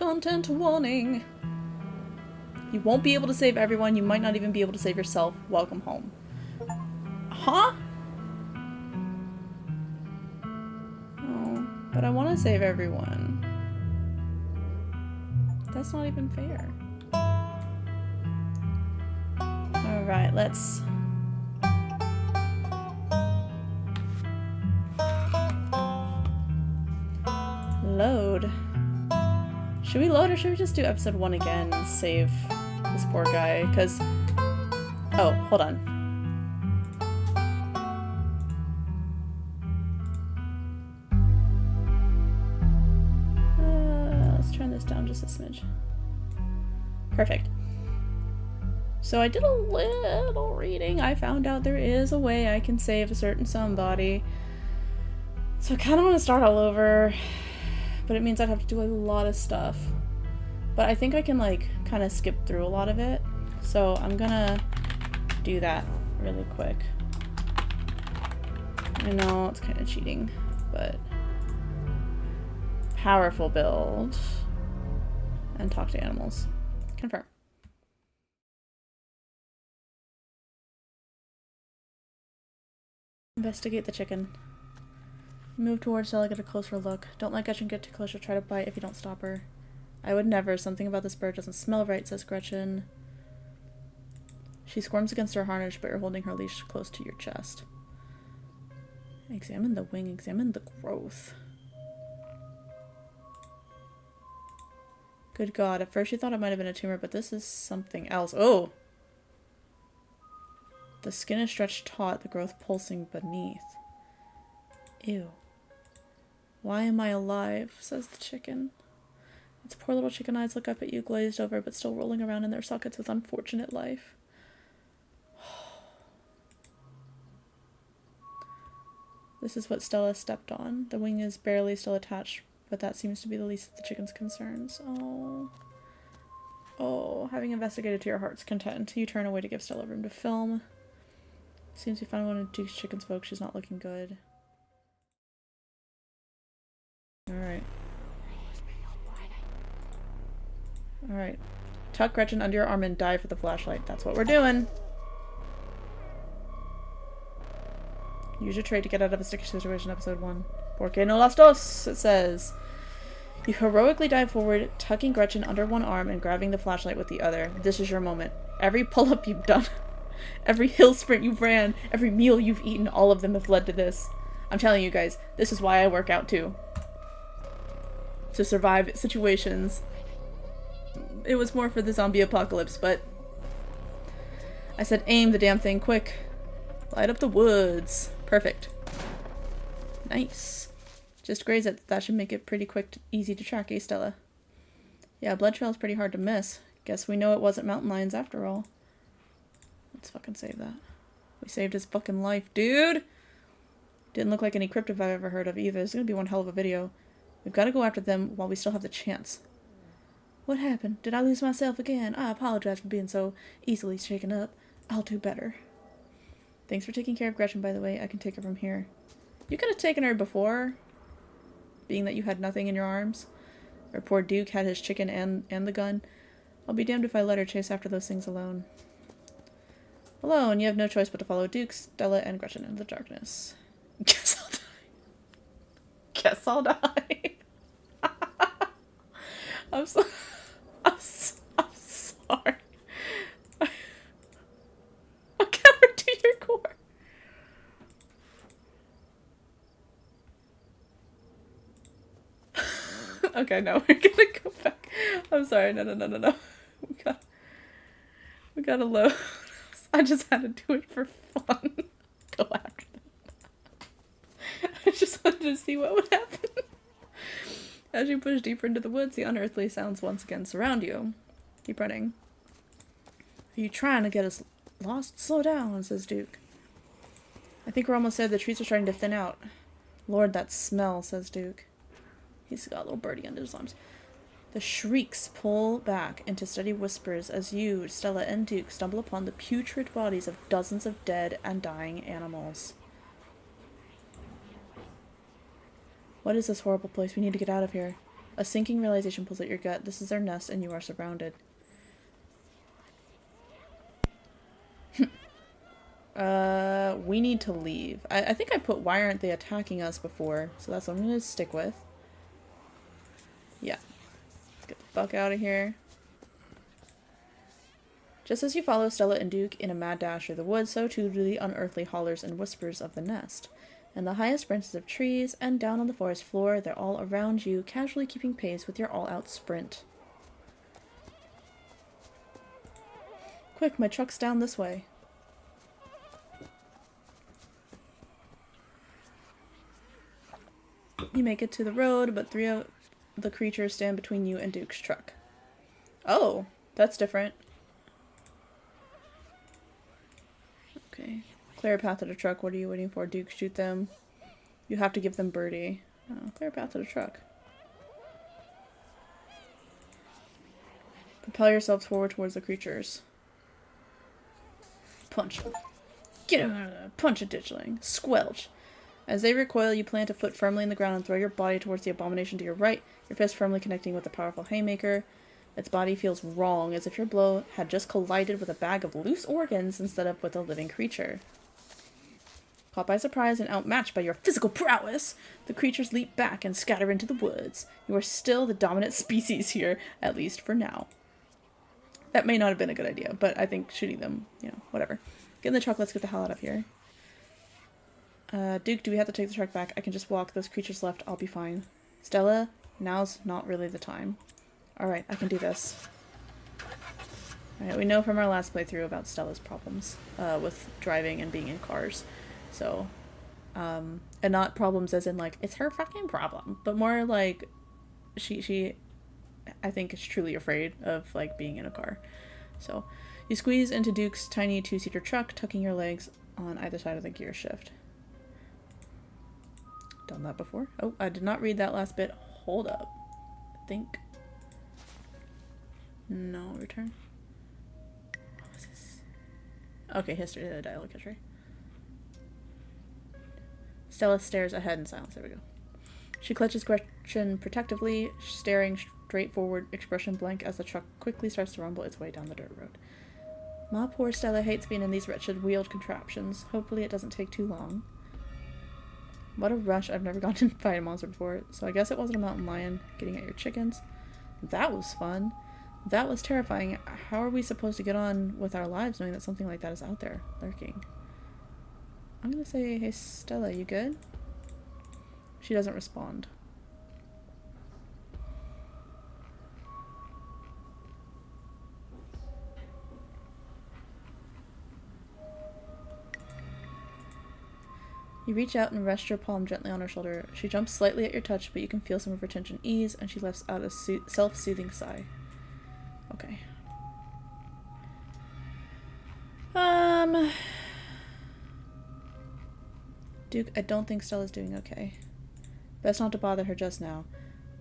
Content warning. You won't be able to save everyone. You might not even be able to save yourself. Welcome home. Huh? Oh, but I want to save everyone. That's not even fair. Alright, let's... load. Should we load or should we just do episode 1 again and save this poor guy? Because... oh, hold on. Let's turn this down just a smidge. Perfect. So I did a little reading. I found out there is a way I can save a certain somebody. So I kind of want to start all over. But it means I'd have to do a lot of stuff. But I think I can, like, kind of skip through a lot of it. So I'm gonna do that really quick. I know it's kind of cheating, but... powerful build. And talk to animals. Confirm. Investigate the chicken. Move towards Stella, get a closer look. Don't let Gretchen get too close, she'll try to bite if you don't stop her. I would never. Something about this bird doesn't smell right, says Gretchen. She squirms against her harness, but you're holding her leash close to your chest. Examine the wing, examine the growth. Good God, at first you thought it might have been a tumor, but this is something else. Oh! The skin is stretched taut, the growth pulsing beneath. Ew. Why am I alive? Says the chicken. Its poor little chicken eyes look up at you, glazed over, but still rolling around in their sockets with unfortunate life. This is what Stella stepped on. The wing is barely still attached, but that seems to be the least of the chicken's concerns. Oh. Oh, having investigated to your heart's content, you turn away to give Stella room to film. Seems we found one of Duke's chicken's folks. She's not looking good. Alright. Alright. Tuck Gretchen under your arm and dive for the flashlight. That's what we're doing. Use your trait to get out of a sticky situation, episode 1. Porque no las dos, it says. You heroically dive forward, tucking Gretchen under one arm and grabbing the flashlight with the other. This is your moment. Every pull-up you've done, every hill sprint you've ran, every meal you've eaten, all of them have led to this. I'm telling you guys, this is why I work out too. To survive situations. It was more for the zombie apocalypse, but I said aim the damn thing quick. Light up the woods. Perfect. Nice. Just graze it. That should make it pretty quick, easy to track, eh, Stella? Yeah, blood trail's pretty hard to miss. Guess we know it wasn't mountain lions after all. Let's fucking save that. We saved his fucking life, dude! Didn't look like any cryptid I've ever heard of either. It's gonna be one hell of a video. We've got to go after them while we still have the chance. What happened? Did I lose myself again? I apologize for being so easily shaken up. I'll do better. Thanks for taking care of Gretchen, by the way. I can take her from here. You could have taken her before, being that you had nothing in your arms. Or poor Duke had his chicken and the gun. I'll be damned if I let her chase after those things alone. Alone, you have no choice but to follow Duke, Stella, and Gretchen into the darkness. Guess I'll die. Guess I'll die. I'm sorry. I'll get her to your core. Okay, no, we're gonna go back. I'm sorry, no. We gotta load. I just had to do it for fun. Go after them. I just wanted to see what would happen. As you push deeper into the woods, the unearthly sounds once again surround you. Keep running. Are you trying to get us lost? Slow down, says Duke. I think we're almost there. The trees are starting to thin out. Lord, that smell, says Duke. He's got a little birdie under his arms. The shrieks pull back into steady whispers as you, Stella, and Duke stumble upon the putrid bodies of dozens of dead and dying animals. What is this horrible place? We need to get out of here. A sinking realization pulls at your gut. This is their nest and you are surrounded. We need to leave. I think I put why aren't they attacking us before, so that's what I'm gonna stick with. Yeah. Let's get the fuck out of here. Just as you follow Stella and Duke in a mad dash through the woods, so too do the unearthly hollers and whispers of the nest. In the highest branches of trees and down on the forest floor, they're all around you, casually keeping pace with your all-out sprint. Quick, my truck's down this way. You make it to the road, but 3 of the creatures stand between you and Duke's truck. Oh, that's different. Okay. Clear a path to the truck. What are you waiting for? Duke, shoot them. You have to give them birdie. Oh, clear a path to the truck. Propel yourselves forward towards the creatures. Punch. Get out of there. Punch a ditchling. Squelch. As they recoil, you plant a foot firmly in the ground and throw your body towards the abomination to your right, your fist firmly connecting with the powerful haymaker. Its body feels wrong, as if your blow had just collided with a bag of loose organs instead of with a living creature. Caught by surprise and outmatched by your physical prowess, the creatures leap back and scatter into the woods. You are still the dominant species here, at least for now. That may not have been a good idea, but I think shooting them, whatever. Get in the truck, let's get the hell out of here. Duke, do we have to take the truck back? I can just walk. Those creatures left. I'll be fine. Stella, now's not really the time. Alright, I can do this. Alright, we know from our last playthrough about Stella's problems with driving and being in cars. So, and not problems as in, like, it's her fucking problem, but more like she I think is truly afraid of, like, being in a car. So, you squeeze into Duke's tiny 2-seater truck, tucking your legs on either side of the gear shift. Done that before. Oh, I did not read that last bit. Hold up. I think. No, return. What was this? Okay, history, the dialogue history. Stella stares ahead in silence. There we go. She clutches Gretchen protectively, staring straight forward, expression blank as the truck quickly starts to rumble its way down the dirt road. My poor Stella hates being in these wretched wheeled contraptions. Hopefully it doesn't take too long. What a rush. I've never gone to fight a monster before, so I guess it wasn't a mountain lion getting at your chickens. That was fun. That was terrifying. How are we supposed to get on with our lives knowing that something like that is out there, lurking? I'm gonna say, hey Stella, you good? She doesn't respond. You reach out and rest your palm gently on her shoulder. She jumps slightly at your touch, but you can feel some of her tension ease, and she lets out a self-soothing sigh. Okay. Duke, I don't think Stella's doing okay. Best not to bother her just now.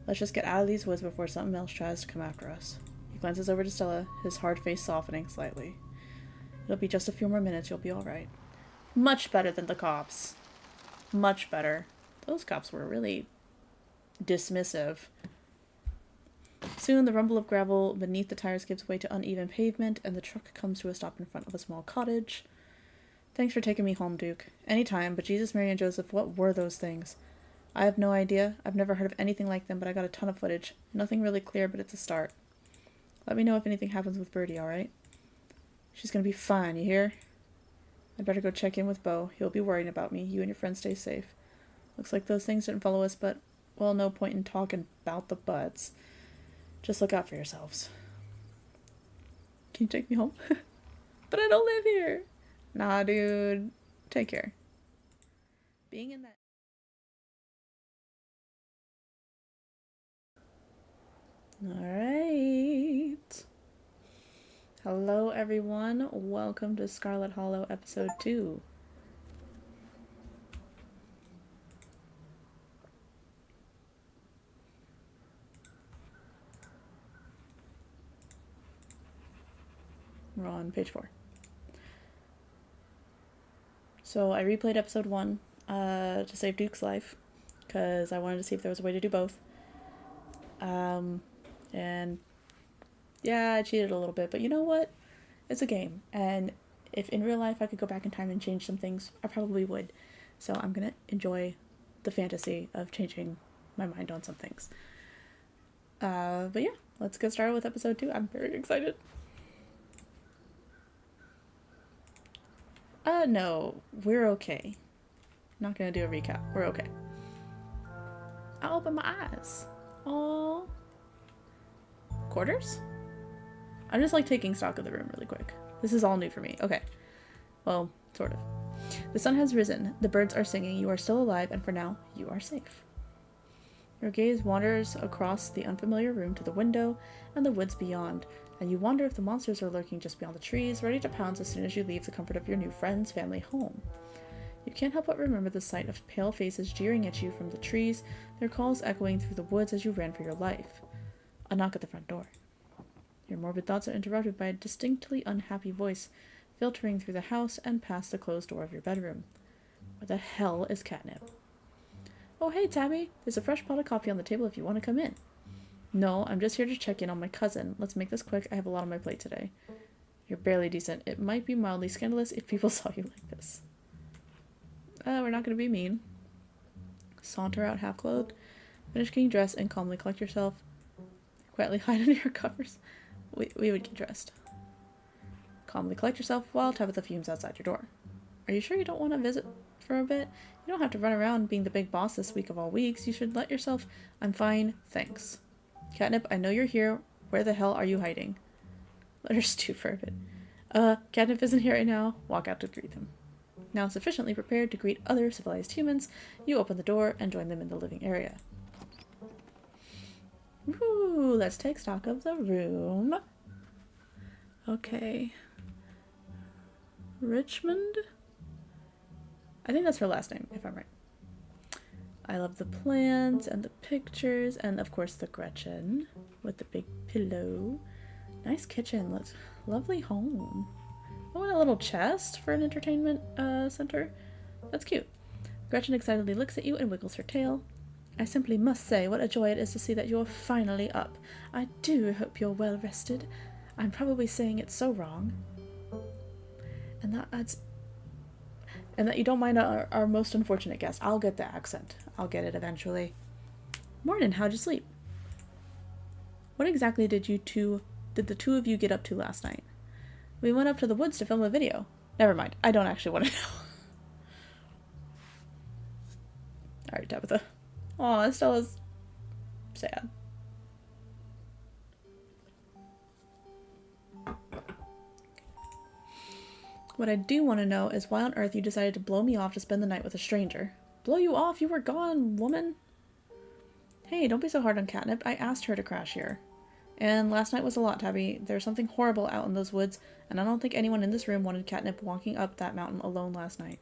Let's just get out of these woods before something else tries to come after us. He glances over to Stella, his hard face softening slightly. It'll be just a few more minutes, you'll be alright. Much better than the cops. Much better. Those cops were really dismissive. Soon the rumble of gravel beneath the tires gives way to uneven pavement, and the truck comes to a stop in front of a small cottage. Thanks for taking me home, Duke. Anytime, but Jesus, Mary, and Joseph, what were those things? I have no idea. I've never heard of anything like them, but I got a ton of footage. Nothing really clear, but it's a start. Let me know if anything happens with Birdie, alright? She's gonna be fine, you hear? I'd better go check in with Bo. He'll be worrying about me. You and your friends stay safe. Looks like those things didn't follow us, but, well, no point in talking about the butts. Just look out for yourselves. Can you take me home? But I don't live here. Nah, dude. Take care. Being in that... Alright. Hello, everyone. Welcome to Scarlet Hollow Episode 2. We're on page 4. So I replayed Episode 1 to save Duke's life, because I wanted to see if there was a way to do both. And yeah, I cheated a little bit, but you know what? It's a game, and if in real life I could go back in time and change some things, I probably would. So I'm gonna enjoy the fantasy of changing my mind on some things. But yeah, let's get started with episode 2. I'm very excited. No, we're okay. Not gonna do a recap. We're okay. I'll open my eyes. Oh, quarters? I'm just like taking stock of the room really quick. This is all new for me. Okay. Well, sort of. The sun has risen. The birds are singing. You are still alive, and for now, you are safe. Your gaze wanders across the unfamiliar room to the window and the woods beyond, and you wonder if the monsters are lurking just beyond the trees, ready to pounce as soon as you leave the comfort of your new friend's family home. You can't help but remember the sight of pale faces jeering at you from the trees, their calls echoing through the woods as you ran for your life. A knock at the front door. Your morbid thoughts are interrupted by a distinctly unhappy voice filtering through the house and past the closed door of your bedroom. Where the hell is Katnip? Oh, hey, Tabby. There's a fresh pot of coffee on the table if you want to come in. No, I'm just here to check in on my cousin. Let's make this quick. I have a lot on my plate today. You're barely decent. It might be mildly scandalous if people saw you like this. We're not going to be mean. Saunter out half-clothed. Finish getting dressed and calmly collect yourself. Quietly hide under your covers. We would get dressed. Calmly collect yourself while Tabitha fumes outside your door. Are you sure you don't want to visit for a bit? You don't have to run around being the big boss this week of all weeks. You should let yourself... I'm fine, thanks. Katnip, I know you're here. Where the hell are you hiding? Let her stew for a bit. Katnip isn't here right now. Walk out to greet them. Now sufficiently prepared to greet other civilized humans, you open the door and join them in the living area. Ooh, let's take stock of the room. Okay. Richmond? I think that's her last name, if I'm right. I love the plants and the pictures and, of course, the Gretchen with the big pillow. Nice kitchen. Lovely home. Oh, and a little chest for an entertainment center. That's cute. Gretchen excitedly looks at you and wiggles her tail. I simply must say what a joy it is to see that you're finally up. I do hope you're well rested. I'm probably saying it so wrong. And that you don't mind our most unfortunate guest. I'll get the accent. I'll get it eventually. Morning, how'd you sleep? What exactly did the two of you get up to last night? We went up to the woods to film a video. Never mind. I don't actually want to know. Alright, Tabitha. Aw, Estella's sad. What I do want to know is why on earth you decided to blow me off to spend the night with a stranger. Blow you off? You were gone, woman. Hey, don't be so hard on Katnip. I asked her to crash here. And last night was a lot, Tabby. There's something horrible out in those woods, and I don't think anyone in this room wanted Katnip walking up that mountain alone last night.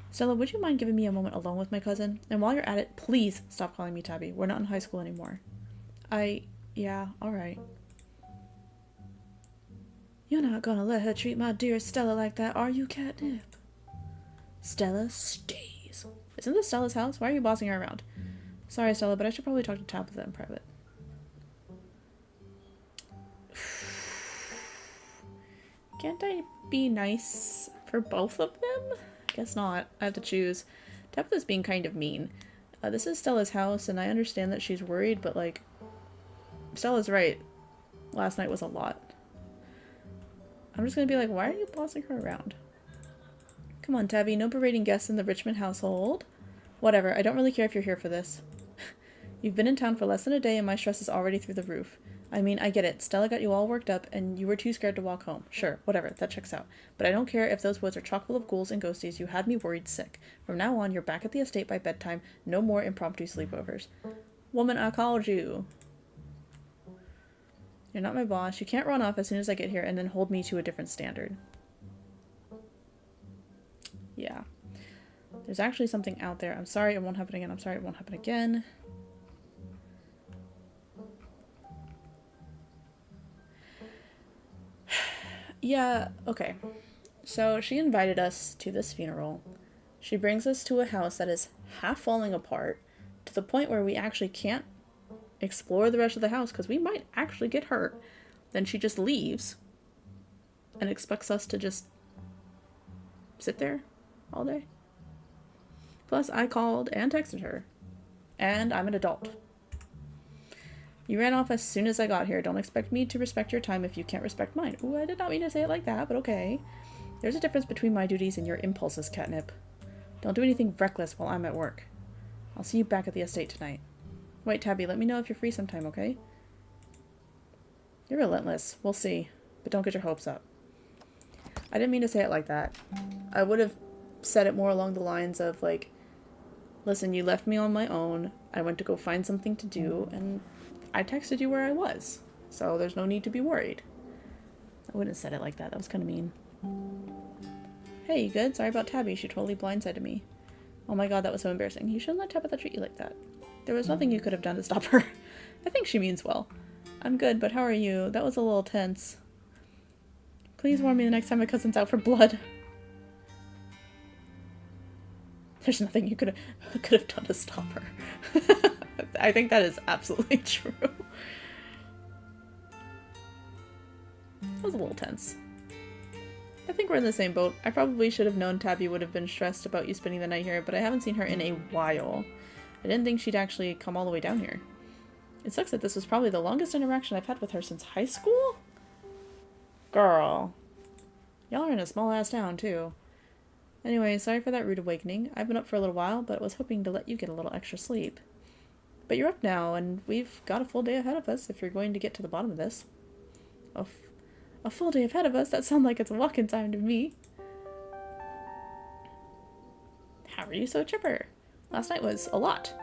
Stella, would you mind giving me a moment alone with my cousin? And while you're at it, please stop calling me Tabby. We're not in high school anymore. Yeah, alright. You're not gonna let her treat my dear Stella like that, are you, Katnip? Stella stays. Isn't this Stella's house? Why are you bossing her around? Sorry, Stella, but I should probably talk to Tabitha in private. Can't I be nice for both of them? Guess not. I have to choose. Tabitha's being kind of mean. This is Stella's house, and I understand that she's worried, but, like, Stella's right. Last night was a lot. I'm just gonna be like, why are you bossing her around? Come on, Tabby, no berating guests in the Richmond household. Whatever, I don't really care if you're here for this. You've been in town for less than a day and my stress is already through the roof. I mean, I get it. Stella got you all worked up and you were too scared to walk home. Sure, whatever, that checks out. But I don't care if those woods are chock full of ghouls and ghosties. You had me worried sick. From now on, you're back at the estate by bedtime. No more impromptu sleepovers. Woman, I called you. You're not my boss. You can't run off as soon as I get here and then hold me to a different standard. Yeah. There's actually something out there. I'm sorry it won't happen again. I'm sorry it won't happen again. Yeah, okay. So she invited us to this funeral. She brings us to a house that is half falling apart to the point where we actually can't explore the rest of the house because we might actually get hurt. Then she just leaves and expects us to just sit there all day. Plus, I called and texted her, and I'm an adult. You ran off as soon as I got here. Don't expect me to respect your time if you can't respect mine. Ooh, I did not mean to say it like that, but okay. There's a difference between my duties and your impulses, Katnip. Don't do anything reckless while I'm at work. I'll see you back at the estate tonight. Wait, Tabby, let me know if you're free sometime, okay? You're relentless. We'll see. But don't get your hopes up. I didn't mean to say it like that. I would have said it more along the lines of, like, listen, you left me on my own. I went to go find something to do, and I texted you where I was. So there's no need to be worried. I wouldn't have said it like that. That was kind of mean. Hey, you good? Sorry about Tabby. She totally blindsided me. Oh my god, that was so embarrassing. You shouldn't let Tabitha treat you like that. There was nothing you could have done to stop her. I think she means well. I'm good, but how are you? That was a little tense. Please warn me the next time my cousin's out for blood. There's nothing you could have done to stop her. I think that is absolutely true. That was a little tense. I think we're in the same boat. I probably should have known Tabby would have been stressed about you spending the night here, but I haven't seen her in a while. I didn't think she'd actually come all the way down here. It sucks that this was probably the longest interaction I've had with her since high school? Girl. Y'all are in a small-ass town, too. Anyway, sorry for that rude awakening. I've been up for a little while, but was hoping to let you get a little extra sleep. But you're up now, and we've got a full day ahead of us if you're going to get to the bottom of this. A full day ahead of us? That sounds like it's a walk-in time to me. How are you so chipper? Last night was a lot.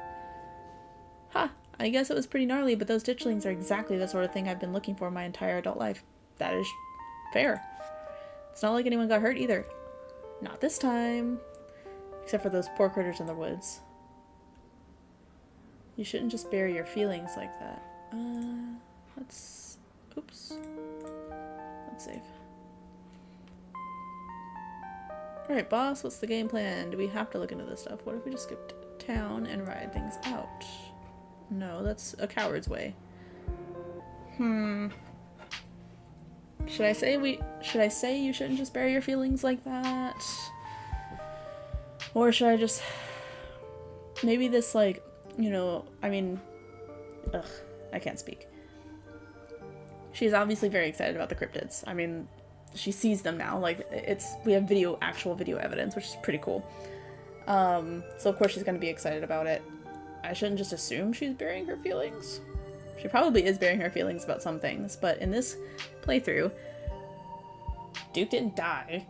Ha! I guess it was pretty gnarly, but those ditchlings are exactly the sort of thing I've been looking for my entire adult life. That is fair. It's not like anyone got hurt either. Not this time. Except for those poor critters in the woods. You shouldn't just bury your feelings like that. Let's... Oops. Let's save. Alright, boss, what's the game plan? Do we have to look into this stuff? What if we just skipped town and ride things out? No, that's a coward's way. Should I say you shouldn't just bury your feelings like that? Or should I just... Maybe this, like, you know, I mean... Ugh, I can't speak. She's obviously very excited about the cryptids. I mean, she sees them now. Like, we have actual video evidence, which is pretty cool. So of course she's gonna be excited about it. I shouldn't just assume she's burying her feelings. She probably is burying her feelings about some things, but in this playthrough, Duke didn't die,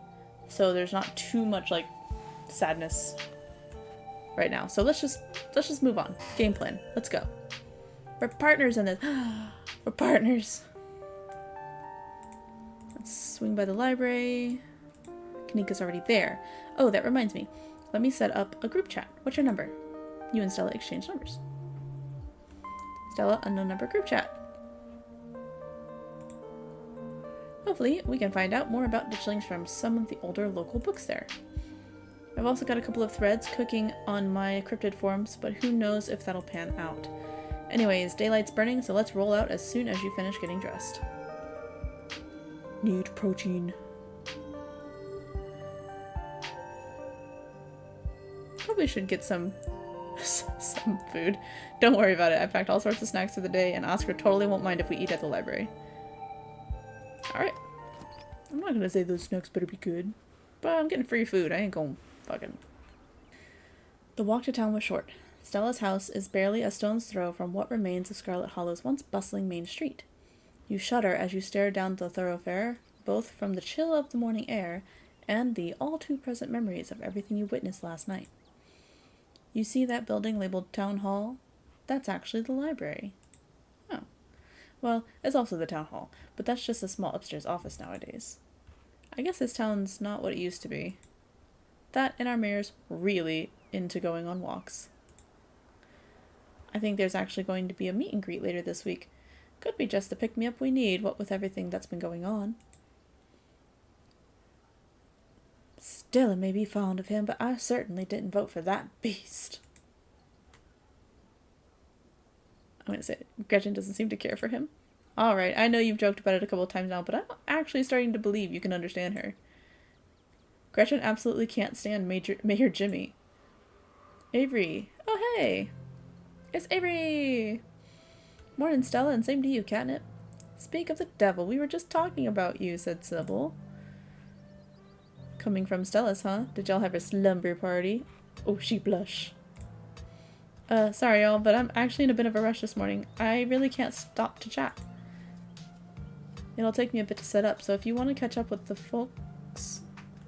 so there's not too much, like, sadness right now. So let's just move on. Game plan. Let's go. We're partners in this. We're partners. Let's swing by the library. Kanika's already there. Oh, that reminds me. Let me set up a group chat. What's your number? You and Stella exchange numbers. Stella, unknown number group chat. Hopefully, we can find out more about ditchlings from some of the older local books there. I've also got a couple of threads cooking on my cryptid forums, but who knows if that'll pan out. Anyways, daylight's burning, so let's roll out as soon as you finish getting dressed. Need protein. Probably should get some food. Don't worry about it. I packed all sorts of snacks for the day, and Oscar totally won't mind if we eat at the library. Alright. I'm not gonna say those snacks better be good, but I'm getting free food. I ain't gonna fucking... The walk to town was short. Stella's house is barely a stone's throw from what remains of Scarlet Hollow's once bustling main street. You shudder as you stare down the thoroughfare, both from the chill of the morning air and the all-too-present memories of everything you witnessed last night. You see that building labeled Town Hall? That's actually the library. Oh. Well, it's also the Town Hall, but that's just a small upstairs office nowadays. I guess this town's not what it used to be. That and our mayor's really into going on walks. I think there's actually going to be a meet and greet later this week. Could be just the pick-me-up we need, what with everything that's been going on. Stella may be fond of him, but I certainly didn't vote for that beast. I'm gonna say it. Gretchen doesn't seem to care for him. Alright, I know you've joked about it a couple of times now, but I'm actually starting to believe you can understand her. Gretchen absolutely can't stand Mayor Jimmy. Avery. Oh, hey! It's Avery! Morning, Stella, and same to you, Katnip. Speak of the devil, we were just talking about you, said Sybil. Coming from Stella's, huh? Did y'all have a slumber party? Oh, she blush. Sorry y'all, but I'm actually in a bit of a rush this morning. I really can't stop to chat. It'll take me a bit to set up, so if you want to catch up with the folks...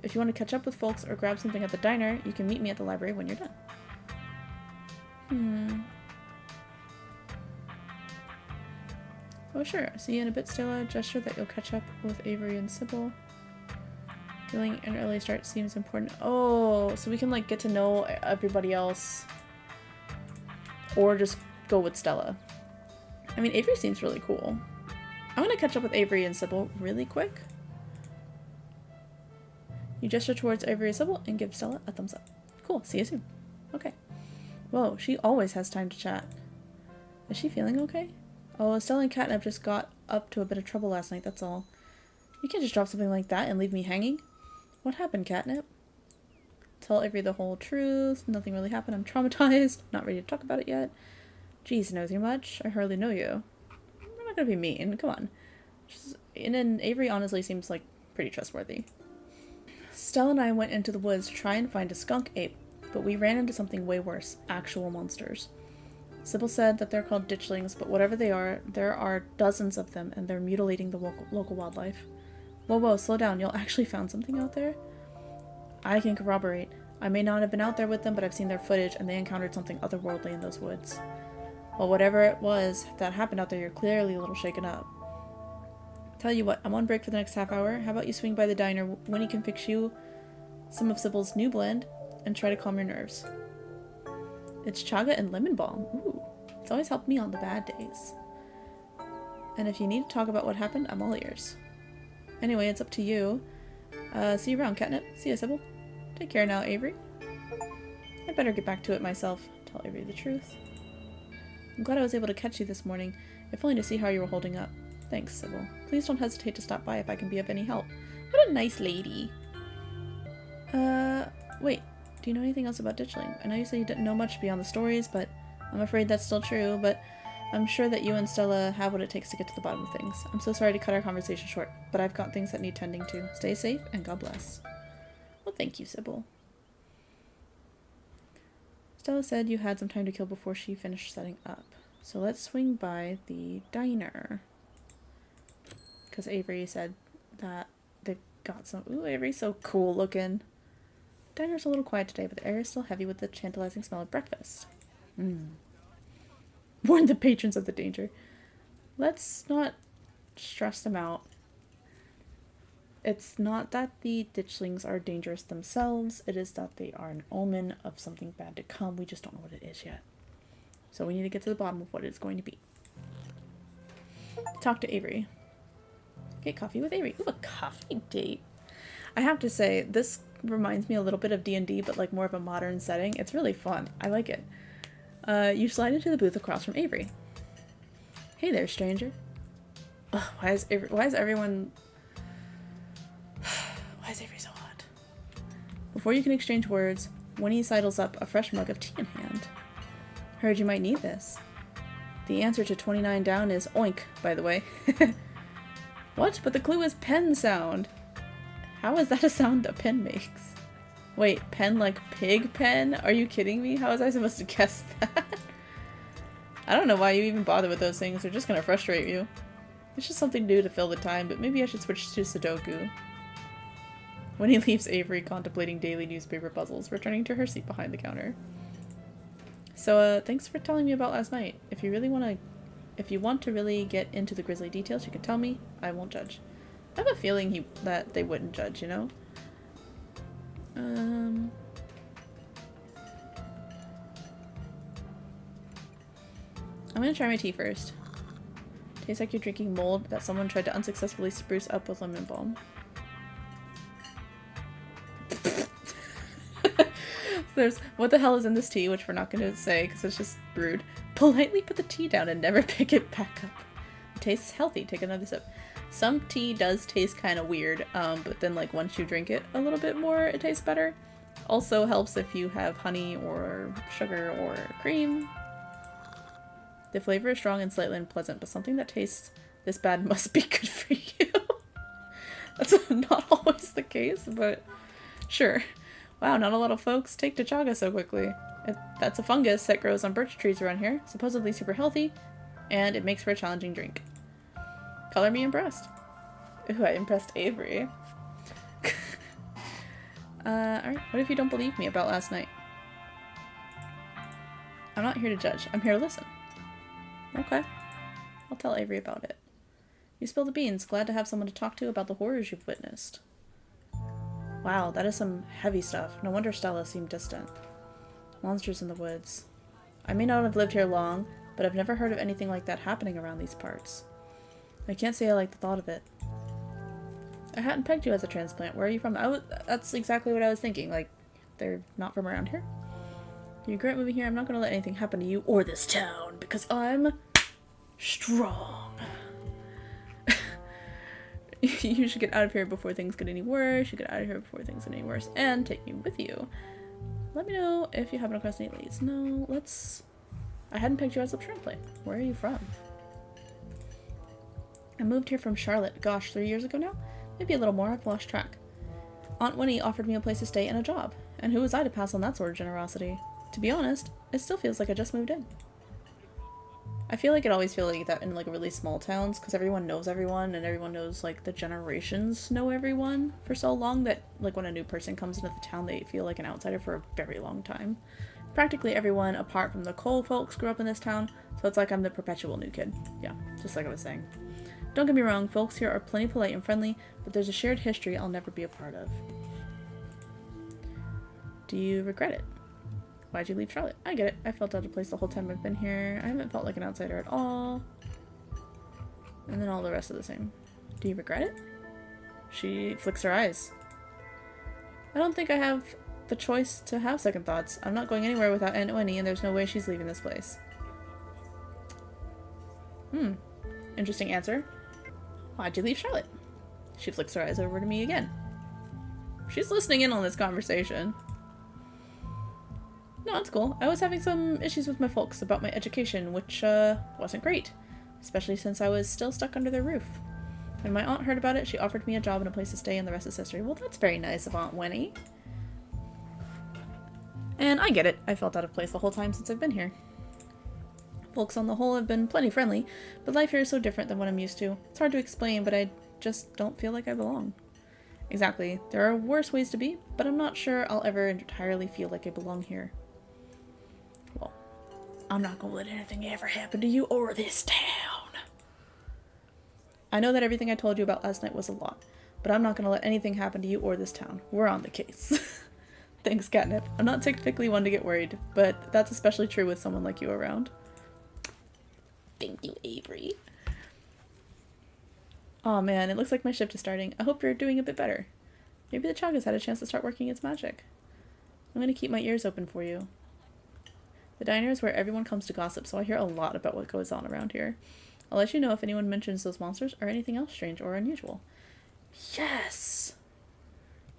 If you want to catch up with folks or grab something at the diner, you can meet me at the library when you're done. Oh sure, see you in a bit, Stella. Gesture that you'll catch up with Avery and Sybil. Feeling an early start seems important. Oh, so we can like get to know everybody else. Or just go with Stella. I mean, Avery seems really cool. I'm gonna catch up with Avery and Sybil really quick. You gesture towards Avery and Sybil and give Stella a thumbs up. Cool, see you soon. Okay. Whoa, she always has time to chat. Is she feeling okay? Oh, Stella and Katnip just got up to a bit of trouble last night, that's all. You can't just drop something like that and leave me hanging. What happened, Katnip? Tell Avery the whole truth. Nothing really happened. I'm traumatized. Not ready to talk about it yet. Geez, knows you much? I hardly know you. I'm not gonna be mean. Come on. And Avery honestly seems like pretty trustworthy. Stella and I went into the woods to try and find a skunk ape, but we ran into something way worse. Actual monsters. Sybil said that they're called ditchlings, but whatever they are, there are dozens of them, and they're mutilating the local wildlife. Whoa, slow down. Y'all actually found something out there? I can corroborate. I may not have been out there with them, but I've seen their footage, and they encountered something otherworldly in those woods. Well, whatever it was that happened out there, you're clearly a little shaken up. Tell you what, I'm on break for the next half hour. How about you swing by the diner? Winnie can fix you some of Sybil's new blend, and try to calm your nerves. It's chaga and lemon balm. Ooh, it's always helped me on the bad days. And if you need to talk about what happened, I'm all ears. Anyway, it's up to you. See you around, Katnip. See ya, Sybil. Take care now, Avery. I'd better get back to it myself. Tell Avery the truth. I'm glad I was able to catch you this morning, if only to see how you were holding up. Thanks, Sybil. Please don't hesitate to stop by if I can be of any help. What a nice lady. Wait. Do you know anything else about Ditchling? I know you said you didn't know much beyond the stories, but I'm afraid that's still true, but I'm sure that you and Stella have what it takes to get to the bottom of things. I'm so sorry to cut our conversation short, but I've got things that need tending to. Stay safe, and God bless. Well, thank you, Sybil. Stella said you had some time to kill before she finished setting up. So let's swing by the diner. Because Avery said that they've got some... Ooh, Avery's so cool looking. Diner's a little quiet today, but the air is still heavy with the tantalizing smell of breakfast. Warn the patrons of the danger. Let's not stress them out. It's not that the ditchlings are dangerous themselves, it is that they are an omen of something bad to come. We just don't know what it is yet. So we need to get to the bottom of what it's going to be. Talk to Avery. Get coffee with Avery. Ooh, a coffee date. I have to say, this reminds me a little bit of D&D, but like more of a modern setting. It's really fun. I like it. You slide into the booth across from Avery. Hey there, stranger. Ugh, why is everyone... Why is Avery so hot? Before you can exchange words, Winnie sidles up, a fresh mug of tea in hand. Heard you might need this. The answer to 29 down is oink, by the way. What? But the clue is pen sound. How is that a sound a pen makes? Wait, pen like pig pen? Are you kidding me? How was I supposed to guess that? I don't know why you even bother with those things. They're just gonna frustrate you. It's just something new to fill the time, but maybe I should switch to Sudoku. When he leaves Avery contemplating daily newspaper puzzles, returning to her seat behind the counter. So, thanks for telling me about last night. If you want to really get into the grisly details, you can tell me. I won't judge. I have a feeling that they wouldn't judge, you know? I'm gonna try my tea first. Tastes like you're drinking mold that someone tried to unsuccessfully spruce up with lemon balm. There's what the hell is in this tea, which we're not gonna say because it's just brewed. Politely put the tea down and never pick it back up. It tastes healthy. Take another sip. Some tea does taste kind of weird, but then like once you drink it a little bit more, it tastes better. Also helps if you have honey or sugar or cream. The flavor is strong and slightly unpleasant, but something that tastes this bad must be good for you. That's not always the case, but sure. Wow, not a lot of folks take to chaga so quickly. That's a fungus that grows on birch trees around here, supposedly super healthy, and it makes for a challenging drink. Color me impressed. Ooh, I impressed Avery. Alright, what if you don't believe me about last night? I'm not here to judge, I'm here to listen. Okay. I'll tell Avery about it. You spilled the beans, glad to have someone to talk to about the horrors you've witnessed. Wow, that is some heavy stuff. No wonder Stella seemed distant. Monsters in the woods. I may not have lived here long, but I've never heard of anything like that happening around these parts. I can't say I like the thought of it. I hadn't pegged you as a transplant. Where are you from? That's exactly what I was thinking. Like, they're not from around here? You regret moving here? I'm not going to let anything happen to you or this town, because I'm strong. You should get out of here before things get any worse. You get out of here before things get any worse. And take me with you. Let me know if you happen across any leads. No, let's... I hadn't pegged you as a transplant. Where are you from? I moved here from Charlotte. Gosh, 3 years ago now? Maybe a little more. I've lost track. Aunt Winnie offered me a place to stay and a job. And who was I to pass on that sort of generosity? To be honest, it still feels like I just moved in. I feel like it always feels like that in like really small towns because everyone knows everyone and everyone knows like the generations know everyone for so long that like when a new person comes into the town they feel like an outsider for a very long time. Practically everyone apart from the Cole folks grew up in this town, so it's like I'm the perpetual new kid. Yeah, just like I was saying. Don't get me wrong, folks here are plenty polite and friendly, but there's a shared history I'll never be a part of. Do you regret it? Why'd you leave Charlotte? I get it. I felt out of place the whole time I've been here. I haven't felt like an outsider at all. And then all the rest of the same. Do you regret it? She flicks her eyes. I don't think I have the choice to have second thoughts. I'm not going anywhere without Aunt Winnie, and there's no way she's leaving this place. Interesting answer. Why'd you leave Charlotte? She flicks her eyes over to me again. She's listening in on this conversation. No, it's cool. I was having some issues with my folks about my education, which, wasn't great. Especially since I was still stuck under their roof. When my aunt heard about it, she offered me a job and a place to stay, and the rest is history. Well, that's very nice of Aunt Winnie. And I get it. I felt out of place the whole time since I've been here. Folks on the whole have been plenty friendly, but life here is so different than what I'm used to. It's hard to explain, but I just don't feel like I belong. Exactly. There are worse ways to be, but I'm not sure I'll ever entirely feel like I belong here. Well, I'm not gonna let anything ever happen to you or this town. I know that everything I told you about last night was a lot, but I'm not gonna let anything happen to you or this town. We're on the case. Thanks, Katnip. I'm not typically one to get worried, but that's especially true with someone like you around. Thank you, Avery. Aw man, it looks like my shift is starting. I hope you're doing a bit better. Maybe the Chaga's had a chance to start working its magic. I'm gonna keep my ears open for you. The diner is where everyone comes to gossip, so I hear a lot about what goes on around here. I'll let you know if anyone mentions those monsters or anything else strange or unusual. Yes!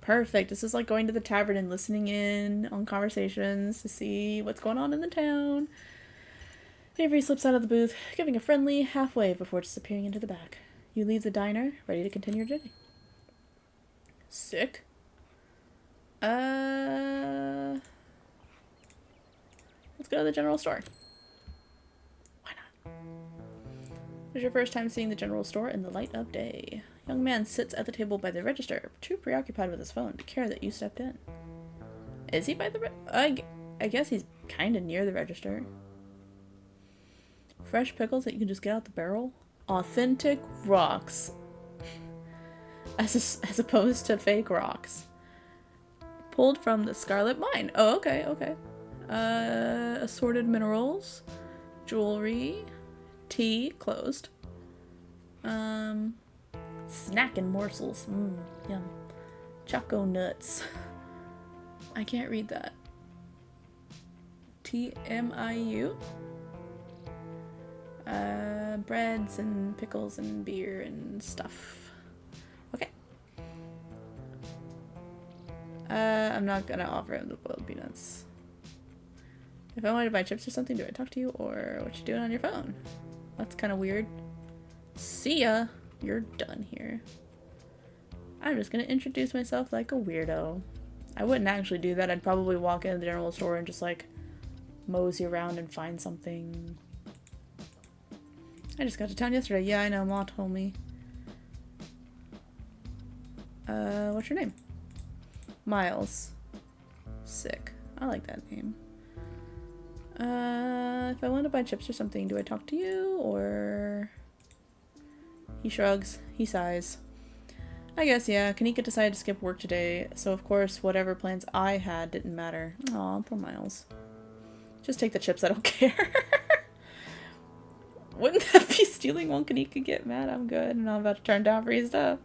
Perfect. This is like going to the tavern and listening in on conversations to see what's going on in the town. Avery slips out of the booth, giving a friendly half wave before disappearing into the back. You leave the diner, ready to continue your day. Sick. Let's go to the general store. Why not? It's your first time seeing the general store in the light of day. Young man sits at the table by the register, too preoccupied with his phone to care that you stepped in. Is he by the I guess he's kind of near the register. Fresh pickles that you can just get out the barrel? Authentic rocks. As opposed to fake rocks. Pulled from the Scarlet Mine. Oh, okay, okay. Assorted minerals. Jewelry. Tea. Closed. Snack and morsels. Yum. Choco nuts. I can't read that. TMIU? Breads and pickles and beer and stuff. Okay. I'm not gonna offer him the boiled peanuts. If I wanted to buy chips or something, do I talk to you or what you doing on your phone? That's kind of weird. See ya! You're done here. I'm just gonna introduce myself like a weirdo. I wouldn't actually do that. I'd probably walk into the general store and just like mosey around and find something. I just got to town yesterday. Yeah, I know. Ma told me. What's your name? Miles. Sick. I like that name. If I want to buy chips or something, do I talk to you or... He shrugs. He sighs. I guess, yeah. Kanika decided to skip work today, so of course whatever plans I had didn't matter. Aw, poor Miles. Just take the chips, I don't care. Wouldn't that be stealing? Won't Kanika get mad? I'm good. I'm not about to turn down free stuff.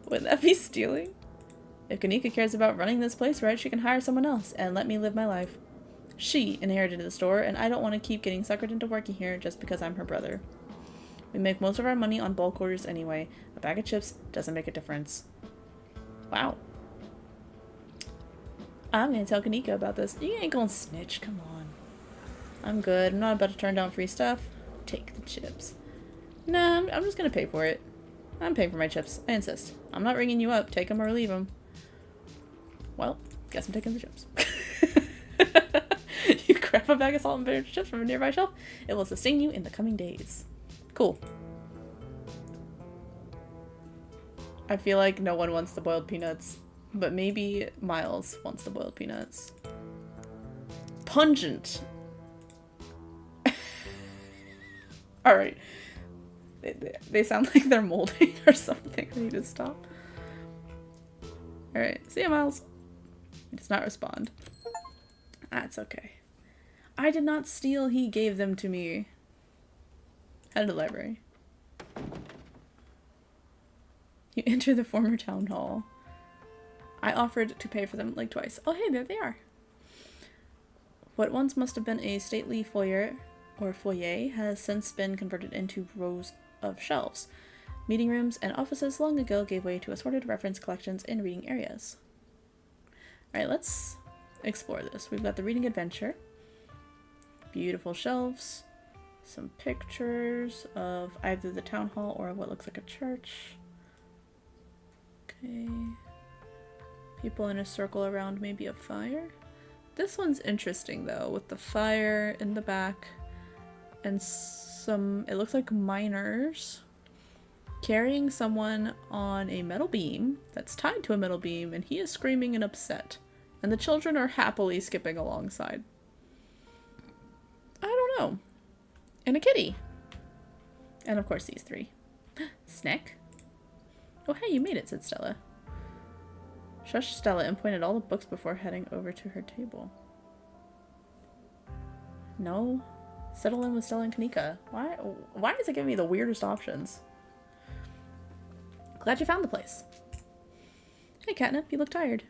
Wouldn't that be stealing? If Kanika cares about running this place right, she can hire someone else and let me live my life. She inherited the store, and I don't want to keep getting suckered into working here just because I'm her brother. We make most of our money on bulk orders anyway. A bag of chips doesn't make a difference. Wow. I'm gonna tell Kanika about this. You ain't gonna snitch, come on. I'm good. I'm not about to turn down free stuff. Take the chips. Nah, I'm just gonna pay for it. I'm paying for my chips. I insist. I'm not ringing you up. Take them or leave them. Well, guess I'm taking the chips. You grab a bag of salt and vinegar chips from a nearby shelf. It will sustain you in the coming days. Cool. I feel like no one wants the boiled peanuts, but maybe Miles wants the boiled peanuts. Pungent. Alright. They sound like they're molding or something. I need to stop. Alright. See ya, Miles. He does not respond. That's okay. I did not steal. He gave them to me. Head to the library. You enter the former town hall. I offered to pay for them like twice. Oh hey, there they are. What once must have been a stately foyer has since been converted into rows of shelves. Meeting rooms and offices long ago gave way to assorted reference collections and reading areas. Alright, let's explore this. We've got the reading adventure. Beautiful shelves. Some pictures of either the town hall or what looks like a church. Okay. People in a circle around maybe a fire. This one's interesting though, with the fire in the back and some, it looks like miners carrying someone on a metal beam that's tied to a metal beam, and he is screaming and upset. And the children are happily skipping alongside. I don't know. And a kitty. And of course these three. Snack? Oh hey, you made it, said Stella. Shushed Stella and pointed all the books before heading over to her table. No. Settle in with Stella and Kanika. Why is it giving me the weirdest options? Glad you found the place. Hey Katnip, you look tired.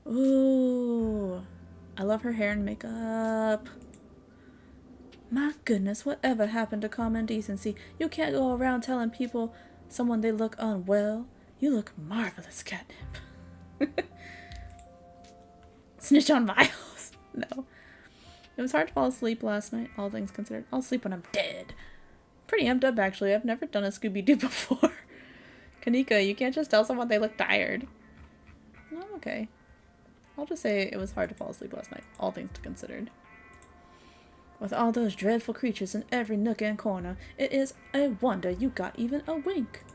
Ooh. I love her hair and makeup. My goodness, whatever happened to common decency? You can't go around telling people someone they look unwell. You look marvelous, Katnip. Snitch on Miles. No. It was hard to fall asleep last night, all things considered. I'll sleep when I'm dead. Pretty amped up, actually. I've never done a Scooby-Doo before. Kanika, you can't just tell someone they look tired. No, okay. I'll just say it was hard to fall asleep last night, all things considered. With all those dreadful creatures in every nook and corner, it is a wonder you got even a wink.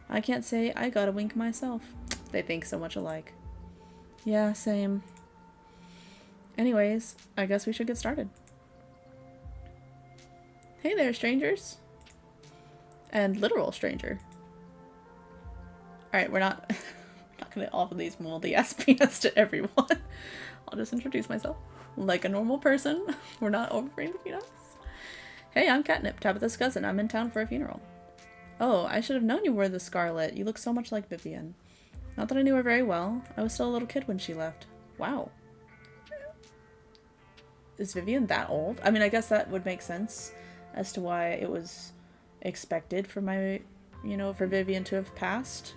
I can't say I got a wink myself. They think so much alike. Yeah, same. Anyways, I guess we should get started. Hey there, strangers. And literal stranger. Alright, we're not gonna offer these moldy ass peanuts to everyone. I'll just introduce myself. Like a normal person. We're not offering the peanuts. Hey, I'm Katnip, Tabitha's cousin. I'm in town for a funeral. Oh, I should have known you were the Scarlet. You look so much like Vivian. Not that I knew her very well. I was still a little kid when she left. Wow. Is Vivian that old? I mean, I guess that would make sense. as to why it was expected for my, for Vivian to have passed.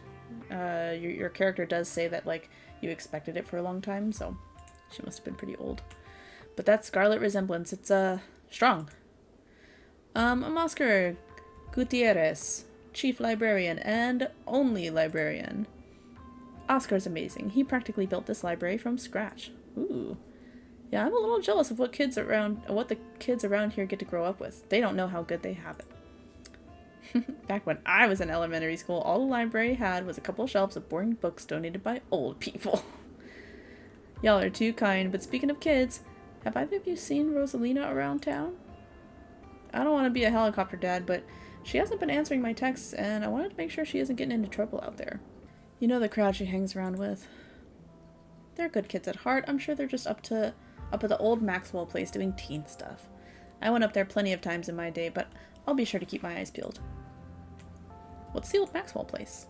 Your character does say that, like, you expected it for a long time, so she must have been pretty old. But that Scarlet resemblance, it's, strong. I'm Oscar Gutierrez, Chief Librarian and only librarian. Oscar's amazing. He practically built this library from scratch. Ooh. Yeah, I'm a little jealous of what the kids around here get to grow up with. They don't know how good they have it. Back when I was in elementary school, all the library had was a couple of shelves of boring books donated by old people. Y'all are too kind, but speaking of kids, have either of you seen Rosalina around town? I don't want to be a helicopter dad, but she hasn't been answering my texts, and I wanted to make sure she isn't getting into trouble out there. You know the crowd she hangs around with. They're good kids at heart. I'm sure they're just up at the old Maxwell place doing teen stuff. I went up there plenty of times in my day, but I'll be sure to keep my eyes peeled. What's the old Maxwell place?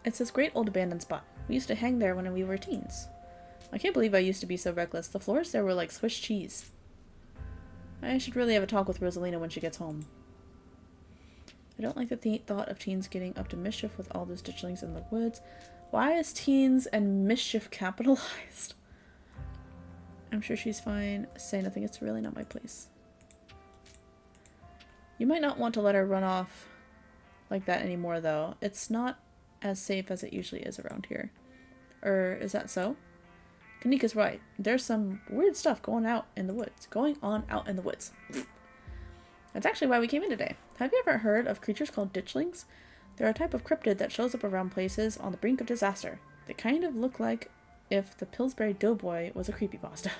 It's this great old abandoned spot. We used to hang there when we were teens. I can't believe I used to be so reckless. The floors there were like Swiss cheese. I should really have a talk with Rosalina when she gets home. I don't like the thought of teens getting up to mischief with all those ditchlings in the woods. Why is teens and mischief capitalized? I'm sure she's fine. Say nothing. It's really not my place. You might not want to let her run off like that anymore, though. It's not as safe as it usually is around here. Is that so? Kanika's right. There's some weird stuff going on out in the woods. That's actually why we came in today. Have you ever heard of creatures called ditchlings? They're a type of cryptid that shows up around places on the brink of disaster. They kind of look like if the Pillsbury Doughboy was a creepypasta.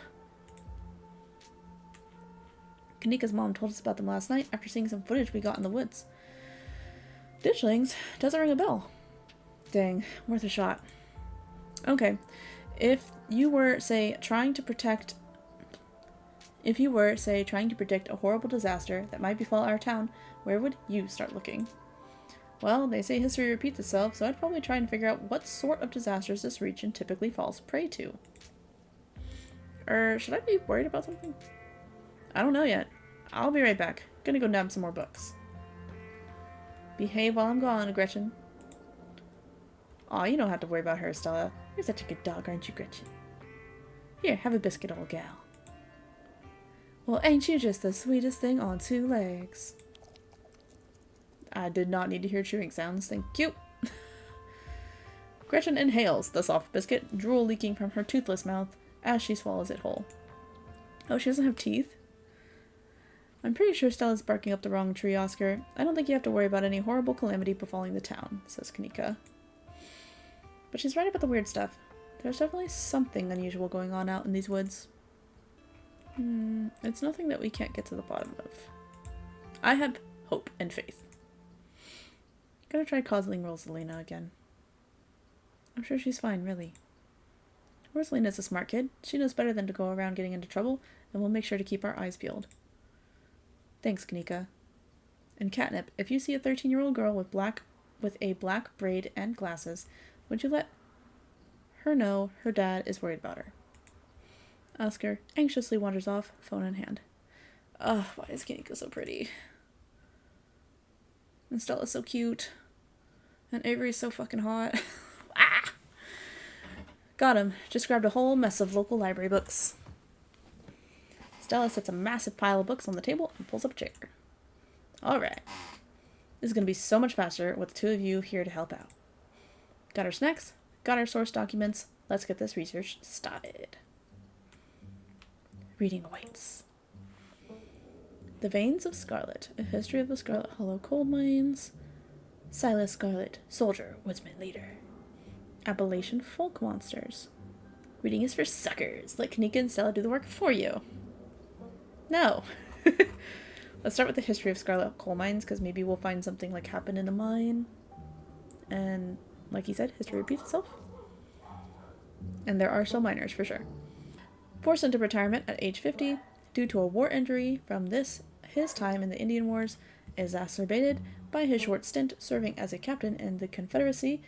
Kanika's mom told us about them last night after seeing some footage we got in the woods. Ditchlings? Doesn't ring a bell. Dang, worth a shot. Okay. If you were, say, trying to predict a horrible disaster that might befall our town, where would you start looking? Well, they say history repeats itself, so I'd probably try and figure out what sort of disasters this region typically falls prey to. Should I be worried about something? I don't know yet. I'll be right back. Gonna go nab some more books. Behave while I'm gone, Gretchen. Aw, you don't have to worry about her, Stella. You're such a good dog, aren't you, Gretchen? Here, have a biscuit, old gal. Well, ain't you just the sweetest thing on two legs? I did not need to hear chewing sounds, thank you. Gretchen inhales the soft biscuit, drool leaking from her toothless mouth as she swallows it whole. Oh, she doesn't have teeth? I'm pretty sure Stella's barking up the wrong tree, Oscar. I don't think you have to worry about any horrible calamity befalling the town, says Kanika. But she's right about the weird stuff. There's definitely something unusual going on out in these woods. It's nothing that we can't get to the bottom of. I have hope and faith. Gotta try coddling Rosalina again. I'm sure she's fine, really. Rosalina's a smart kid. She knows better than to go around getting into trouble, and we'll make sure to keep our eyes peeled. Thanks, Kanika. And Katnip, if you see a 13-year-old girl with a black braid and glasses, would you let her know her dad is worried about her? Oscar anxiously wanders off, phone in hand. Ugh, why is Kanika so pretty? And Stella's so cute. And Avery's so fucking hot. Ah! Got him. Just grabbed a whole mess of local library books. Stella sets a massive pile of books on the table and pulls up a chair. Alright. This is going to be so much faster with the two of you here to help out. Got our snacks, got our source documents. Let's get this research started. Reading awaits. The Veins of Scarlet, a history of the Scarlet Hollow coal mines. Silas Scarlet, soldier, woodsman, leader. Appalachian folk monsters. Reading is for suckers. Let Kanika and Stella do the work for you. No. Let's start with the history of Scarlet coal mines, because maybe we'll find something like happened in a mine. And like he said, history repeats itself. And there are still miners, for sure. Forced into retirement at age 50 due to a war injury from his time in the Indian Wars, exacerbated by his short stint serving as a captain in the Confederacy.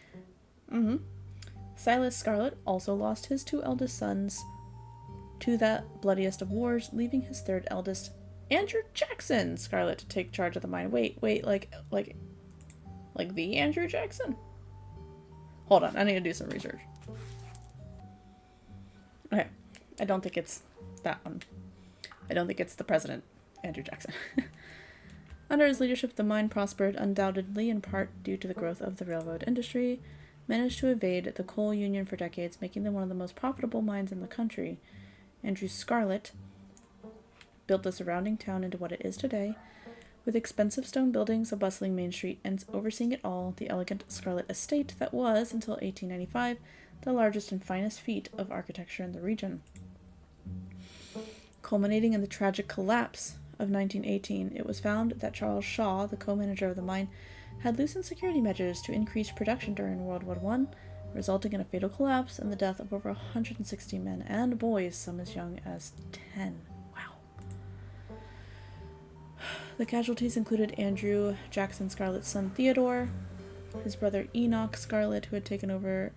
Silas Scarlet also lost his two eldest sons to that bloodiest of wars, leaving his third eldest Andrew Jackson, Scarlet, to take charge of the mine. Wait, like the Andrew Jackson? Hold on, I need to do some research. Okay, I don't think it's that one. I don't think it's the president, Andrew Jackson. Under his leadership, the mine prospered, undoubtedly in part due to the growth of the railroad industry, managed to evade the coal union for decades, making them one of the most profitable mines in the country. Andrew Scarlet built the surrounding town into what it is today, with expensive stone buildings, a bustling main street, and overseeing it all, the elegant Scarlet Estate that was, until 1895, the largest and finest feat of architecture in the region. Culminating in the tragic collapse of 1918, it was found that Charles Shaw, the co-manager of the mine, had loosened security measures to increase production during World War I, resulting in a fatal collapse and the death of over 160 men and boys, some as young as 10. Wow. The casualties included Andrew Jackson Scarlet's son Theodore, his brother Enoch Scarlet, who had taken over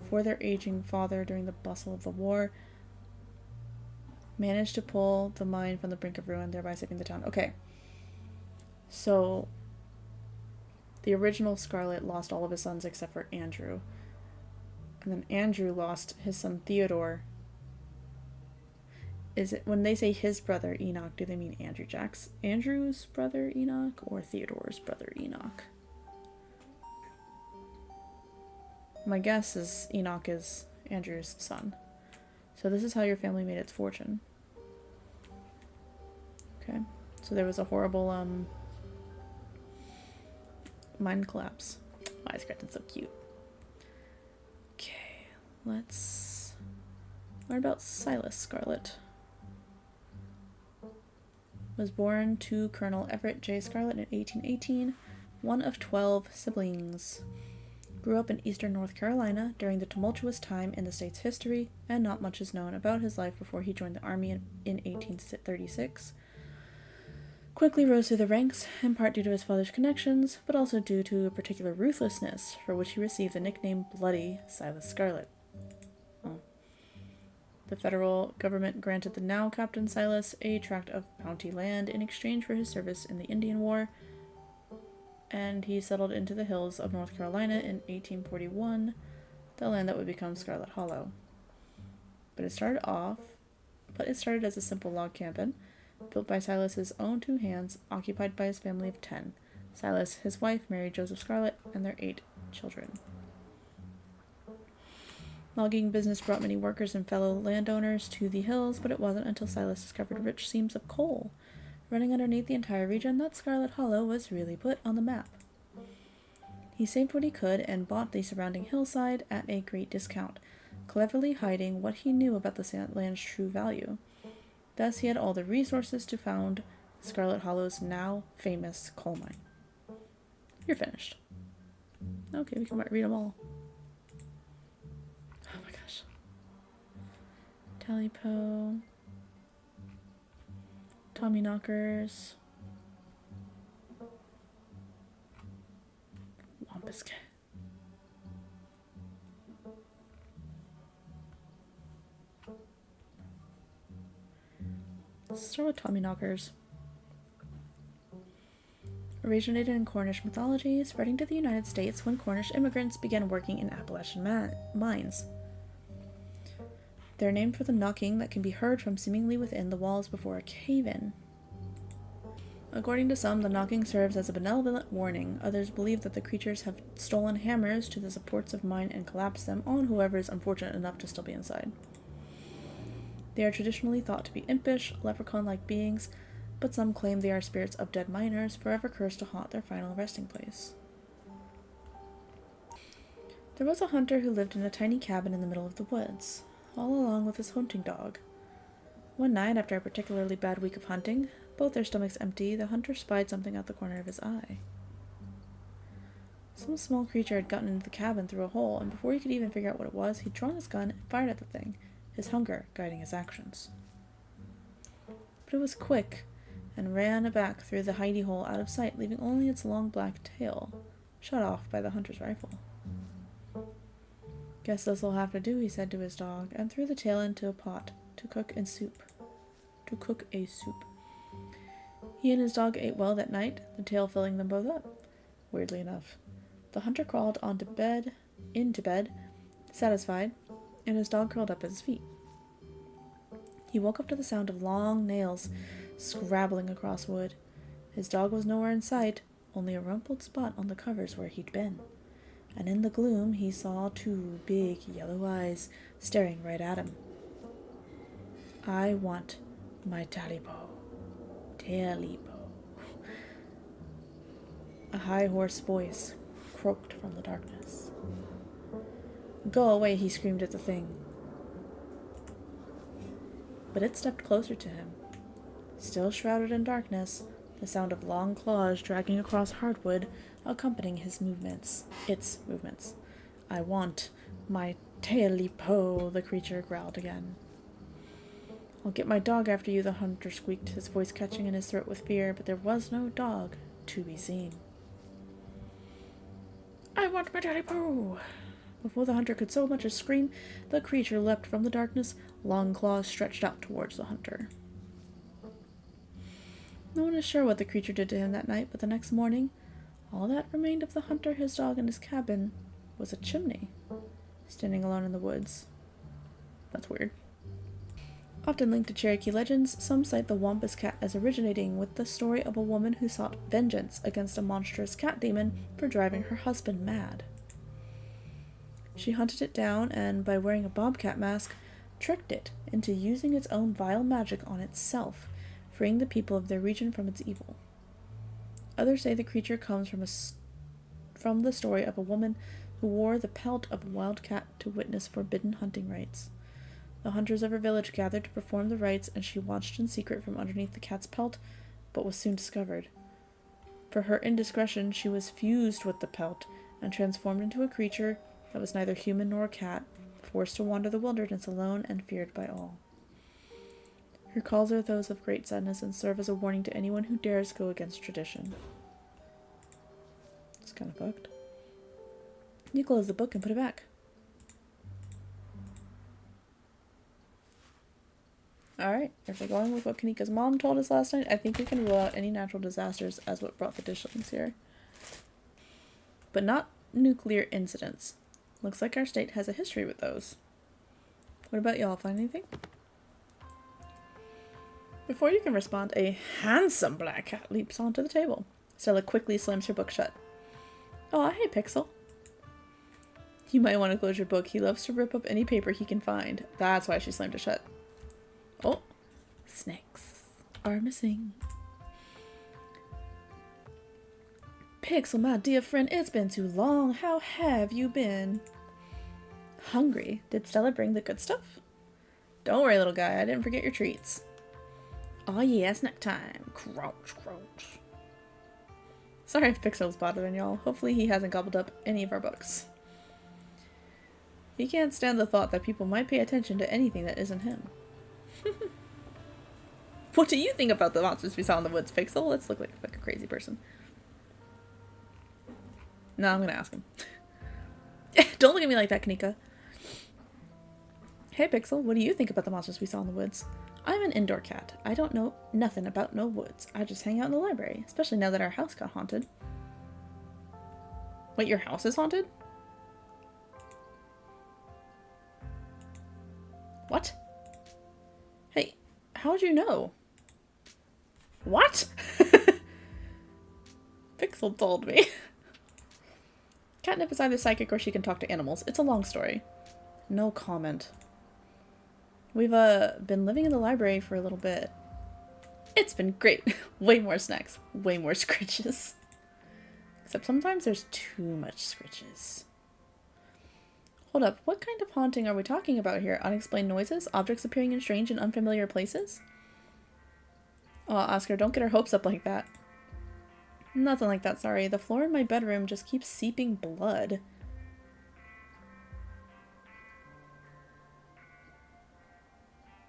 for their aging father during the bustle of the war, managed to pull the mine from the brink of ruin, thereby saving the town. Okay. So, the original Scarlet lost all of his sons except for Andrew. And then Andrew lost his son Theodore. Is it, when they say his brother Enoch, do they mean Andrew's brother Enoch, or Theodore's brother Enoch? My guess is Enoch is Andrew's son. So this is how your family made its fortune. Okay. So there was a horrible, mine collapse. Why is Gretchen so cute? Okay, let's learn about Silas Scarlet. Was born to Colonel Everett J. Scarlet in 1818, one of 12 siblings. Grew up in eastern North Carolina during the tumultuous time in the state's history, and not much is known about his life before he joined the Army in 1836. Quickly rose through the ranks, in part due to his father's connections, but also due to a particular ruthlessness, for which he received the nickname Bloody Silas Scarlet. The federal government granted the now Captain Silas a tract of bounty land in exchange for his service in the Indian War, and he settled into the hills of North Carolina in 1841, the land that would become Scarlet Hollow. But it started as a simple log cabin, built by Silas's own 2 hands, occupied by his family of 10. Silas, his wife, Mary Joseph Scarlet, and their 8 children. Logging business brought many workers and fellow landowners to the hills, but it wasn't until Silas discovered rich seams of coal running underneath the entire region that Scarlet Hollow was really put on the map. He saved what he could and bought the surrounding hillside at a great discount, cleverly hiding what he knew about the land's true value. Thus, he had all the resources to found Scarlet Hollow's now famous coal mine. You're finished. Okay, we can read them all. Oh my gosh. Tallypo. Tommy Knockers. Wampus. Let's start with Tommy Knockers. Originated in Cornish mythology, spreading to the United States when Cornish immigrants began working in Appalachian mines. They're named for the knocking that can be heard from seemingly within the walls before a cave-in. According to some, the knocking serves as a benevolent warning. Others believe that the creatures have stolen hammers to the supports of mine and collapsed them on whoever is unfortunate enough to still be inside. They are traditionally thought to be impish, leprechaun-like beings, but some claim they are spirits of dead miners, forever cursed to haunt their final resting place. There was a hunter who lived in a tiny cabin in the middle of the woods, all along with his hunting dog. One night, after a particularly bad week of hunting, both their stomachs empty, the hunter spied something out the corner of his eye. Some small creature had gotten into the cabin through a hole, and before he could even figure out what it was, he'd drawn his gun and fired at the thing, his hunger guiding his actions. But it was quick, and ran back through the hidey hole out of sight, leaving only its long black tail, shot off by the hunter's rifle. "Guess this'll have to do," he said to his dog, and threw the tail into a pot to cook a soup. He and his dog ate well that night, the tale filling them both up. Weirdly enough. The hunter crawled into bed, satisfied, and his dog curled up at his feet. He woke up to the sound of long nails scrabbling across wood. His dog was nowhere in sight, only a rumpled spot on the covers where he'd been. And in the gloom he saw 2 big yellow eyes staring right at him. I want my Talipo. A high, hoarse voice croaked from the darkness. Go away, he screamed at the thing. But it stepped closer to him. Still shrouded in darkness, the sound of long claws dragging across hardwood accompanying its movements. I want my Talipo, the creature growled again. I'll get my dog after you, the hunter squeaked, his voice catching in his throat with fear, but there was no dog to be seen. I want my Talipo! Before the hunter could so much as scream, the creature leapt from the darkness, long claws stretched out towards the hunter. No one is sure what the creature did to him that night, but the next morning, all that remained of the hunter, his dog, and his cabin was a chimney, standing alone in the woods. That's weird. Often linked to Cherokee legends, some cite the Wampus Cat as originating with the story of a woman who sought vengeance against a monstrous cat demon for driving her husband mad. She hunted it down and, by wearing a bobcat mask, tricked it into using its own vile magic on itself, freeing the people of their region from its evil. Others say the creature comes from the story of a woman who wore the pelt of a wild cat to witness forbidden hunting rites. The hunters of her village gathered to perform the rites, and she watched in secret from underneath the cat's pelt, but was soon discovered. For her indiscretion, she was fused with the pelt and transformed into a creature that was neither human nor cat, forced to wander the wilderness alone and feared by all. Her calls are those of great sadness and serve as a warning to anyone who dares go against tradition. It's kind of fucked. You close the book and put it back. Alright, if we're going with what Kanika's mom told us last night, I think we can rule out any natural disasters as what brought the dishlings here. But not nuclear incidents. Looks like our state has a history with those. What about y'all? Find anything? Before you can respond, a handsome black cat leaps onto the table. Stella quickly slams her book shut. Oh, hey, Pixel. You might want to close your book. He loves to rip up any paper he can find. That's why she slammed it shut. Oh, snacks are missing. Pixel, my dear friend, it's been too long. How have you been? Hungry. Did Stella bring the good stuff? Don't worry, little guy. I didn't forget your treats. Oh yeah, snack time. Crouch, crouch. Sorry if Pixel's bothering y'all. Hopefully he hasn't gobbled up any of our books. He can't stand the thought that people might pay attention to anything that isn't him. What do you think about the monsters we saw in the woods, Pixel? Let's look like a crazy person. No, I'm gonna ask him. Don't look at me like that, Kanika. Hey, Pixel, what do you think about the monsters we saw in the woods? I'm an indoor cat. I don't know nothing about no woods. I just hang out in the library, especially now that our house got haunted. Wait, your house is haunted? What? Hey, how'd you know? What? Pixel told me. Katnip is either psychic or she can talk to animals. It's a long story. No comment. We've been living in the library for a little bit. It's been great. Way more snacks. Way more scritches. Except sometimes there's too much scritches. Hold up. What kind of haunting are we talking about here? Unexplained noises? Objects appearing in strange and unfamiliar places? Oh, Oscar, don't get our hopes up like that. Nothing like that, sorry. The floor in my bedroom just keeps seeping blood.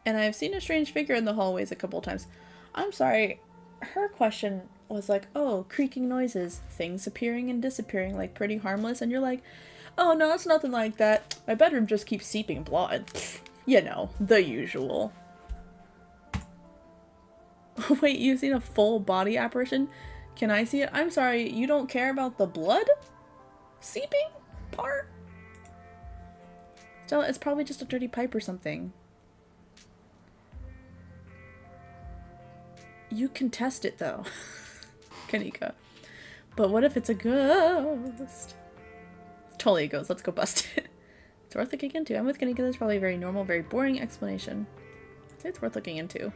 And I've seen a strange figure in the hallways a couple times. I'm sorry. Her question was like, oh, creaking noises, things appearing and disappearing, like pretty harmless. And you're like, oh, no, it's nothing like that. My bedroom just keeps seeping blood. You know, the usual. Wait, you've seen a full body apparition? Can I see it? I'm sorry, you don't care about the blood seeping part? Stella, it's probably just a dirty pipe or something. You can test it though. Kanika. But what if it's a ghost? It's totally a ghost. Let's go bust it. It's worth looking into. I'm with Kanika. That's probably a very normal, very boring explanation. It's worth looking into.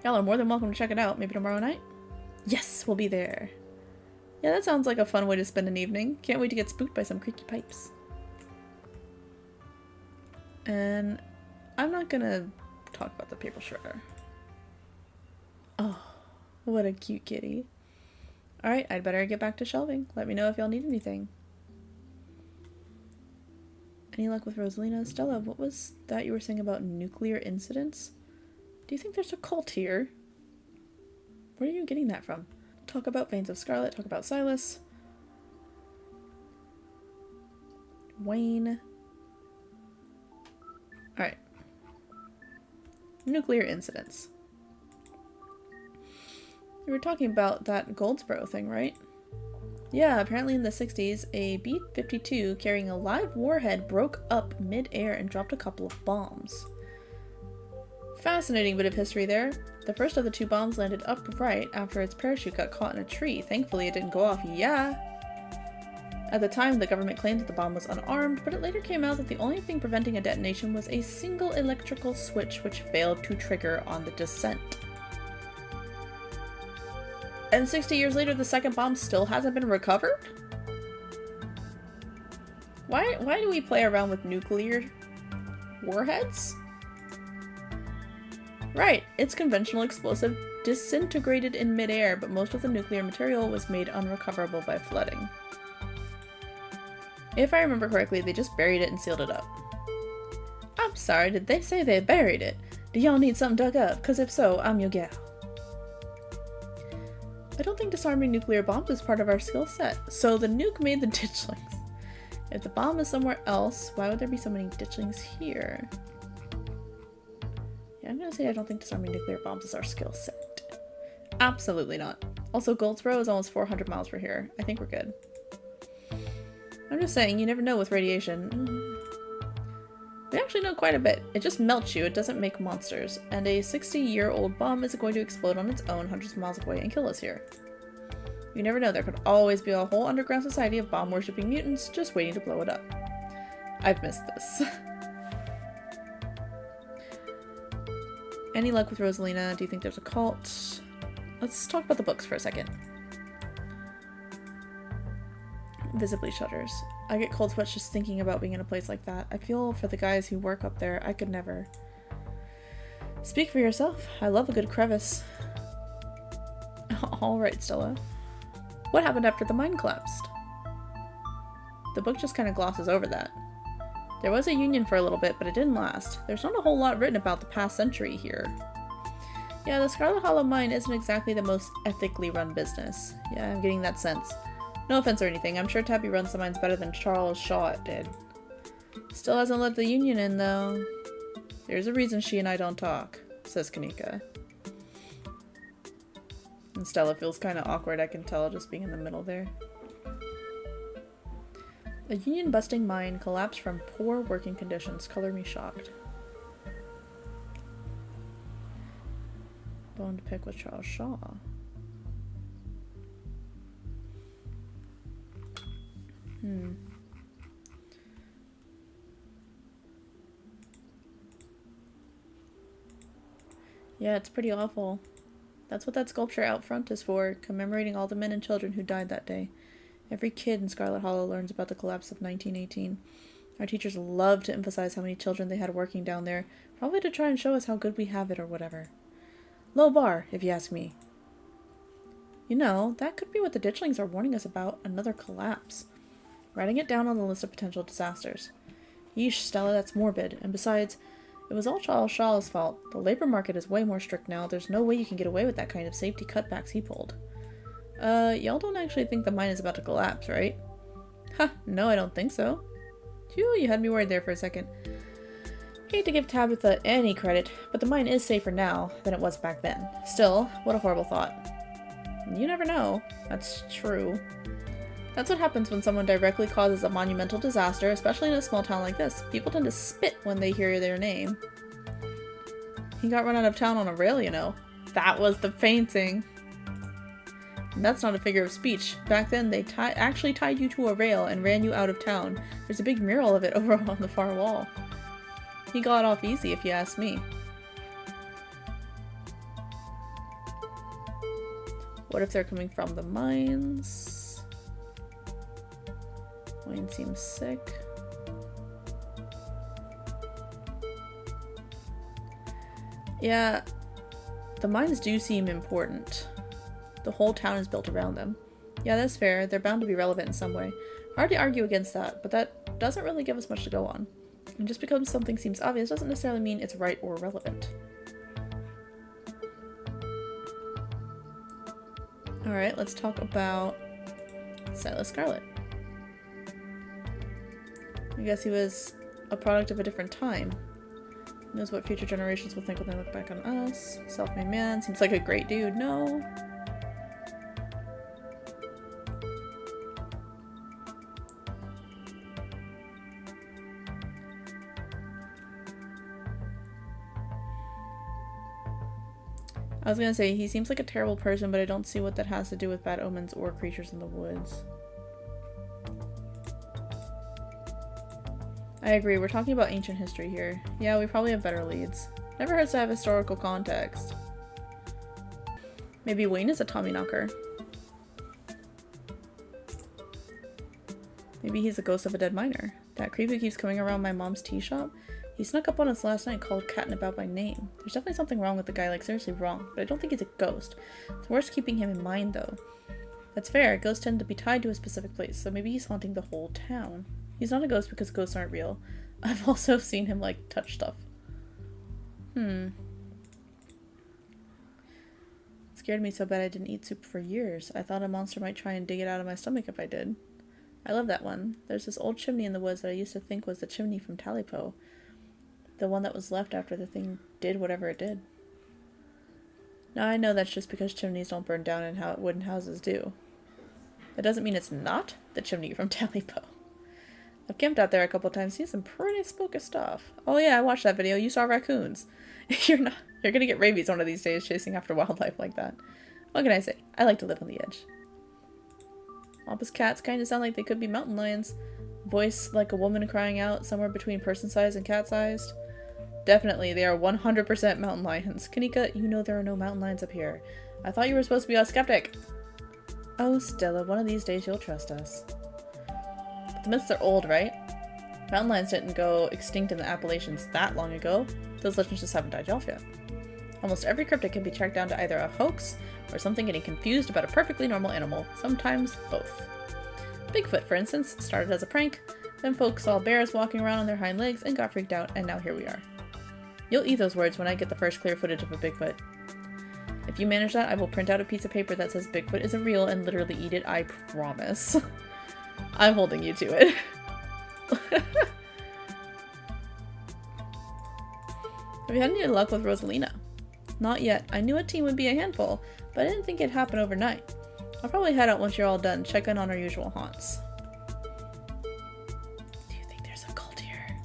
Y'all are more than welcome to check it out. Maybe tomorrow night? Yes, we'll be there. Yeah, that sounds like a fun way to spend an evening. Can't wait to get spooked by some creaky pipes. And I'm not gonna talk about the paper shredder. Oh, what a cute kitty. Alright, I'd better get back to shelving. Let me know if y'all need anything. Any luck with Rosalina? Stella, what was that you were saying about nuclear incidents? Do you think there's a cult here? Where are you getting that from? Talk about Veins of Scarlet, talk about Silas. Wayne. Alright. Nuclear incidents. You were talking about that Goldsboro thing, right? Yeah, apparently in the 60s, a B-52 carrying a live warhead broke up mid-air and dropped a couple of bombs. Fascinating bit of history there. The first of the 2 bombs landed upright after its parachute got caught in a tree. Thankfully it didn't go off. Yeah! At the time, the government claimed that the bomb was unarmed, but it later came out that the only thing preventing a detonation was a single electrical switch which failed to trigger on the descent. And 60 years later, the second bomb still hasn't been recovered? Why do we play around with nuclear warheads? Right, it's conventional explosive disintegrated in midair, but most of the nuclear material was made unrecoverable by flooding. If I remember correctly, they just buried it and sealed it up. I'm sorry, did they say they buried it? Do y'all need something dug up? Cause if so, I'm your gal. I don't think disarming nuclear bombs is part of our skill set. So the nuke made the ditchlings. If the bomb is somewhere else, why would there be so many ditchlings here? Yeah, I'm gonna say I don't think disarming nuclear bombs is our skill set. Absolutely not. Also, Goldsboro is almost 400 miles from here. I think we're good. I'm just saying, you never know with radiation. We actually know quite a bit. It just melts you, it doesn't make monsters. And a 60-year-old bomb isn't going to explode on its own hundreds of miles away and kill us here. You never know, there could always be a whole underground society of bomb-worshipping mutants just waiting to blow it up. I've missed this. Any luck with Rosalina? Do you think there's a cult? Let's talk about the books for a second. Visibly shudders. I get cold sweats just thinking about being in a place like that. I feel for the guys who work up there. I could never. Speak for yourself. I love a good crevice. Alright, Stella. What happened after the mine collapsed? The book just kind of glosses over that. There was a union for a little bit, but it didn't last. There's not a whole lot written about the past century here. Yeah, the Scarlet Hollow mine isn't exactly the most ethically run business. Yeah, I'm getting that sense. No offense or anything, I'm sure Tabby runs the mines better than Charles Shaw did. Still hasn't let the union in, though. There's a reason she and I don't talk, says Kanika. And Stella feels kind of awkward, I can tell, just being in the middle there. A union-busting mine collapsed from poor working conditions. Color me shocked. Bone to pick with Charles Shaw. Yeah, it's pretty awful. That's what that sculpture out front is for, commemorating all the men and children who died that day. Every kid in Scarlet Hollow learns about the collapse of 1918. Our teachers love to emphasize how many children they had working down there, probably to try and show us how good we have it or whatever. Low bar, if you ask me. You know, that could be what the ditchlings are warning us about, another collapse. Writing it down on the list of potential disasters. Yeesh, Stella, that's morbid. And besides, it was all Charles Shaw's fault. The labor market is way more strict now. There's no way you can get away with that kind of safety cutbacks he pulled. Y'all don't actually think the mine is about to collapse, right? Ha, no, I don't think so. Phew, you had me worried there for a second. Hate to give Tabitha any credit, but the mine is safer now than it was back then. Still, what a horrible thought. You never know. That's true. That's what happens when someone directly causes a monumental disaster, especially in a small town like this. People tend to spit when they hear their name. He got run out of town on a rail, you know. That was the painting. And that's not a figure of speech. Back then, they actually tied you to a rail and ran you out of town. There's a big mural of it over on the far wall. He got off easy, if you ask me. What if they're coming from the mines? Wayne seems sick. Yeah, the mines do seem important. The whole town is built around them. Yeah, that's fair. They're bound to be relevant in some way. Hard to argue against that, but that doesn't really give us much to go on. And just because something seems obvious doesn't necessarily mean it's right or relevant. Alright, let's talk about Silas Scarlet. I guess he was a product of a different time. Who knows what future generations will think when they look back on us. Self-made man, seems like a great dude. No. I was gonna say, he seems like a terrible person, but I don't see what that has to do with bad omens or creatures in the woods. I agree, we're talking about ancient history here. Yeah, we probably have better leads. Never hurts to have historical context. Maybe Wayne is a Tommyknocker. Maybe he's the ghost of a dead miner. That creep who keeps coming around my mom's tea shop? He snuck up on us last night, called Katnip out by name. There's definitely something wrong with the guy, like seriously wrong, but I don't think he's a ghost. It's worth keeping him in mind though. That's fair, ghosts tend to be tied to a specific place, so maybe he's haunting the whole town. He's not a ghost because ghosts aren't real. I've also seen him, like, touch stuff. It scared me so bad I didn't eat soup for years. I thought a monster might try and dig it out of my stomach if I did. I love that one. There's this old chimney in the woods that I used to think was the chimney from Talipo. The one that was left after the thing did whatever it did. Now I know that's just because chimneys don't burn down and how wooden houses do. That doesn't mean it's not the chimney from Talipo. I've camped out there a couple times, seen some pretty spooky stuff. Oh yeah, I watched that video. You saw raccoons. You're gonna get rabies one of these days chasing after wildlife like that. What can I say? I like to live on the edge. Wampus cats kind of sound like they could be mountain lions. Voice like a woman crying out, somewhere between person-sized and cat-sized. Definitely, they are 100% mountain lions. Kanika, you know there are no mountain lions up here. I thought you were supposed to be a skeptic. Oh, Stella, one of these days you'll trust us. The myths are old, right? Mountain lions didn't go extinct in the Appalachians that long ago. Those legends just haven't died off yet. Almost every cryptid can be tracked down to either a hoax or something getting confused about a perfectly normal animal. Sometimes both. Bigfoot, for instance, started as a prank, then folks saw bears walking around on their hind legs and got freaked out, and now here we are. You'll eat those words when I get the first clear footage of a Bigfoot. If you manage that, I will print out a piece of paper that says Bigfoot isn't real and literally eat it, I promise. I'm holding you to it. Have you had any luck with Rosalina? Not yet. I knew a team would be a handful, but I didn't think it'd happen overnight. I'll probably head out once you're all done, check in on our usual haunts. Do you think there's a cult here?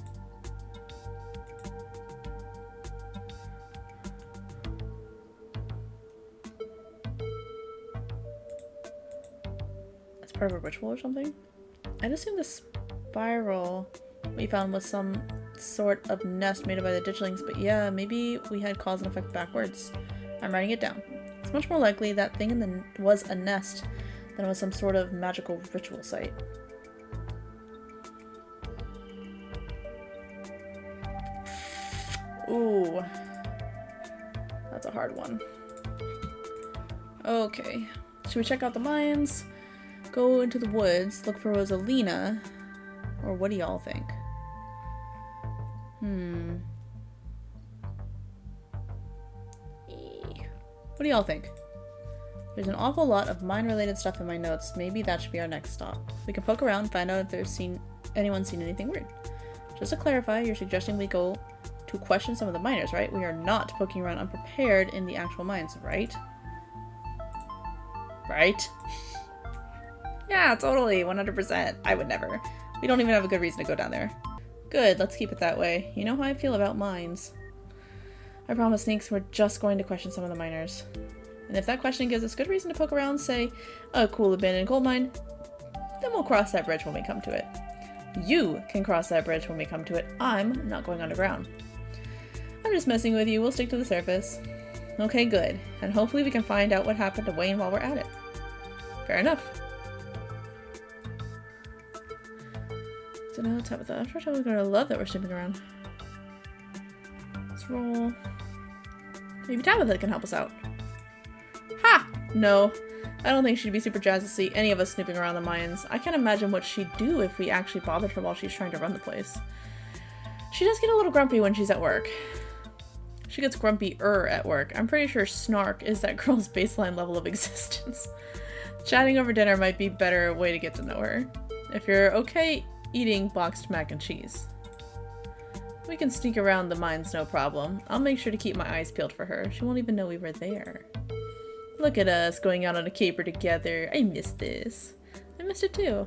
It's part of a ritual or something? I'd assume the spiral we found was some sort of nest made by the ditchlings, but yeah, maybe we had cause and effect backwards. I'm writing it down. It's much more likely that thing was a nest than it was some sort of magical ritual site. Ooh. That's a hard one. Okay. Should we check out the mines? Go into the woods, look for Rosalina, or what do y'all think? What do y'all think? There's an awful lot of mine-related stuff in my notes. Maybe that should be our next stop. We can poke around and find out if anyone's seen anything weird. Just to clarify, you're suggesting we go to question some of the miners, right? We are not poking around unprepared in the actual mines, right? Right? Yeah, totally. 100%. I would never. We don't even have a good reason to go down there. Good, let's keep it that way. You know how I feel about mines. I promise, Sneaks, we're just going to question some of the miners. And if that question gives us good reason to poke around, say, a cool abandoned gold mine, then we'll cross that bridge when we come to it. You can cross that bridge when we come to it. I'm not going underground. I'm just messing with you. We'll stick to the surface. Okay, good. And hopefully we can find out what happened to Wayne while we're at it. Fair enough. So now let's have that. After time, we're gonna love that we're snooping around. Let's roll. Maybe Tabitha can help us out. Ha! No. I don't think she'd be super jazzed to see any of us snooping around the mines. I can't imagine what she'd do if we actually bothered her while she's trying to run the place. She does get a little grumpy when she's at work. She gets grumpier at work. I'm pretty sure snark is that girl's baseline level of existence. Chatting over dinner might be a better way to get to know her. If you're okay eating boxed mac and cheese. We can sneak around the mines, no problem. I'll make sure to keep my eyes peeled for her. She won't even know we were there. Look at us going out on a caper together. I miss this. I missed it too.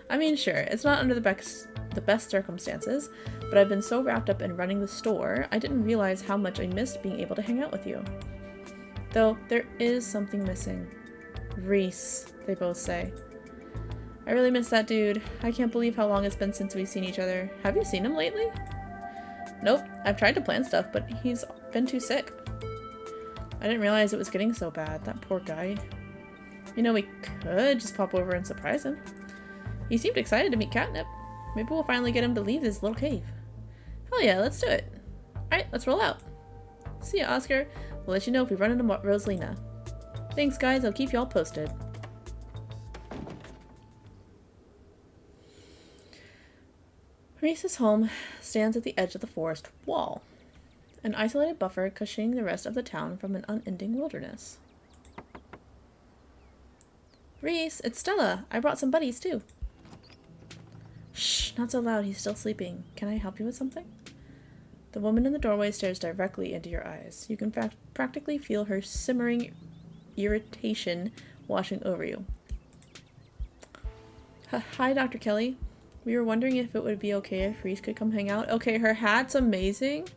I mean, sure, it's not under the best circumstances, but I've been so wrapped up in running the store, I didn't realize how much I missed being able to hang out with you. Though, there is something missing. Reese, they both say. I really miss that dude. I can't believe how long it's been since we've seen each other. Have you seen him lately? Nope. I've tried to plan stuff, but he's been too sick. I didn't realize it was getting so bad. That poor guy. You know, we could just pop over and surprise him. He seemed excited to meet Katnip. Maybe we'll finally get him to leave this little cave. Hell yeah, let's do it. Alright, let's roll out. See ya, Oscar. We'll let you know if we run into Rosalina. Thanks, guys. I'll keep y'all posted. Reese's home stands at the edge of the forest wall, an isolated buffer cushioning the rest of the town from an unending wilderness. Reese, it's Stella. I brought some buddies, too. Shh, not so loud. He's still sleeping. Can I help you with something? The woman in the doorway stares directly into your eyes. You can practically feel her simmering irritation washing over you. Hi, Dr. Kelly. We were wondering if it would be okay if Reese could come hang out. Okay, her hat's amazing.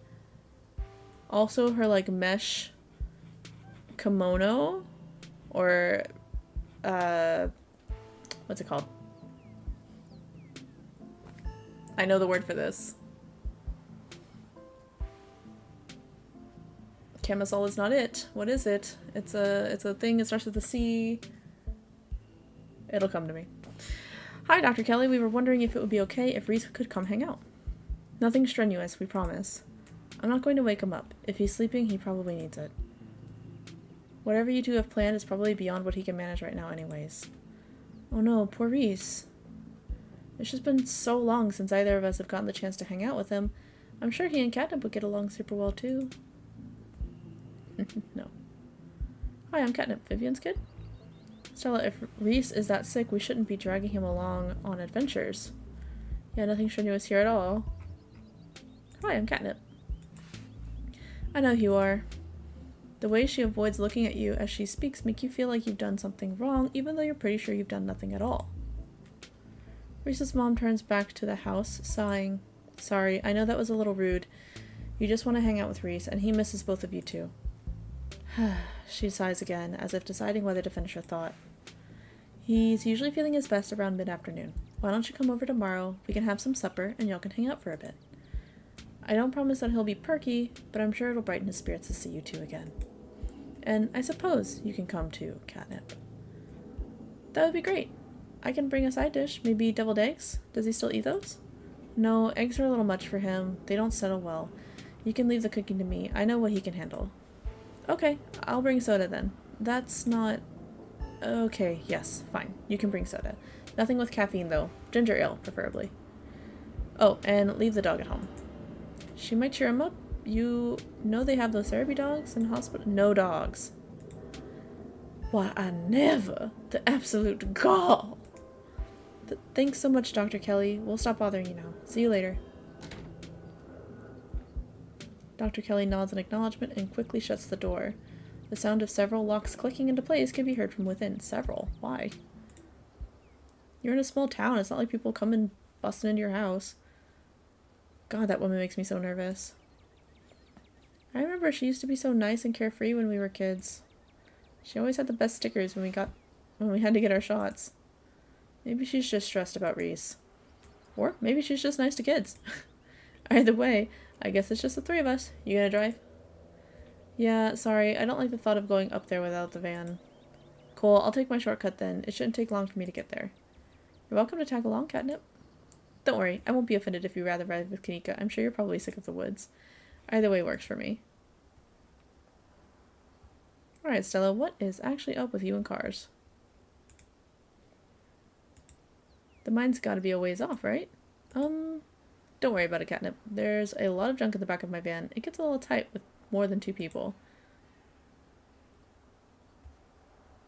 Also, her, like, mesh kimono. Or, what's it called? I know the word for this. Camisole is not it. What is it? It's a thing. It starts with a C. It'll come to me. Hi, Dr. Kelly. We were wondering if it would be okay if Reese could come hang out. Nothing strenuous, we promise. I'm not going to wake him up. If he's sleeping, he probably needs it. Whatever you two have planned is probably beyond what he can manage right now anyways. Oh no, poor Reese. It's just been so long since either of us have gotten the chance to hang out with him. I'm sure he and Katnip would get along super well too. No. Hi, I'm Katnip, Vivian's kid. Stella, if Reese is that sick, we shouldn't be dragging him along on adventures. Yeah, nothing strenuous here at all. Hi, I'm Katnip. I know who you are. The way she avoids looking at you as she speaks make you feel like you've done something wrong, even though you're pretty sure you've done nothing at all. Reese's mom turns back to the house, sighing. Sorry, I know that was a little rude. You just want to hang out with Reese, and he misses both of you too. She sighs again, as if deciding whether to finish her thought. He's usually feeling his best around mid-afternoon. Why don't you come over tomorrow? We can have some supper, and y'all can hang out for a bit. I don't promise that he'll be perky, but I'm sure it'll brighten his spirits to see you two again. And I suppose you can come too, Katnip. That would be great. I can bring a side dish, maybe deviled eggs. Does he still eat those? No, eggs are a little much for him. They don't settle well. You can leave the cooking to me. I know what he can handle. Okay, I'll bring soda then. That's not... Okay, yes, fine. You can bring soda. Nothing with caffeine, though. Ginger ale, preferably. Oh, and leave the dog at home. She might cheer him up. You know they have those therapy dogs in hospital? No dogs. Why, I never. The absolute gall. Thanks so much, Dr. Kelly. We'll stop bothering you now. See you later. Dr. Kelly nods in acknowledgement and quickly shuts the door. The sound of several locks clicking into place can be heard from within. Several? Why? You're in a small town. It's not like people come and busting into your house. God, that woman makes me so nervous. I remember she used to be so nice and carefree when we were kids. She always had the best stickers when we had to get our shots. Maybe she's just stressed about Reese. Or maybe she's just nice to kids. Either way, I guess it's just the three of us. You gonna drive? Yeah, sorry. I don't like the thought of going up there without the van. Cool, I'll take my shortcut then. It shouldn't take long for me to get there. You're welcome to tag along, Katnip. Don't worry, I won't be offended if you rather ride with Kanika. I'm sure you're probably sick of the woods. Either way works for me. Alright, Stella, what is actually up with you and cars? The mine's gotta be a ways off, right? Don't worry about it, Katnip. There's a lot of junk in the back of my van. It gets a little tight with more than 2 people.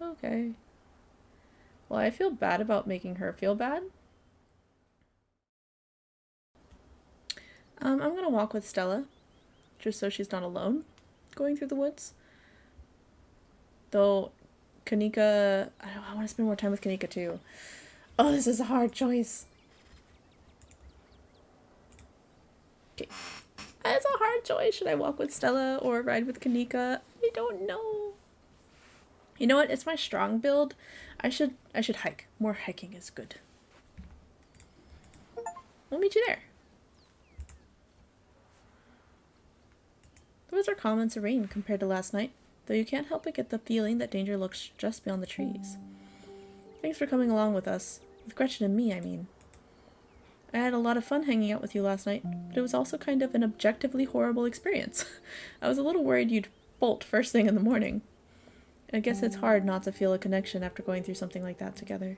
Okay. Well, I feel bad about making her feel bad. I'm gonna walk with Stella, just so she's not alone going through the woods. Though, Kanika... I want to spend more time with Kanika, too. Oh, this is a hard choice. Okay. It's a hard choice. Should I walk with Stella or ride with Kanika? I don't know. You know what? It's my strong build. I should hike. More hiking is good. We'll meet you there. The woods are calm and serene compared to last night, though you can't help but get the feeling that danger lurks just beyond the trees. Thanks for coming along with us. With Gretchen and me, I mean. I had a lot of fun hanging out with you last night, but it was also kind of an objectively horrible experience. I was a little worried you'd bolt first thing in the morning. I guess it's hard not to feel a connection after going through something like that together.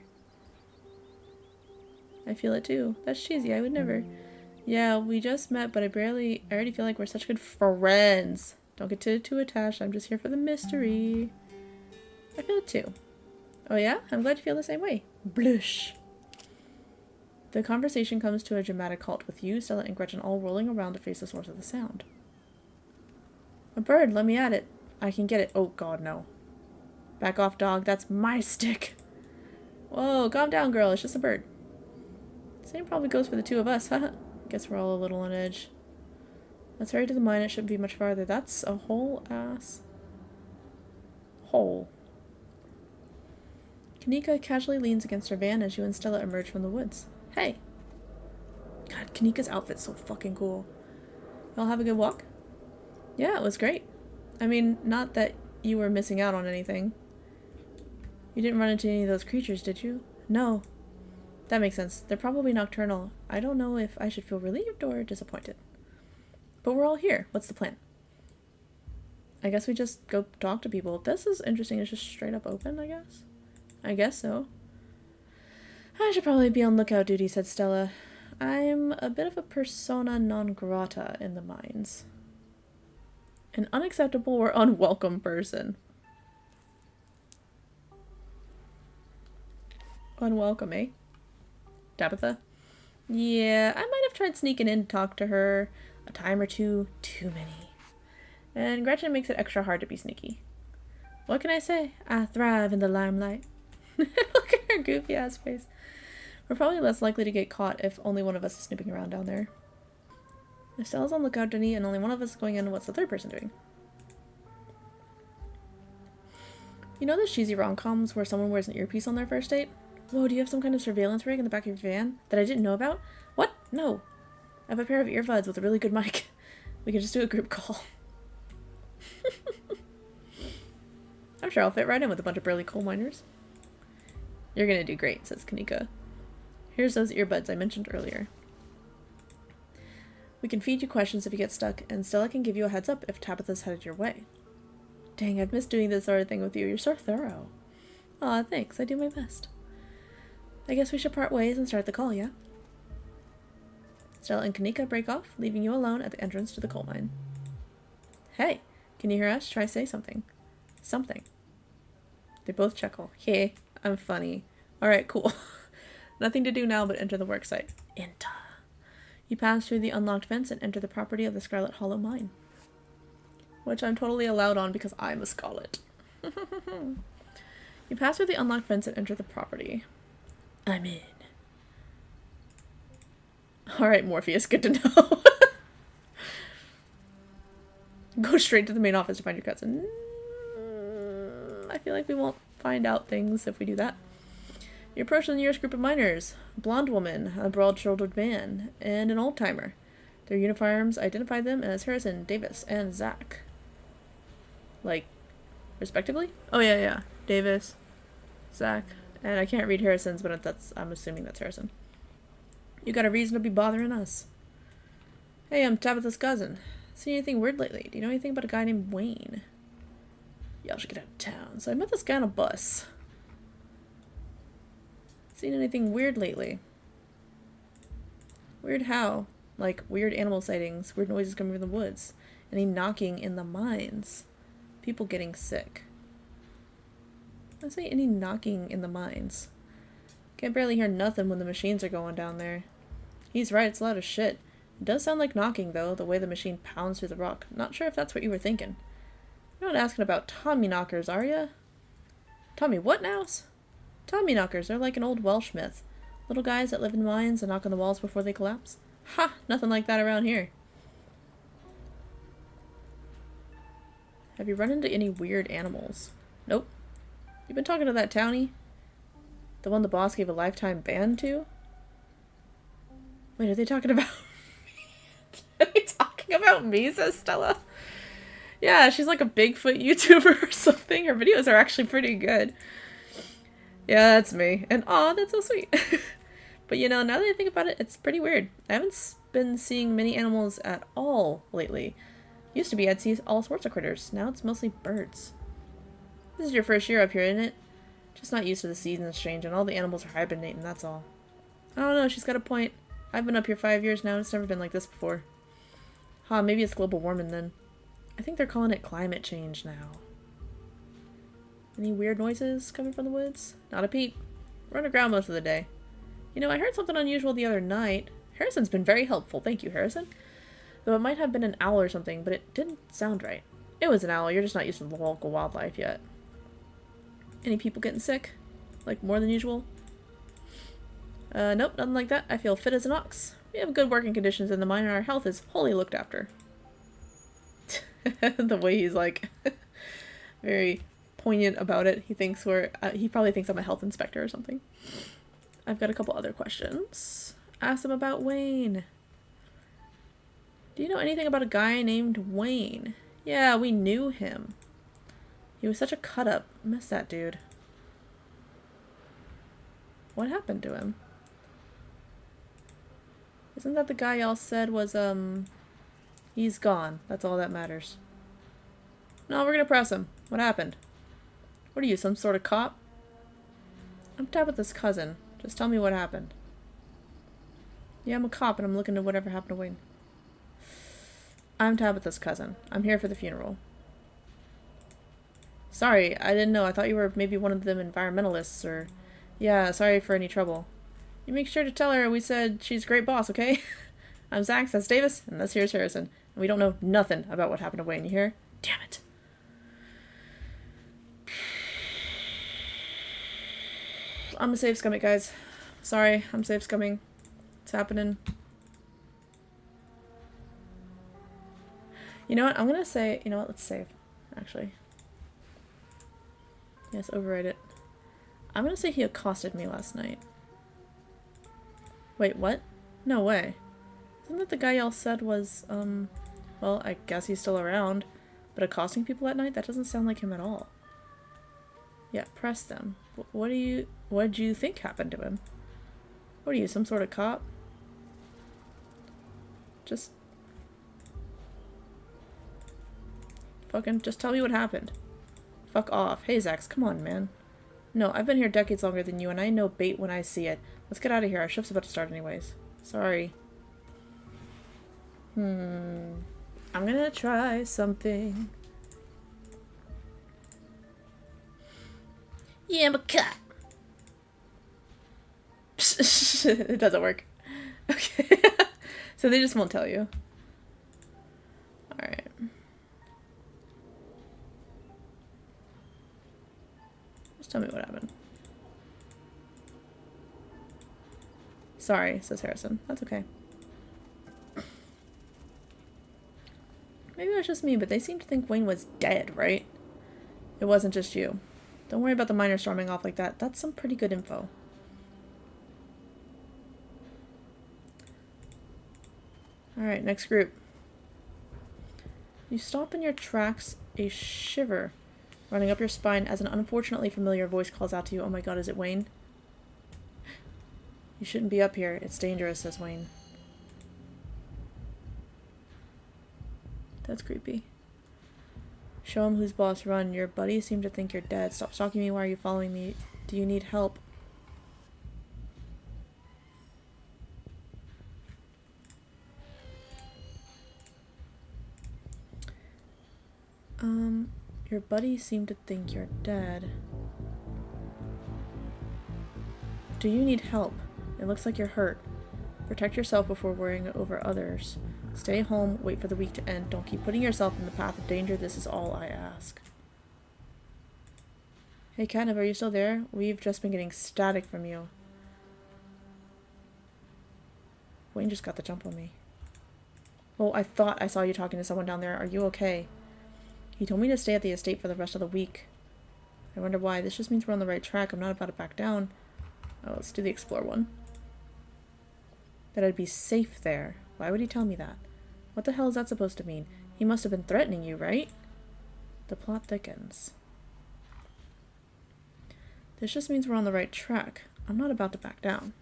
I feel it too. That's cheesy, I would never. Yeah, we just met, but I already feel like we're such good friends. Don't get too attached, I'm just here for the mystery. I feel it too. Oh yeah? I'm glad you feel the same way. Blush. The conversation comes to a dramatic halt with you, Stella, and Gretchen all rolling around to face the source of the sound. A bird, let me at it. I can get it. Oh god, no. Back off, dog. That's my stick. Whoa, calm down, girl. It's just a bird. Same probably goes for the two of us, haha. Guess we're all a little on edge. Let's hurry to the mine. It shouldn't be much farther. That's a whole ass hole. Kanika casually leans against her van as you and Stella emerge from the woods. Hey! God, Kanika's outfit's so fucking cool. Y'all have a good walk? Yeah, it was great. I mean, not that you were missing out on anything. You didn't run into any of those creatures, did you? No. That makes sense. They're probably nocturnal. I don't know if I should feel relieved or disappointed. But we're all here. What's the plan? I guess we just go talk to people. This is interesting. It's just straight up open, I guess. I guess so. I should probably be on lookout duty, said Stella. I'm a bit of a persona non grata in the mines. An unacceptable or unwelcome person. Unwelcome, eh? Tabitha? Yeah, I might have tried sneaking in to talk to her a time or two. Too many. And Gretchen makes it extra hard to be sneaky. What can I say? I thrive in the limelight. Look at her goofy ass face. We're probably less likely to get caught if only one of us is snooping around down there. If Stella's on lookout duty and only one of us is going in, what's the third person doing? You know those cheesy rom-coms where someone wears an earpiece on their first date? Whoa, do you have some kind of surveillance rig in the back of your van that I didn't know about? What? No. I have a pair of earbuds with a really good mic. We can just do a group call. I'm sure I'll fit right in with a bunch of burly coal miners. You're gonna do great, says Kanika. Here's those earbuds I mentioned earlier. We can feed you questions if you get stuck, and Stella can give you a heads up if Tabitha's headed your way. Dang, I've missed doing this sort of thing with you. You're so thorough. Aw, thanks. I do my best. I guess we should part ways and start the call, yeah? Stella and Kanika break off, leaving you alone at the entrance to the coal mine. Hey, can you hear us? Try say something. Something. They both chuckle. Hey, I'm funny. Alright, cool. Nothing to do now but enter the worksite. Enter. You pass through the unlocked fence and enter the property of the Scarlet Hollow mine. which I'm totally allowed on because I'm a Scarlet. You pass through the unlocked fence and enter the property. I'm in. Alright, Morpheus, good to know. Go straight to the main office to find your cousin. I feel like we won't find out things if we do that. You approach the nearest group of miners. A blonde woman, a broad-shouldered man, and an old-timer. Their uniforms identify them as Harrison, Davis, and Zach. Like, respectively? Oh, yeah. Davis, Zach, and I can't read Harrison's, but I'm assuming that's Harrison. You got a reason to be bothering us. Hey, I'm Tabitha's cousin. Seen anything weird lately? Do you know anything about a guy named Wayne? Y'all should get out of town. So I met this guy on a bus. Seen anything weird lately? Weird how? Like, weird animal sightings, weird noises coming from the woods, any knocking in the mines, people getting sick. I say any knocking in the mines. Can't barely hear nothing when the machines are going down there. He's right, it's loud as shit. It does sound like knocking, though, the way the machine pounds through the rock. Not sure if that's what you were thinking. You're not asking about Tommy knockers, are ya? Tommy what nows? Tommy knockers are like an old Welsh myth. Little guys that live in mines and knock on the walls before they collapse. Ha! Nothing like that around here. Have you run into any weird animals? Nope. You been talking to that townie? The one the boss gave a lifetime ban to? Wait, are they talking about me? Are they talking about me, says Stella? Yeah, she's like a Bigfoot YouTuber or something. Her videos are actually pretty good. Yeah, that's me. And aw, that's so sweet. But you know, now that I think about it, it's pretty weird. I haven't been seeing many animals at all lately. Used to be I'd see all sorts of critters. Now it's mostly birds. This is your first year up here, isn't it? Just not used to the seasons change and all the animals are hibernating, that's all. I don't know, she's got a point. I've been up here 5 years now and it's never been like this before. Huh, maybe it's global warming then. I think they're calling it climate change now. Any weird noises coming from the woods? Not a peep. We're underground most of the day. You know, I heard something unusual the other night. Harrison's been very helpful. Thank you, Harrison. Though it might have been an owl or something, but it didn't sound right. It was an owl. You're just not used to the local wildlife yet. Any people getting sick? Like, more than usual? Nope, nothing like that. I feel fit as an ox. We have good working conditions in the mine and our health is wholly looked after. The way he's, like, very poignant about it. He thinks he probably thinks I'm a health inspector or something. I've got a couple other questions. Ask him about Wayne. Do you know anything about a guy named Wayne? Yeah, we knew him. He was such a cut-up. Miss that dude. What happened to him? Isn't that the guy y'all said was, he's gone. That's all that matters. No, we're gonna press him. What happened? What are you, some sort of cop? I'm Tabitha's cousin. Just tell me what happened. Yeah, I'm a cop and I'm looking at whatever happened to Wayne. I'm Tabitha's cousin. I'm here for the funeral. Sorry, I didn't know. I thought you were maybe one of them environmentalists or... Yeah, sorry for any trouble. You make sure to tell her we said she's a great boss, okay? I'm Zach, that's Davis, and this here's Harrison. And we don't know nothing about what happened to Wayne, you hear? Damn it. I'm a safe scumming, guys. Sorry, I'm safe scumming. It's happening. You know what? I'm gonna say... You know what? Let's save. Actually. Yes, overwrite it. I'm gonna say he accosted me last night. Wait, what? No way. Isn't that the guy y'all said was, well, I guess he's still around. But accosting people at night? That doesn't sound like him at all. Yeah, press them. What do you think happened to him? What are you, some sort of cop? Just... Fucking, just tell me what happened. Fuck off. Hey, Zax, come on, man. No, I've been here decades longer than you, and I know bait when I see it. Let's get out of here. Our shift's about to start anyways. Sorry. I'm gonna try something. Yeah, I'm a cat. It doesn't work. Okay. So they just won't tell you. Alright. tell me what happened. Sorry, says Harrison. That's okay. Maybe it was just me, but they seemed to think Wayne was dead, right? It wasn't just you. Don't worry about the miners storming off like that. That's some pretty good info. Alright, next group. You stop in your tracks, a shiver running up your spine as an unfortunately familiar voice calls out to you. Oh my god, is it Wayne? You shouldn't be up here. It's dangerous, says Wayne. That's creepy. Show him who's boss. Run. Your buddies seem to think you're dead. Stop stalking me. Why are you following me? Do you need help? Your buddies seem to think you're dead. Do you need help? It looks like you're hurt. Protect yourself before worrying over others. Stay home, wait for the week to end. Don't keep putting yourself in the path of danger. This is all I ask. Hey, Katnip, are you still there? We've just been getting static from you. Wayne just got the jump on me. Oh, I thought I saw you talking to someone down there. Are you okay? He told me to stay at the estate for the rest of the week. I wonder why. This just means we're on the right track. I'm not about to back down. Oh, let's do the explore one. That I'd be safe there. Why would he tell me that? What the hell is that supposed to mean? He must have been threatening you, right? The plot thickens. This just means we're on the right track. I'm not about to back down.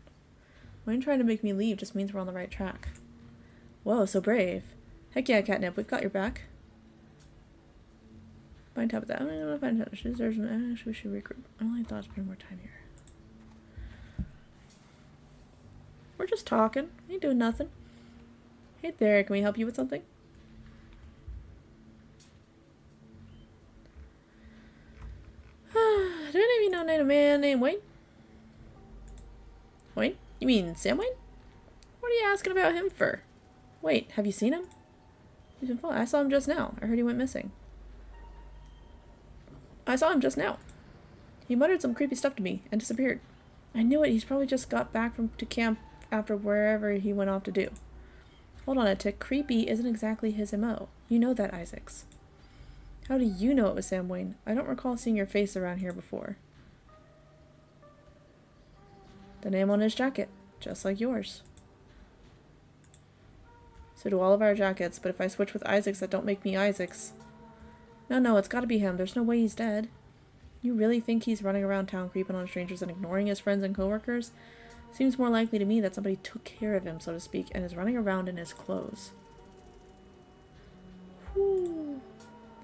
Wayne trying to make me leave just means we're on the right track. Whoa, so brave. Heck yeah, Katnip, we've got your back. Find top of that. I'm gonna find out. She deserves an actually we should regroup. I only thought spend more time here. We're just talking. We ain't doing nothing. Hey there, can we help you with something? Do any of you know a man named Wayne? Wayne? You mean Sam Wayne? What are you asking about him for? Wait, have you seen him? He's been following. I saw him just now. I heard he went missing. I saw him just now. He muttered some creepy stuff to me and disappeared. I knew it. He's probably just got back to camp after wherever he went off to do. Hold on a tick. Creepy isn't exactly his MO. You know that, Isaacs. How do you know it was Sam Wayne? I don't recall seeing your face around here before. The name on his jacket, just like yours. So do all of our jackets, but if I switch with Isaacs, that don't make me Isaacs. No, it's gotta be him. There's no way he's dead. You really think he's running around town creeping on strangers and ignoring his friends and coworkers? Seems more likely to me that somebody took care of him, so to speak, and is running around in his clothes. Whew.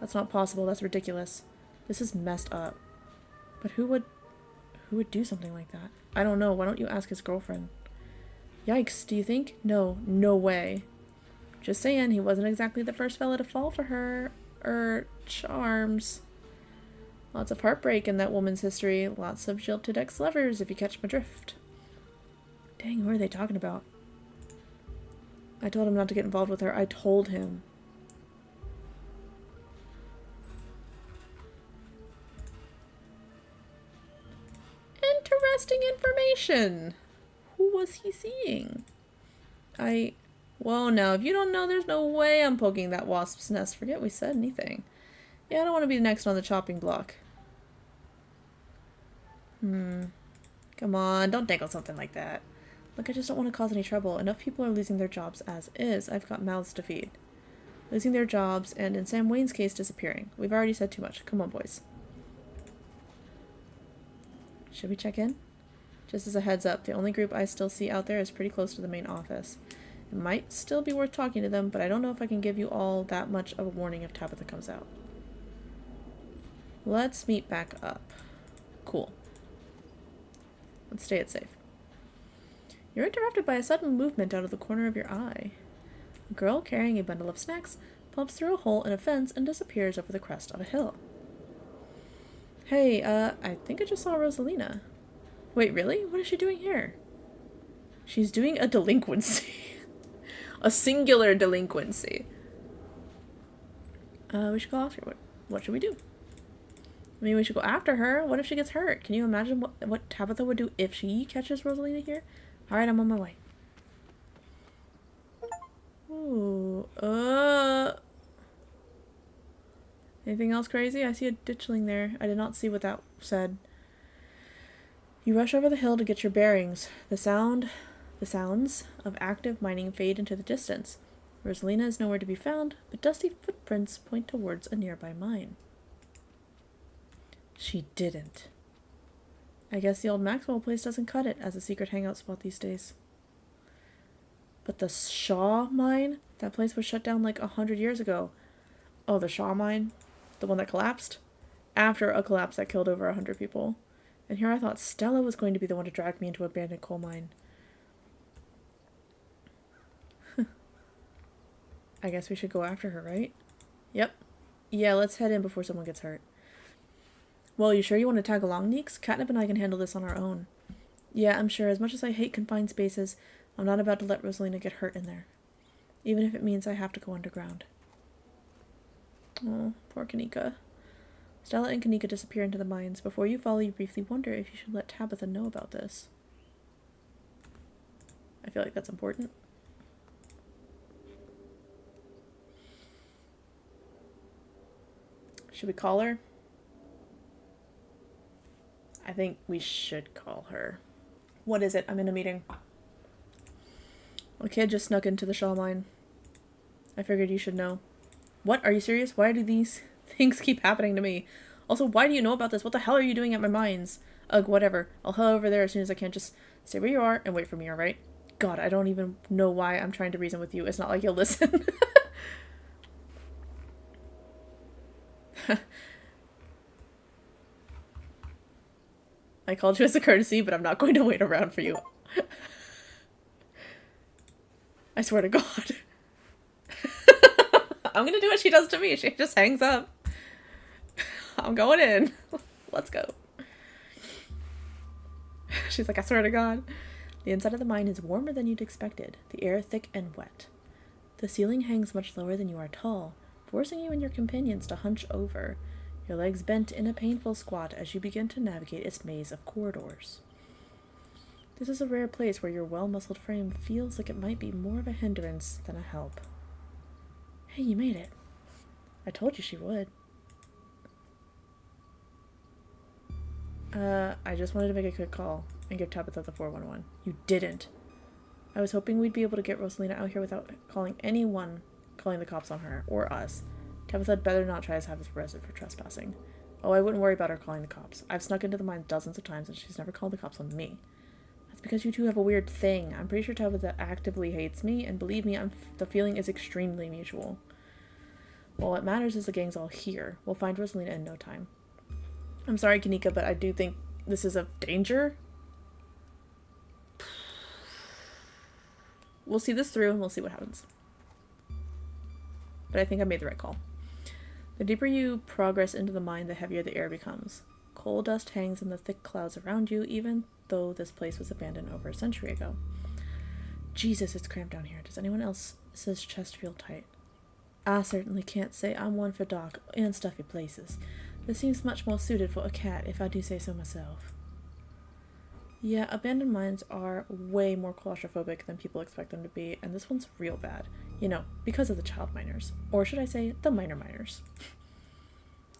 That's not possible. That's ridiculous. This is messed up. But who would do something like that? I don't know. Why don't you ask his girlfriend? Yikes, do you think? No way. Just saying, he wasn't exactly the first fella to fall for her charms. Lots of heartbreak in that woman's history. Lots of jilted ex-lovers, if you catch my drift. Dang, who are they talking about? I told him not to get involved with her. I told him. Interesting information. Who was he seeing? Whoa, now, if you don't know, there's no way I'm poking that wasp's nest. Forget we said anything. Yeah, I don't want to be next on the chopping block. Come on, don't dangle something like that. Look, I just don't want to cause any trouble. Enough people are losing their jobs as is. I've got mouths to feed. Losing their jobs, and in Sam Wayne's case, disappearing. We've already said too much. Come on, boys. Should we check in? Just as a heads up, the only group I still see out there is pretty close to the main office. It might still be worth talking to them, but I don't know if I can give you all that much of a warning if Tabitha comes out. Let's meet back up. Cool. Let's stay it safe. You're interrupted by a sudden movement out of the corner of your eye. A girl carrying a bundle of snacks pops through a hole in a fence and disappears over the crest of a hill. Hey, I think I just saw Rosalina. Wait, really? What is she doing here? She's doing a delinquency. A singular delinquency. We should go ask her. What should we do? I mean, we should go after her. What if she gets hurt? Can you imagine what Tabitha would do if she catches Rosalina here? Alright, I'm on my way. Ooh. Anything else crazy? I see a ditchling there. I did not see what that said. You rush over the hill to get your bearings. The sounds of active mining fade into the distance. Rosalina is nowhere to be found, but dusty footprints point towards a nearby mine. She didn't. I guess the old Maxwell place doesn't cut it as a secret hangout spot these days. But the Shaw mine? That place was shut down like 100 years ago. Oh, the Shaw mine? The one that collapsed? After a collapse that killed over 100 people. And here I thought Stella was going to be the one to drag me into an abandoned coal mine. I guess we should go after her, right? Yep. Yeah, let's head in before someone gets hurt. Well, you sure you want to tag along, Neeks? Katnip and I can handle this on our own. Yeah, I'm sure. As much as I hate confined spaces, I'm not about to let Rosalina get hurt in there. Even if it means I have to go underground. Oh, poor Kanika. Stella and Kanika disappear into the mines. Before you follow, you briefly wonder if you should let Tabitha know about this. I feel like that's important. Should we call her? I think we should call her. What is it? I'm in a meeting. A kid just snuck into the Shaw mine. I figured you should know. What? Are you serious? Why do these things keep happening to me? Also, why do you know about this? What the hell are you doing at my mines? Ugh, whatever. I'll head over there as soon as I can. Just stay where you are and wait for me, alright? God, I don't even know why I'm trying to reason with you. It's not like you'll listen. I called you as a courtesy, but I'm not going to wait around for you. I swear to God. I'm gonna do what she does to me. She just hangs up. I'm going in. Let's go. She's like, I swear to God. The inside of the mine is warmer than you'd expected. The air thick and wet. The ceiling hangs much lower than you are tall, forcing you and your companions to hunch over, your legs bent in a painful squat as you begin to navigate its maze of corridors. This is a rare place where your well-muscled frame feels like it might be more of a hindrance than a help. Hey, you made it. I told you she would. I just wanted to make a quick call and give Tabitha the 411. You didn't. I was hoping we'd be able to get Rosalina out here without calling the cops on her, or us. Tabitha had better not try to have us arrested for trespassing. Oh, I wouldn't worry about her calling the cops. I've snuck into the mine dozens of times and she's never called the cops on me. That's because you two have a weird thing. I'm pretty sure Tabitha actively hates me, and believe me, the feeling is extremely mutual. Well, what matters is the gang's all here. We'll find Rosalina in no time. I'm sorry, Kanika, but I do think this is of danger. We'll see this through and we'll see what happens. But I think I made the right call. The deeper you progress into the mine, the heavier the air becomes. Coal dust hangs in the thick clouds around you, even though this place was abandoned over a century ago. Jesus, it's cramped down here. Does anyone else's chest feel tight? I certainly can't say I'm one for dark and stuffy places. This seems much more suited for a cat, if I do say so myself. Yeah, abandoned mines are way more claustrophobic than people expect them to be, and this one's real bad. You know, because of the child miners. Or should I say, the minor miners.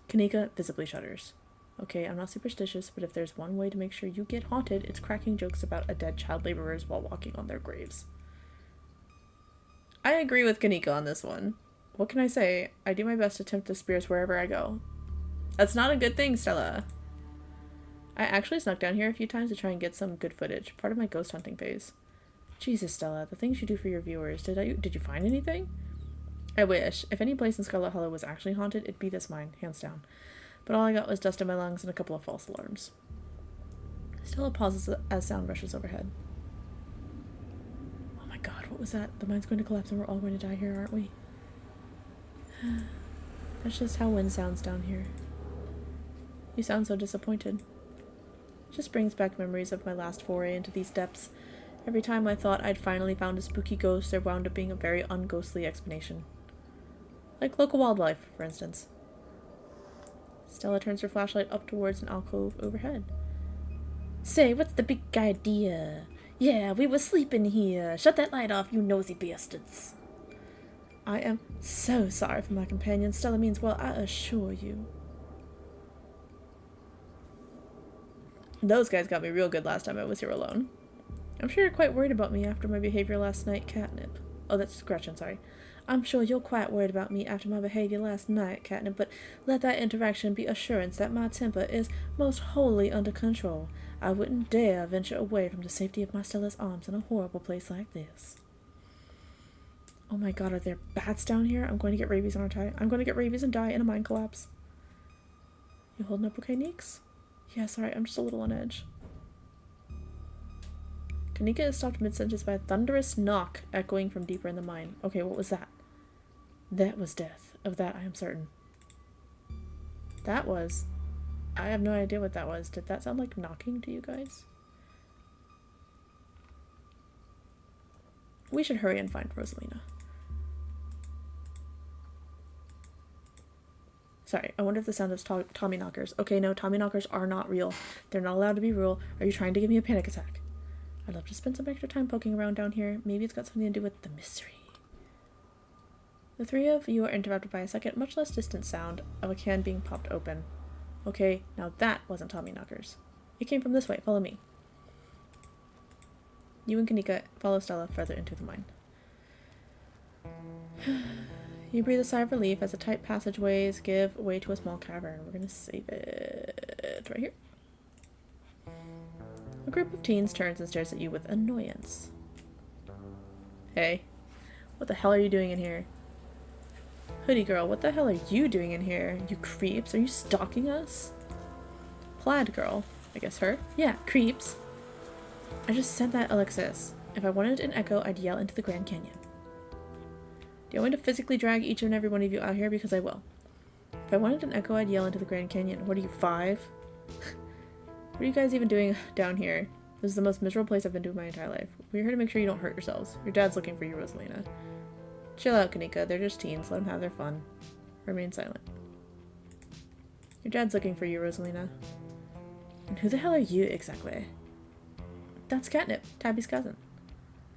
Kanika visibly shudders. Okay, I'm not superstitious, but if there's one way to make sure you get haunted, it's cracking jokes about a dead child laborers while walking on their graves. I agree with Kanika on this one. What can I say? I do my best to tempt the spirits wherever I go. That's not a good thing, Stella. I actually snuck down here a few times to try and get some good footage, part of my ghost hunting phase. Jesus, Stella, the things you do for your viewers. Did you find anything? I wish. If any place in Scarlet Hollow was actually haunted, it'd be this mine, hands down. But all I got was dust in my lungs and a couple of false alarms. Stella pauses as sound rushes overhead. Oh my God, what was that? The mine's going to collapse and we're all going to die here, aren't we? That's just how wind sounds down here. You sound so disappointed. It just brings back memories of my last foray into these depths. Every time I thought I'd finally found a spooky ghost, there wound up being a very unghostly explanation. Like local wildlife, for instance. Stella turns her flashlight up towards an alcove overhead. Say, what's the big idea? Yeah, we were sleeping here. Shut that light off, you nosy bastards. I am so sorry for my companion. Stella means well, I assure you. Those guys got me real good last time I was here alone. I'm sure you're quite worried about me after my behavior last night, Katnip. Oh, that's Gretchen, sorry. I'm sure you're quite worried about me after my behavior last night, Katnip, but let that interaction be assurance that my temper is most wholly under control. I wouldn't dare venture away from the safety of my Stella's arms in a horrible place like this. Oh my god, are there bats down here? I'm going to get rabies, aren't I? I'm going to get rabies and die in a mine collapse. You holding up okay, Neeks? Yeah, sorry, I'm just a little on edge. Kanika is stopped mid-sentence by a thunderous knock echoing from deeper in the mine. Okay, what was that? That was death. Of that I am certain. That was... I have no idea what that was. Did that sound like knocking to you guys? We should hurry and find Rosalina. Sorry, I wonder if the sound is Tommy knockers. Okay, no, Tommy knockers are not real. They're not allowed to be real. Are you trying to give me a panic attack? I'd love to spend some extra time poking around down here. Maybe it's got something to do with the mystery. The three of you are interrupted by a second, much less distant sound of a can being popped open. Okay, now that wasn't Tommy knockers. It came from this way. Follow me. You and Kanika follow Stella further into the mine. You breathe a sigh of relief as the tight passageways give way to a small cavern. We're gonna save it right here. A group of teens turns and stares at you with annoyance. Hey, what the hell are you doing in here? Hoodie girl, what the hell are you doing in here? You creeps, are you stalking us? Plaid girl, I guess her. Yeah, creeps. I just said that, Alexis. If I wanted an echo, I'd yell into the Grand Canyon. Do you want me to physically drag each and every one of you out here? Because I will. If I wanted an echo, I'd yell into the Grand Canyon. What are you, 5? What are you guys even doing down here? This is the most miserable place I've been to in my entire life. We're here to make sure you don't hurt yourselves. Your dad's looking for you, Rosalina. Chill out, Kanika. They're just teens. Let them have their fun. Remain silent. Your dad's looking for you, Rosalina. And who the hell are you, exactly? That's Katnip, Tabby's cousin.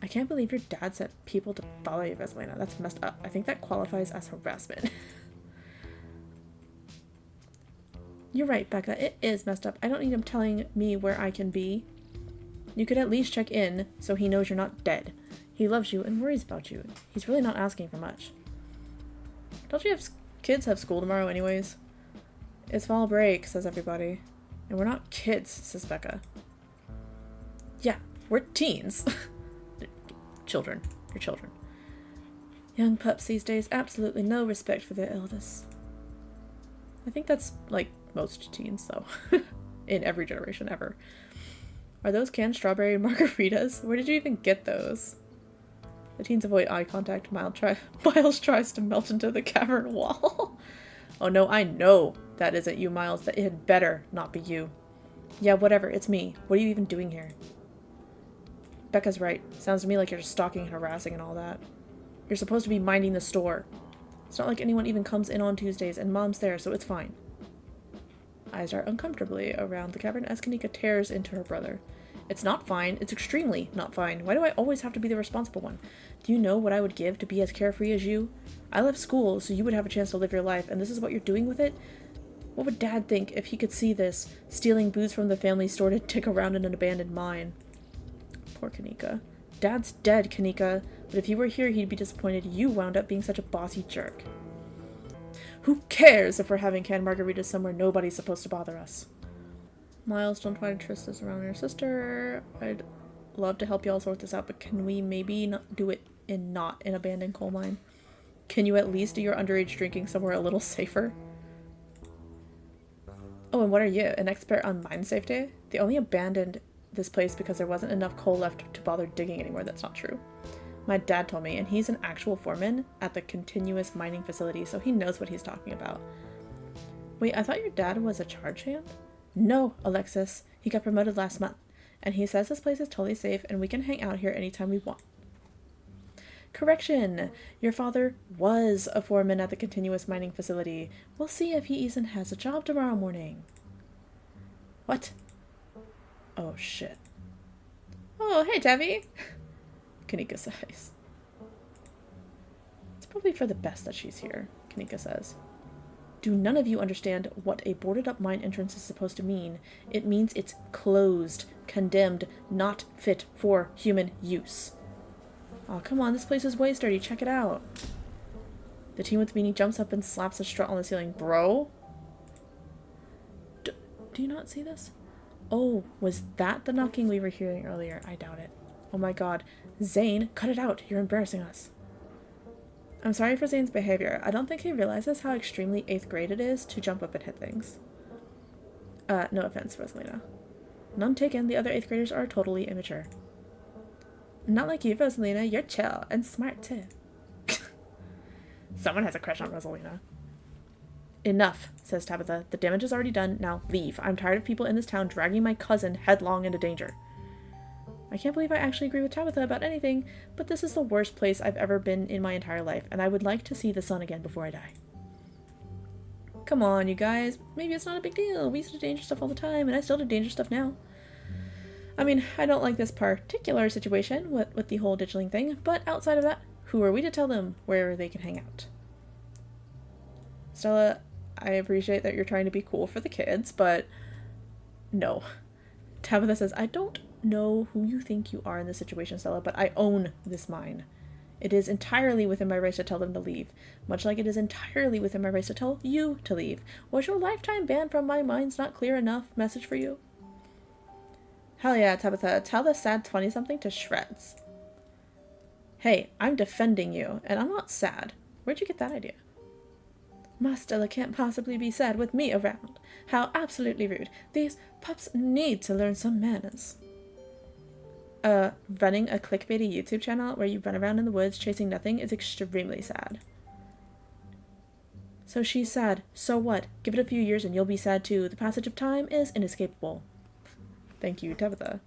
I can't believe your dad sent people to follow you, Rosalina. That's messed up. I think that qualifies as harassment. You're right, Becca. It is messed up. I don't need him telling me where I can be. You could at least check in so he knows you're not dead. He loves you and worries about you. He's really not asking for much. Don't you kids have school tomorrow anyways? It's fall break, says everybody. And we're not kids, says Becca. Yeah, we're teens. Children. You're children. Young pups these days, absolutely no respect for their elders. I think that's like most teens, though. In every generation ever. Are those canned strawberry margaritas? Where did you even get those? The teens avoid eye contact. Miles tries to melt into the cavern wall. Oh no, I know that isn't you, Miles. That it had better not be you. Yeah, whatever, it's me. What are you even doing here? Becca's right. Sounds to me like you're just stalking and harassing and all that. You're supposed to be minding the store. It's not like anyone even comes in on Tuesdays, and Mom's there, so it's fine. Eyes dart uncomfortably around the cavern as Kanika tears into her brother. It's not fine. It's extremely not fine. Why do I always have to be the responsible one? Do you know what I would give to be as carefree as you? I left school so you would have a chance to live your life, and this is what you're doing with it? What would Dad think if he could see this, stealing booze from the family store to dick around in an abandoned mine? Poor Kanika. Dad's dead, Kanika, but if he were here, he'd be disappointed you wound up being such a bossy jerk. Who cares if we're having canned margaritas somewhere nobody's supposed to bother us? Miles, don't try to twist this around your sister. I'd love to help y'all sort this out, but can we maybe not do it in not an abandoned coal mine? Can you at least do your underage drinking somewhere a little safer? Oh, and what are you, an expert on mine safety? They only abandoned this place because there wasn't enough coal left to bother digging anymore. That's not true. My dad told me, and he's an actual foreman at the continuous mining facility, so he knows what he's talking about. Wait, I thought your dad was a charge hand? No, Alexis. He got promoted last month, and he says this place is totally safe and we can hang out here anytime we want. Correction! Your father was a foreman at the continuous mining facility. We'll see if he even has a job tomorrow morning. What? Oh, shit. Oh, hey, Tavi! Kanika sighs. It's probably for the best that she's here, Kanika says. Do none of you understand what a boarded-up mine entrance is supposed to mean? It means it's closed, condemned, not fit for human use. Oh, come on, this place is way sturdy. Check it out. The teen with the beanie jumps up and slaps a strut on the ceiling. Bro? Do you not see this? Oh, was that the knocking we were hearing earlier? I doubt it. Oh my god. Zane, cut it out. You're embarrassing us. I'm sorry for Zane's behavior. I don't think he realizes how extremely 8th grade it is to jump up and hit things. No offense, Rosalina. None taken, the other 8th graders are totally immature. Not like you, Rosalina. You're chill and smart, too. Someone has a crush on Rosalina. Enough, says Tabitha. The damage is already done. Now leave. I'm tired of people in this town dragging my cousin headlong into danger. I can't believe I actually agree with Tabitha about anything, but this is the worst place I've ever been in my entire life, and I would like to see the sun again before I die. Come on, you guys. Maybe it's not a big deal. We used to do dangerous stuff all the time, and I still do dangerous stuff now. I mean, I don't like this particular situation with the whole digiling thing, but outside of that, who are we to tell them where they can hang out? Stella, I appreciate that you're trying to be cool for the kids, but no. Tabitha says, I don't know who you think you are in this situation, Stella, but I own this mine. It is entirely within my rights to tell them to leave, much like it is entirely within my rights to tell you to leave. Was your lifetime ban from my mind's not clear enough message for you? Hell yeah, Tabitha, tell the sad 20-something to shreds. Hey, I'm defending you, and I'm not sad. Where'd you get that idea? Ma Stella can't possibly be sad with me around. How absolutely rude. These pups need to learn some manners. Running a clickbaity YouTube channel where you run around in the woods chasing nothing is extremely sad. So she's sad. So what? Give it a few years and you'll be sad too. The passage of time is inescapable. Thank you, Tabitha.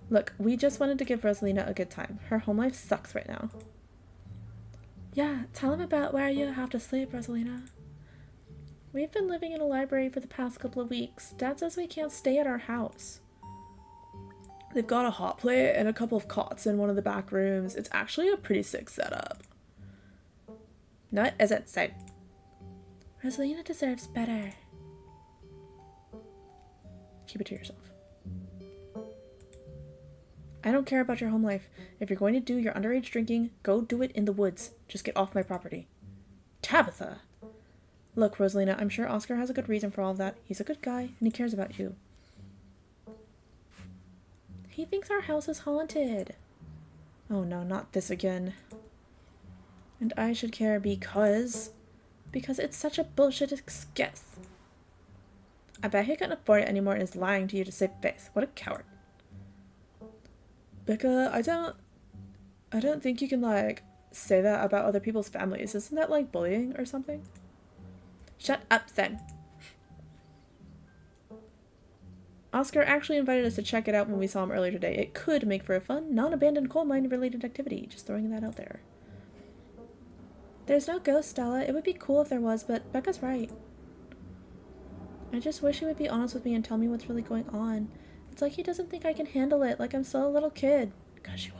Look, we just wanted to give Rosalina a good time. Her home life sucks right now. Yeah, tell him about where you have to sleep, Rosalina. We've been living in a library for the past couple of weeks. Dad says we can't stay at our house. They've got a hot plate and a couple of cots in one of the back rooms. It's actually a pretty sick setup. No, it isn't. So, Rosalina deserves better. Keep it to yourself. I don't care about your home life. If you're going to do your underage drinking, go do it in the woods. Just get off my property. Tabitha! Look, Rosalina, I'm sure Oscar has a good reason for all of that. He's a good guy, and he cares about you. He thinks our house is haunted. Oh no, not this again. And I should care because it's such a bullshit excuse. I bet he couldn't afford it anymore and is lying to you to save face. What a coward. Becca, I don't think you can, like, say that about other people's families. Isn't that, like, bullying or something? Shut up, then. Oscar actually invited us to check it out when we saw him earlier today. It could make for a fun, non-abandoned coal mine related activity. Just throwing that out there. There's no ghost, Stella. It would be cool if there was, but Becca's right. I just wish he would be honest with me and tell me what's really going on. It's like he doesn't think I can handle it, like I'm still a little kid. 'Cause you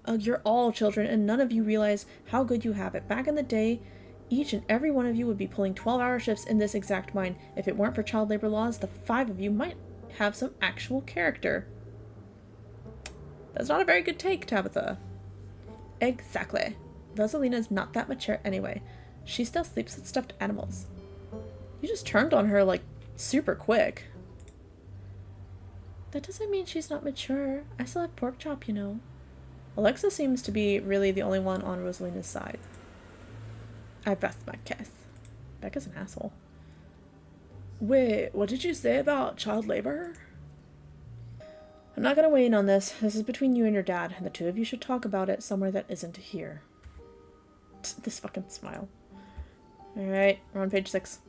are. You're all children, and none of you realize how good you have it. Back in the day, each and every one of you would be pulling 12-hour shifts in this exact mine. If it weren't for child labor laws, the 5 of you might have some actual character. That's not a very good take, Tabitha. Exactly. Rosalina's not that mature anyway. She still sleeps with stuffed animals. You just turned on her, like, super quick. That doesn't mean she's not mature. I still have pork chop, you know. Alexa seems to be really the only one on Rosalina's side. I rest my case. Becca's an asshole. Wait, what did you say about child labor? I'm not gonna weigh in on this. This is between you and your dad, and the two of you should talk about it somewhere that isn't here. This fucking smile. Alright, we're on page 6.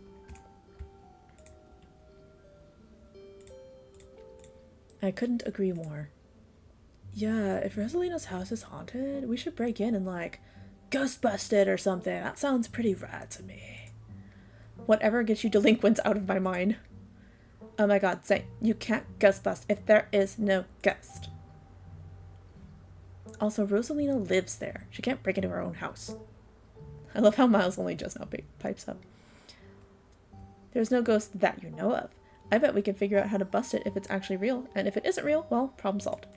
I couldn't agree more. Yeah, if Rosalina's house is haunted, we should break in and, like, ghost bust it or something. That sounds pretty rad to me. Whatever gets you delinquents out of my mind. Oh my god, say, you can't ghost bust if there is no ghost. Also, Rosalina lives there. She can't break into her own house. I love how Miles only just now pipes up. There's no ghost that you know of. I bet we can figure out how to bust it if it's actually real, and if it isn't real, well, problem solved.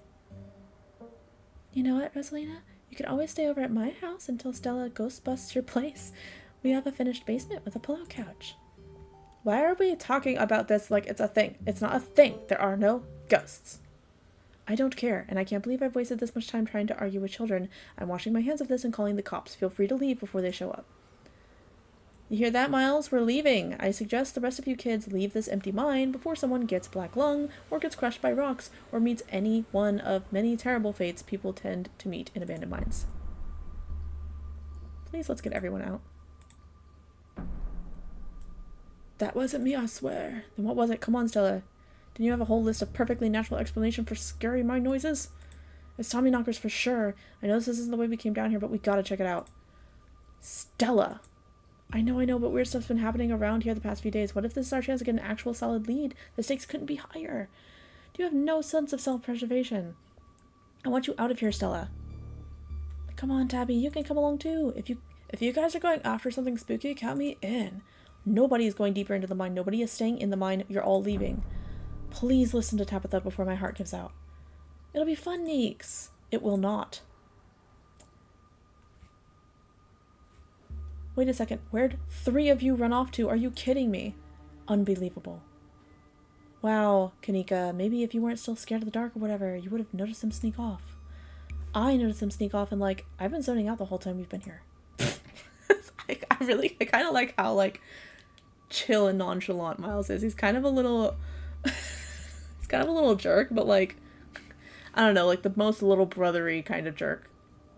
You know what, Rosalina? You can always stay over at my house until Stella ghost busts your place. We have a finished basement with a pillow couch. Why are we talking about this like it's a thing? It's not a thing. There are no ghosts. I don't care, and I can't believe I've wasted this much time trying to argue with children. I'm washing my hands of this and calling the cops. Feel free to leave before they show up. You hear that, Miles? We're leaving. I suggest the rest of you kids leave this empty mine before someone gets black lung, or gets crushed by rocks, or meets any one of many terrible fates people tend to meet in abandoned mines. Please, let's get everyone out. That wasn't me, I swear. Then what was it? Come on, Stella. Didn't you have a whole list of perfectly natural explanation for scary mine noises? It's Tommyknockers for sure. I know this isn't the way we came down here, but we gotta check it out. Stella. I know, but weird stuff's been happening around here the past few days. What if this is our chance to get an actual solid lead? The stakes couldn't be higher. You have no sense of self-preservation. I want you out of here, Stella. Come on, Tabby, you can come along too. If you guys are going after something spooky, count me in. Nobody is going deeper into the mine. Nobody is staying in the mine. You're all leaving. Please listen to Tabitha before my heart gives out. It'll be fun, Neeks. It will not. Wait a second. Where'd 3 of you run off to? Are you kidding me? Unbelievable. Wow, Kanika, maybe if you weren't still scared of the dark or whatever, you would have noticed them sneak off. I noticed them sneak off and, like, I've been zoning out the whole time we've been here. I kind of like how, like, chill and nonchalant Miles is. He's kind of a little... he's kind of a little jerk, but, like, I don't know, like, the most little brothery kind of jerk.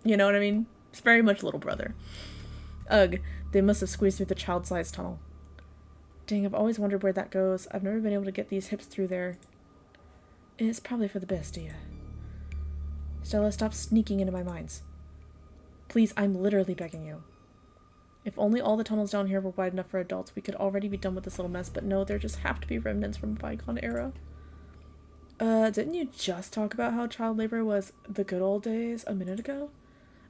You know what I mean? It's very much little brother. Ugh, they must have squeezed through the child-sized tunnel. Dang, I've always wondered where that goes. I've never been able to get these hips through there. It's probably for the best, dear. Stella, stop sneaking into my mines. Please, I'm literally begging you. If only all the tunnels down here were wide enough for adults, we could already be done with this little mess, but no, there just have to be remnants from a bygone era. Didn't you just talk about how child labor was the good old days a minute ago?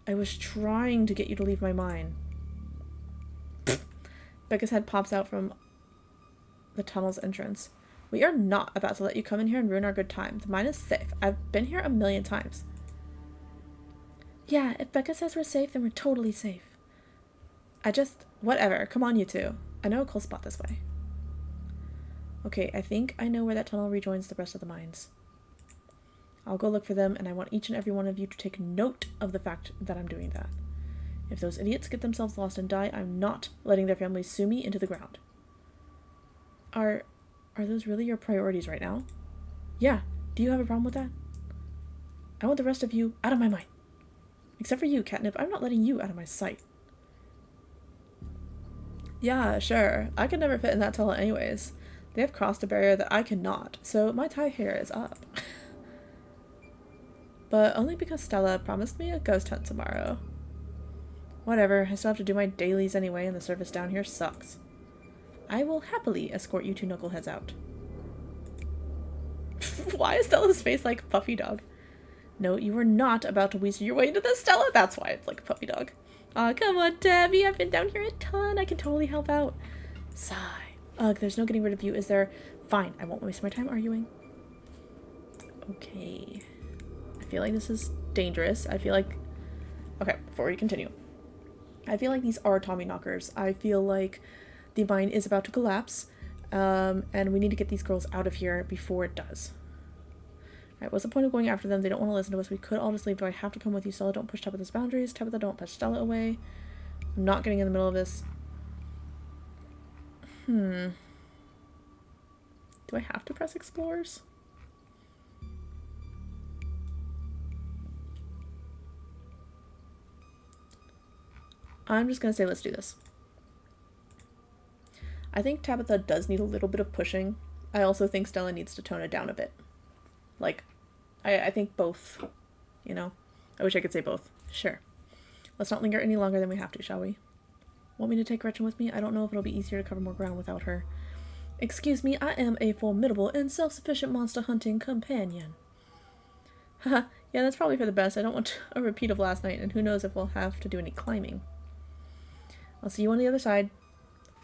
I was trying to get you to leave my mine. Becca's head pops out from the tunnel's entrance. We are not about to let you come in here and ruin our good time. The mine is safe. I've been here a million times. Yeah, if Becca says we're safe, then we're totally safe. Whatever. Come on, you two. I know a cool spot this way. Okay, I think I know where that tunnel rejoins the rest of the mines. I'll go look for them, and I want each and every one of you to take note of the fact that I'm doing that. If those idiots get themselves lost and die, I'm not letting their families sue me into the ground. Are those really your priorities right now? Yeah. Do you have a problem with that? I want the rest of you out of my mind. Except for you, Katnip. I'm not letting you out of my sight. Yeah, sure. I could never fit in that tunnel anyways. They have crossed a barrier that I cannot, so my tie here is up. But only because Stella promised me a ghost hunt tomorrow. Whatever, I still have to do my dailies anyway, and the service down here sucks. I will happily escort you two knuckleheads out. Why is Stella's face like puppy dog? No, you are not about to weasel your way into this, Stella. That's why it's like a puppy dog. Aw, come on, Tabby. I've been down here a ton. I can totally help out. Sigh. Ugh, there's no getting rid of you, is there? Fine, I won't waste my time arguing. Okay. I feel like this is dangerous. I feel like... Okay, before we continue. I feel like these are Tommyknockers. I feel like the mine is about to collapse, and we need to get these girls out of here before it does. Alright, what's the point of going after them? They don't want to listen to us. We could all just leave. Do I have to come with you, Stella? Don't push Tabitha's boundaries. Tabitha, don't push Stella away. I'm not getting in the middle of this. Do I have to press explorers? I'm just gonna say let's do this. I think Tabitha does need a little bit of pushing. I also think Stella needs to tone it down a bit. Like, I think both you know? I wish I could say both. Sure. Let's not linger any longer than we have to, shall we? Want me to take Gretchen with me? I don't know if it'll be easier to cover more ground without her. Excuse me, I am a formidable and self-sufficient monster hunting companion. Haha, yeah, that's probably for the best. I don't want a repeat of last night, and who knows if we'll have to do any climbing. I'll see you on the other side.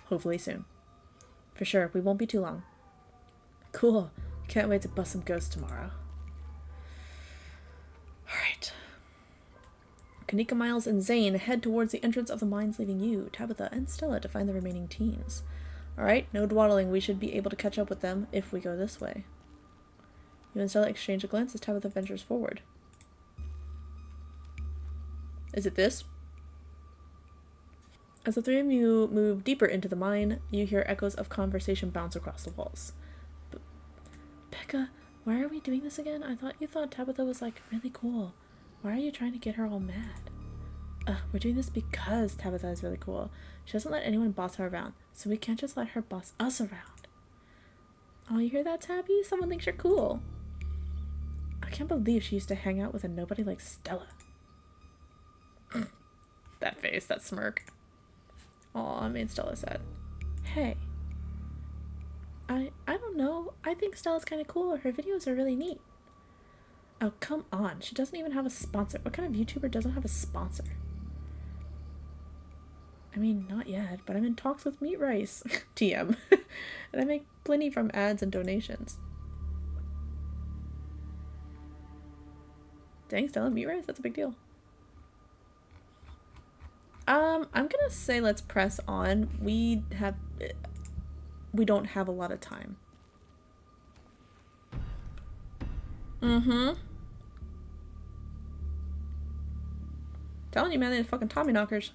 Hopefully soon. For sure, we won't be too long. Cool. Can't wait to bust some ghosts tomorrow. Alright. Kanika, Miles, and Zane head towards the entrance of the mines, leaving you, Tabitha, and Stella to find the remaining teens. Alright, no dawdling. We should be able to catch up with them if we go this way. You and Stella exchange a glance as Tabitha ventures forward. Is it this? As the three of you move deeper into the mine, you hear echoes of conversation bounce across the walls. Becca, why are we doing this again? I thought you thought Tabitha was, like, really cool. Why are you trying to get her all mad? We're doing this because Tabitha is really cool. She doesn't let anyone boss her around, so we can't just let her boss us around. Oh, you hear that, Tabby? Someone thinks you're cool. I can't believe she used to hang out with a nobody like Stella. That face, that smirk. Aw, I made Stella sad. Hey. I don't know. I think Stella's kind of cool. Her videos are really neat. Oh, come on. She doesn't even have a sponsor. What kind of YouTuber doesn't have a sponsor? I mean, not yet, but I'm in talks with Meat Rice. TM. And I make plenty from ads and donations. Dang, Stella, Meat Rice? That's a big deal. I'm gonna say let's press on. We don't have a lot of time. Telling you, man, they're fucking Tommy knockers.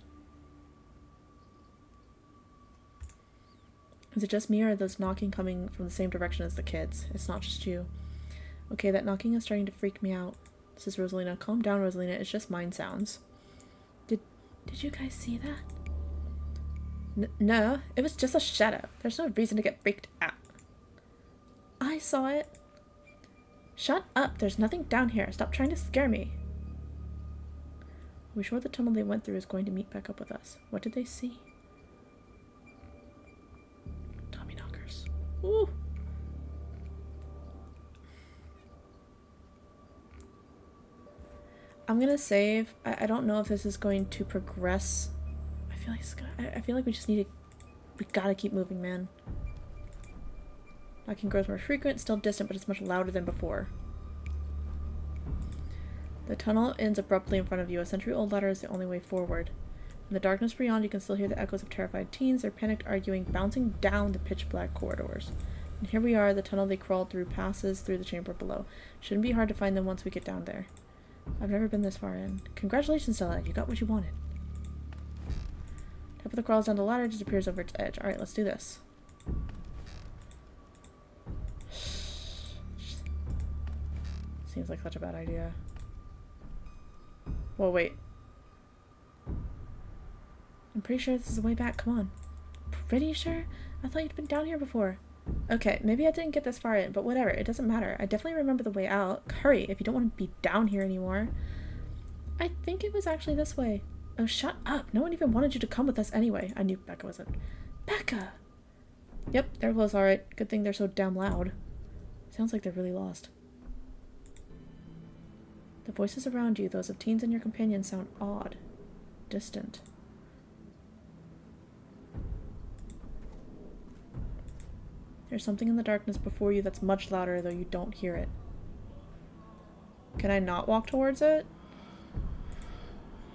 Is it just me, or are those knocking coming from the same direction as the kids? It's not just you. Okay, that knocking is starting to freak me out. Says Rosalina. Calm down, Rosalina. It's just mine sounds. Did you guys see that? No, it was just a shadow. There's no reason to get freaked out. I saw it. Shut up. There's nothing down here. Stop trying to scare me. Are we sure the tunnel they went through is going to meet back up with us? What did they see? Tommy knockers. Ooh. I'm gonna save. I don't know if this is going to progress. I feel like we just need to. We gotta keep moving, man. Knocking grows more frequent, still distant, but it's much louder than before. The tunnel ends abruptly in front of you. A century-old ladder is the only way forward. In the darkness beyond, you can still hear the echoes of terrified teens, their panicked arguing, bouncing down the pitch-black corridors. And here we are. The tunnel they crawled through passes through the chamber below. Shouldn't be hard to find them once we get down there. I've never been this far in. Congratulations, Stella. You got what you wanted. Tabitha crawls down the ladder, disappears over its edge. Alright, let's do this. Seems like such a bad idea. Whoa, wait. I'm pretty sure this is the way back. Come on. Pretty sure? I thought you'd been down here before. Okay, maybe I didn't get this far in, but whatever. It doesn't matter. I definitely remember the way out. Hurry, if you don't want to be down here anymore. I think it was actually this way. Oh, shut up. No one even wanted you to come with us anyway. I knew Becca wasn't. Becca! Yep, there it was, alright. Good thing they're so damn loud. Sounds like they're really lost. The voices around you, those of teens and your companions, sound odd. Distant. There's something in the darkness before you that's much louder, though you don't hear it. Can I not walk towards it?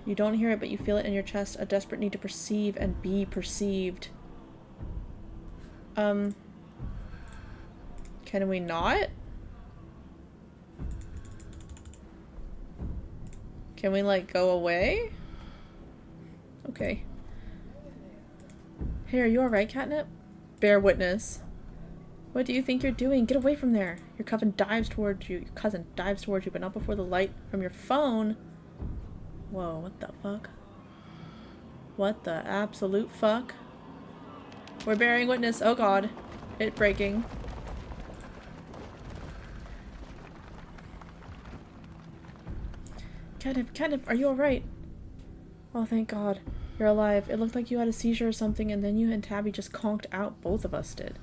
You don't hear it, but you feel it in your chest. A desperate need to perceive and be perceived. Can we not? Can we, like, go away? Okay. Hey, are you alright, Katnip? Bear witness. What do you think you're doing? Get away from there. Your cousin dives towards you. Your cousin dives towards you, but not before the light from your phone. Whoa, what the fuck? What the absolute fuck? We're bearing witness. Oh god. It breaking. Katnip, are you alright? Oh, thank God. You're alive. It looked like you had a seizure or something, and then you and Tabby just conked out. Both of us did.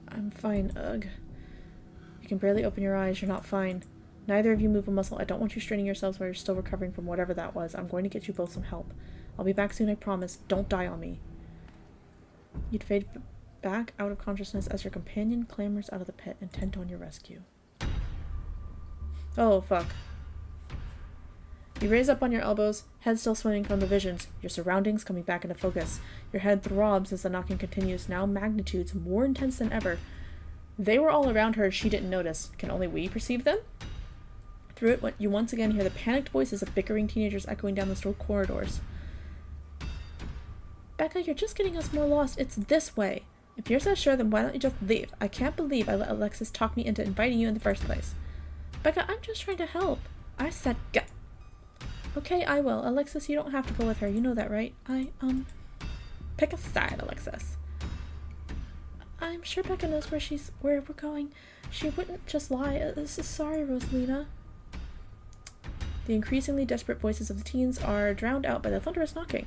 I'm fine, ugh. You can barely open your eyes. You're not fine. Neither of you move a muscle. I don't want you straining yourselves while you're still recovering from whatever that was. I'm going to get you both some help. I'll be back soon, I promise. Don't die on me. You'd fade back out of consciousness as your companion clambers out of the pit, intent on your rescue. Oh, fuck. You raise up on your elbows, head still swimming from the visions, your surroundings coming back into focus. Your head throbs as the knocking continues, now magnitudes more intense than ever. They were all around her, she didn't notice. Can only we perceive them? Through it, you once again hear the panicked voices of bickering teenagers echoing down the store corridors. Becca, you're just getting us more lost. It's this way. If you're so sure, then why don't you just leave? I can't believe I let Alexis talk me into inviting you in the first place. Becca, I'm just trying to help. I said go. Okay, I will. Alexis, you don't have to go with her. You know that, right? Pick a side, Alexis. I'm sure Becca knows where we're going. She wouldn't just lie. Sorry, Rosalina. The increasingly desperate voices of the teens are drowned out by the thunderous knocking.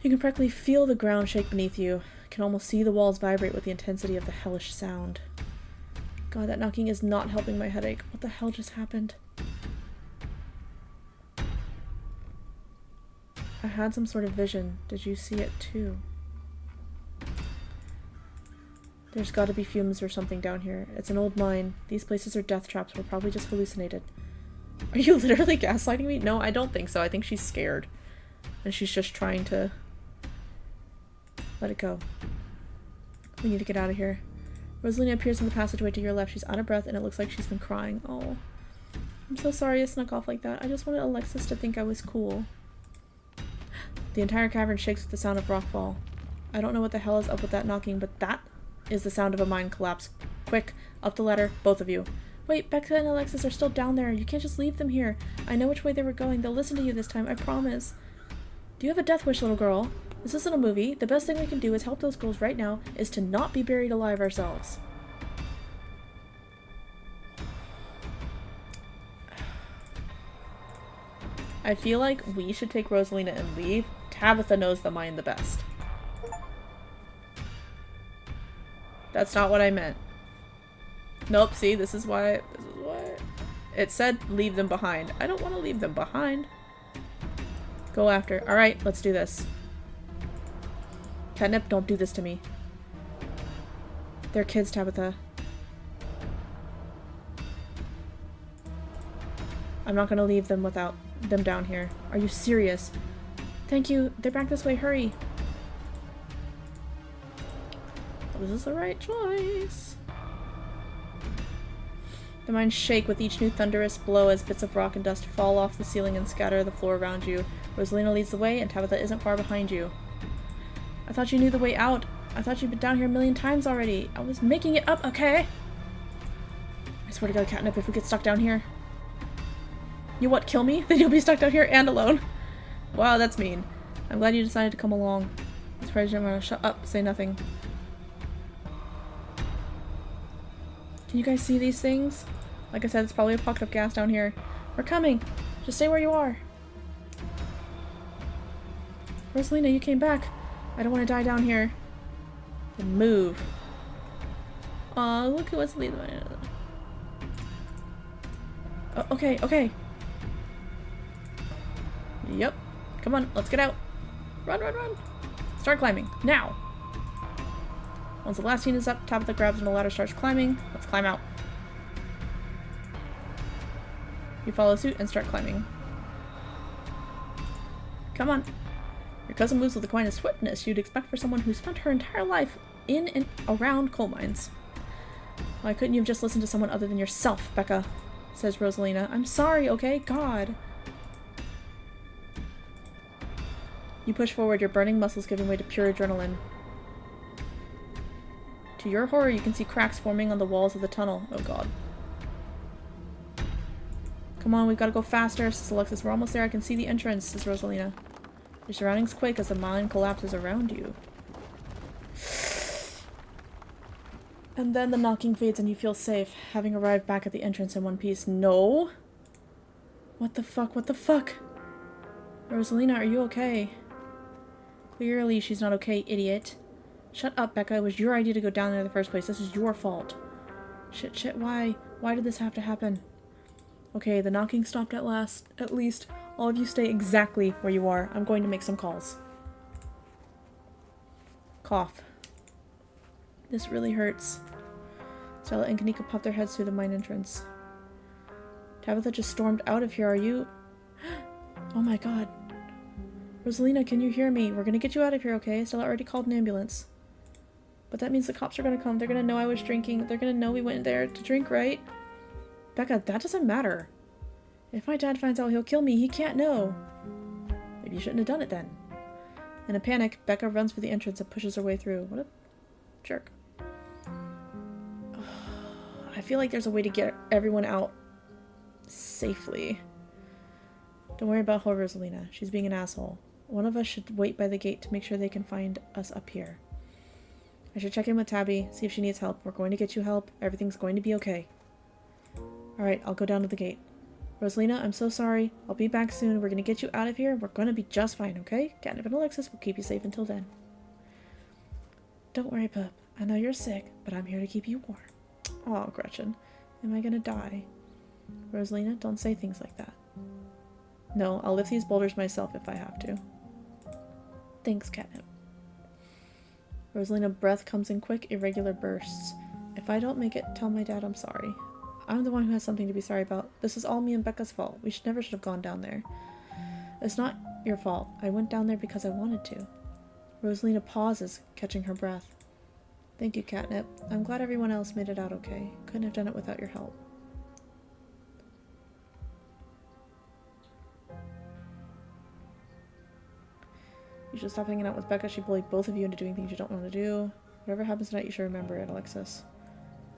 You can practically feel the ground shake beneath you. You can almost see the walls vibrate with the intensity of the hellish sound. God, that knocking is not helping my headache. What the hell just happened? I had some sort of vision. Did you see it too? There's gotta be fumes or something down here. It's an old mine. These places are death traps. We're probably just hallucinated. Are you literally gaslighting me? No, I don't think so. I think she's scared. And she's just trying to let it go. We need to get out of here. Rosalina appears in the passageway to your left. She's out of breath and it looks like she's been crying. Oh. I'm so sorry I snuck off like that. I just wanted Alexis to think I was cool. The entire cavern shakes with the sound of rockfall. I don't know what the hell is up with that knocking, but that is the sound of a mine collapse. Quick, up the ladder, both of you. Wait, Becca and Alexis are still down there. You can't just leave them here. I know which way they were going. They'll listen to you this time, I promise. Do you have a death wish, little girl? This isn't a movie. The best thing we can do is help those girls right now is to not be buried alive ourselves. I feel like we should take Rosalina and leave. Tabitha knows the mine the best. That's not what I meant. Nope, see, this is why it said leave them behind. I don't want to leave them behind. Go after. Alright, let's do this. Katnip, don't do this to me. They're kids, Tabitha. I'm not gonna leave them without them down here. Are you serious? Thank you. They're back this way. Hurry. This is the right choice. The mines shake with each new thunderous blow as bits of rock and dust fall off the ceiling and scatter the floor around you. Rosalina leads the way, and Tabitha isn't far behind you. I thought you knew the way out. I thought you'd been down here a million times already. I was making it up, okay? I swear to God, Katnip, if we get stuck down here. You what, kill me? Then you'll be stuck down here and alone. Wow, that's mean. I'm glad you decided to come along. I'm surprised you didn't want to shut up, say nothing. Can you guys see these things? Like I said, it's probably a pocket of gas down here. We're coming! Just stay where you are. Rosalina, you came back. I don't want to die down here. Then move. Aw, look who was leading. Oh, okay, okay. Yep. Come on, let's get out. Run, run, run. Start climbing. Now. Once the last scene is up, Tabitha grabs and the ladder starts climbing. Let's climb out. You follow suit and start climbing. Come on. Your cousin moves with the kind of swiftness you'd expect for someone who spent her entire life in and around coal mines. Why couldn't you have just listened to someone other than yourself, Becca? Says Rosalina. I'm sorry, okay? God. You push forward, your burning muscles giving way to pure adrenaline. To your horror, you can see cracks forming on the walls of the tunnel. Oh god. Come on, we've got to go faster, says Alexis. We're almost there. I can see the entrance, says Rosalina. Your surroundings quake as the mine collapses around you. And then the knocking fades and you feel safe, having arrived back at the entrance in one piece. No! What the fuck? What the fuck? Rosalina, are you okay? Clearly she's not okay, idiot. Shut up, Becca. It was your idea to go down there in the first place. This is your fault. Shit, why? Why did this have to happen? Okay, the knocking stopped at last. At least, all of you stay exactly where you are. I'm going to make some calls. Cough. This really hurts. Stella and Kanika popped their heads through the mine entrance. Tabitha just stormed out of here, are you? Oh my god. Rosalina, can you hear me? We're gonna get you out of here, okay? Stella already called an ambulance. But that means the cops are gonna come. They're gonna know I was drinking. They're gonna know we went there to drink, right? Becca, that doesn't matter. If my dad finds out, he'll kill me. He can't know. Maybe you shouldn't have done it then. In a panic, Becca runs for the entrance and pushes her way through. What a jerk. I feel like there's a way to get everyone out safely. Don't worry about her, Rosalina. She's being an asshole. One of us should wait by the gate to make sure they can find us up here. I should check in with Tabby, see if she needs help. We're going to get you help. Everything's going to be okay. Alright, I'll go down to the gate. Rosalina, I'm so sorry. I'll be back soon. We're going to get you out of here. We're going to be just fine, okay? Katnip and Alexis will keep you safe until then. Don't worry, pup. I know you're sick, but I'm here to keep you warm. Aw, Gretchen. Am I going to die? Rosalina, don't say things like that. No, I'll lift these boulders myself if I have to. Thanks, Katnip. Rosalina's breath comes in quick, irregular bursts. If I don't make it, tell my dad I'm sorry. I'm the one who has something to be sorry about. This is all me and Becca's fault. We never should have gone down there. It's not your fault. I went down there because I wanted to. Rosalina pauses, catching her breath. Thank you, Katnip. I'm glad everyone else made it out okay. Couldn't have done it without your help. You should stop hanging out with Becca. She bullied both of you into doing things you don't want to do. Whatever happens tonight, you should remember it, Alexis.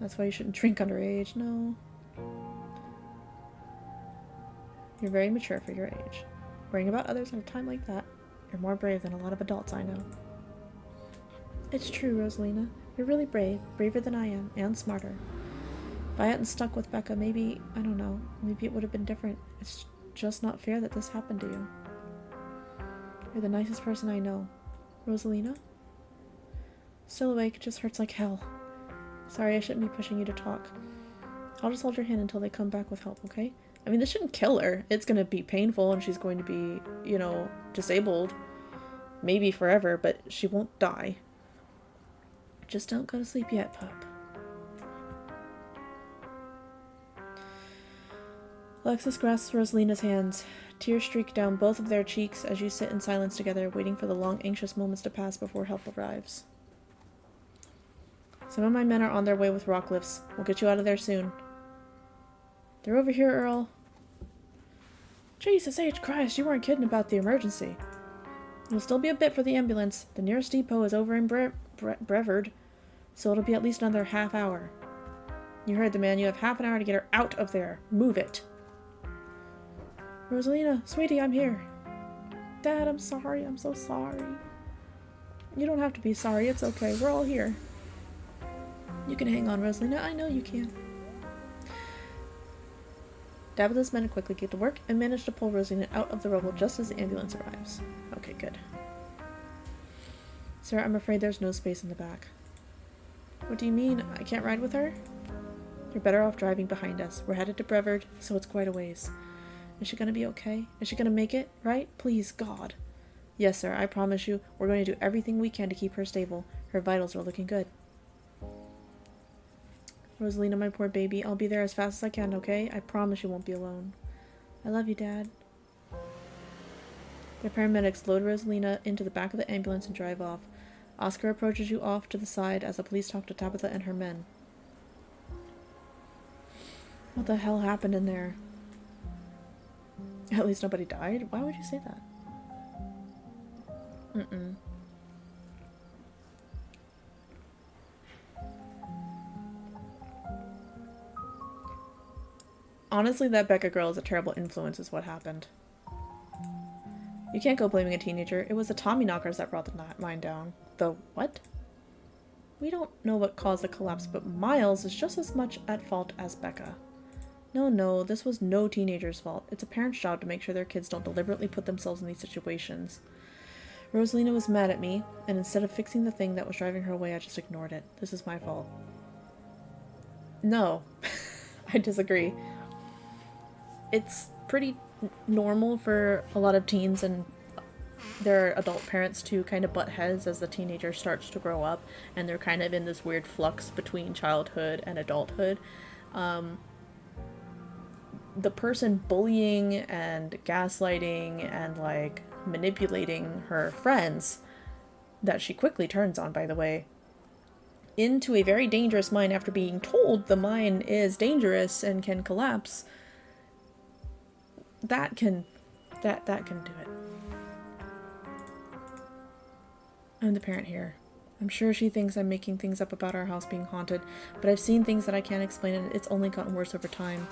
That's why you shouldn't drink underage. No. You're very mature for your age. Worrying about others at a time like that. You're more brave than a lot of adults I know. It's true, Rosalina. You're really brave. Braver than I am. And smarter. If I hadn't stuck with Becca, maybe, I don't know, maybe it would have been different. It's just not fair that this happened to you. You're the nicest person I know. Rosalina? Still awake, it just hurts like hell. Sorry, I shouldn't be pushing you to talk. I'll just hold your hand until they come back with help, okay? I mean, this shouldn't kill her. It's gonna be painful and she's going to be, you know, disabled. Maybe forever, but she won't die. Just don't go to sleep yet, pup. Alexis grasps Rosalina's hands. Tears streak down both of their cheeks as you sit in silence together, waiting for the long, anxious moments to pass before help arrives. Some of my men are on their way with rock lifts. We'll get you out of there soon. They're over here, Earl. Jesus H. Christ, you weren't kidding about the emergency. It'll still be a bit for the ambulance. The nearest depot is over in Brevard, so it'll be at least another half hour. You heard the man. You have half an hour to get her out of there. Move it. Rosalina, sweetie, I'm here. Dad, I'm sorry. I'm so sorry. You don't have to be sorry. It's okay. We're all here. You can hang on, Rosalina. I know you can. Tabitha's men quickly get to work and manage to pull Rosalina out of the rubble just as the ambulance arrives. Okay, good. Sir, I'm afraid there's no space in the back. What do you mean? I can't ride with her? You're better off driving behind us. We're headed to Brevard, so it's quite a ways. Is she gonna be okay? Is she gonna make it, right? Please, God. Yes, sir, I promise you, we're going to do everything we can to keep her stable. Her vitals are looking good. Rosalina, my poor baby, I'll be there as fast as I can, okay? I promise you won't be alone. I love you, Dad. The paramedics load Rosalina into the back of the ambulance and drive off. Oscar approaches you off to the side as the police talk to Tabitha and her men. What the hell happened in there? At least nobody died? Why would you say that? Honestly, that Becca girl is a terrible influence is what happened. You can't go blaming a teenager. It was the Tommyknockers that brought the mine down. The what? We don't know what caused the collapse, but Miles is just as much at fault as Becca. No, this was no teenager's fault. It's a parent's job to make sure their kids don't deliberately put themselves in these situations. Rosalina was mad at me, and instead of fixing the thing that was driving her away, I just ignored it. This is my fault. No, I disagree. It's pretty normal for a lot of teens and their adult parents to kind of butt heads as the teenager starts to grow up, and they're kind of in this weird flux between childhood and adulthood. The person bullying and gaslighting and like manipulating her friends, that she quickly turns on, by the way, into a very dangerous mine after being told the mine is dangerous and can collapse, that can do it. I'm the parent here. I'm sure she thinks I'm making things up about our house being haunted, but I've seen things that I can't explain, and it's only gotten worse over time.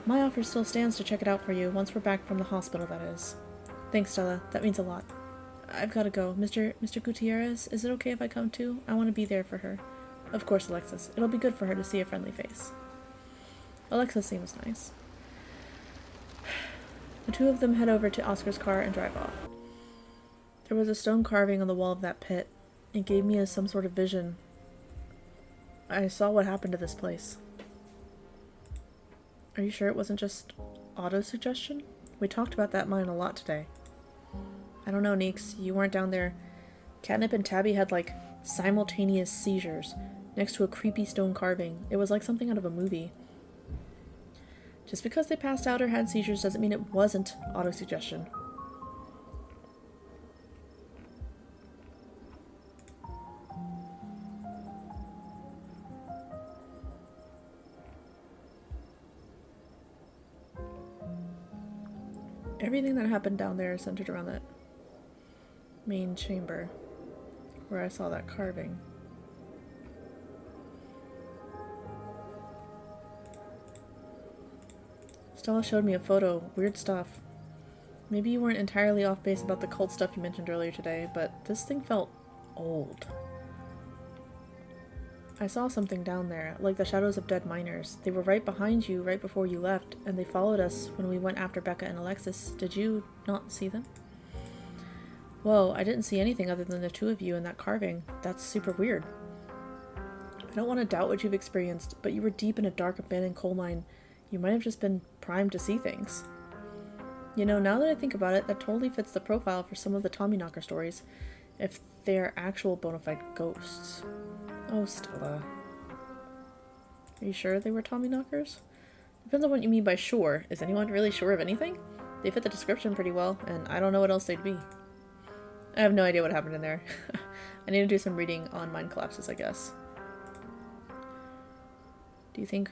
My offer still stands to check it out for you, once we're back from the hospital, that is. Thanks, Stella. That means a lot. I've gotta go. Mr. Gutierrez, is it okay if I come too? I want to be there for her. Of course, Alexis. It'll be good for her to see a friendly face. Alexis seems nice. The two of them head over to Oscar's car and drive off. There was a stone carving on the wall of that pit. It gave me some sort of vision. I saw what happened to this place. Are you sure it wasn't just auto-suggestion? We talked about that mine a lot today. I don't know, Neeks. You weren't down there. Katnip and Tabby had, like, simultaneous seizures next to a creepy stone carving. It was like something out of a movie. Just because they passed out or had seizures doesn't mean it wasn't auto-suggestion. Everything that happened down there is centered around that main chamber where I saw that carving. Stella showed me a photo. Weird stuff. Maybe you weren't entirely off base about the cult stuff you mentioned earlier today, but this thing felt old. I saw something down there, like the shadows of dead miners. They were right behind you right before you left, and they followed us when we went after Becca and Alexis. Did you not see them? Whoa, I didn't see anything other than the two of you and that carving. That's super weird. I don't want to doubt what you've experienced, but you were deep in a dark abandoned coal mine. You might have just been primed to see things. You know, now that I think about it, that totally fits the profile for some of the Tommyknocker stories, if they're actual bona fide ghosts. Oh, Stella. Are you sure they were Tommyknockers? Depends on what you mean by sure. Is anyone really sure of anything? They fit the description pretty well, and I don't know what else they'd be. I have no idea what happened in there. I need to do some reading on mine collapses, I guess. Do you think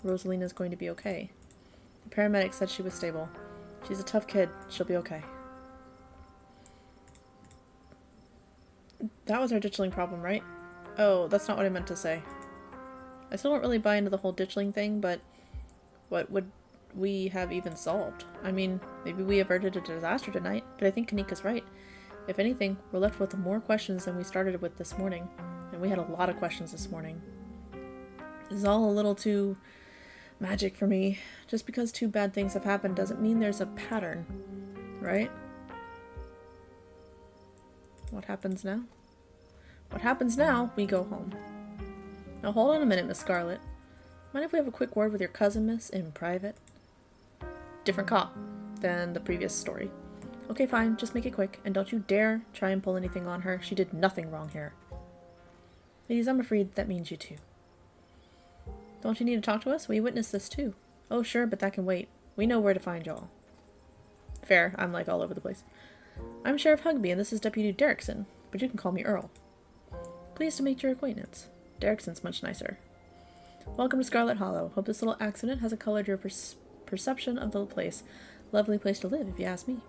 Rosalina's going to be okay? The paramedic said she was stable. She's a tough kid. She'll be okay. That was our ditchling problem, right? Oh, that's not what I meant to say. I still don't really buy into the whole ditchling thing, but what would we have even solved? I mean, maybe we averted a disaster tonight, but I think Kanika's right. If anything, we're left with more questions than we started with this morning. And we had a lot of questions this morning. This is all a little too magic for me. Just because two bad things have happened doesn't mean there's a pattern, right? What happens now? What happens now? We go home. Now hold on a minute, Miss Scarlet. Mind if we have a quick word with your cousin, miss, in private? Different cop than the previous story. Okay, fine, just make it quick, and don't you dare try and pull anything on her. She did nothing wrong here. Ladies, I'm afraid that means you too. Don't you need to talk to us? We witnessed this too. Oh, sure, but that can wait. We know where to find y'all. Fair, I'm like all over the place. I'm Sheriff Hugby, and this is Deputy Derrickson, but you can call me Earl. Pleased to make your acquaintance. Derrickson's much nicer. Welcome to Scarlet Hollow. Hope this little accident hasn't colored your perception of the place. Lovely place to live, if you ask me.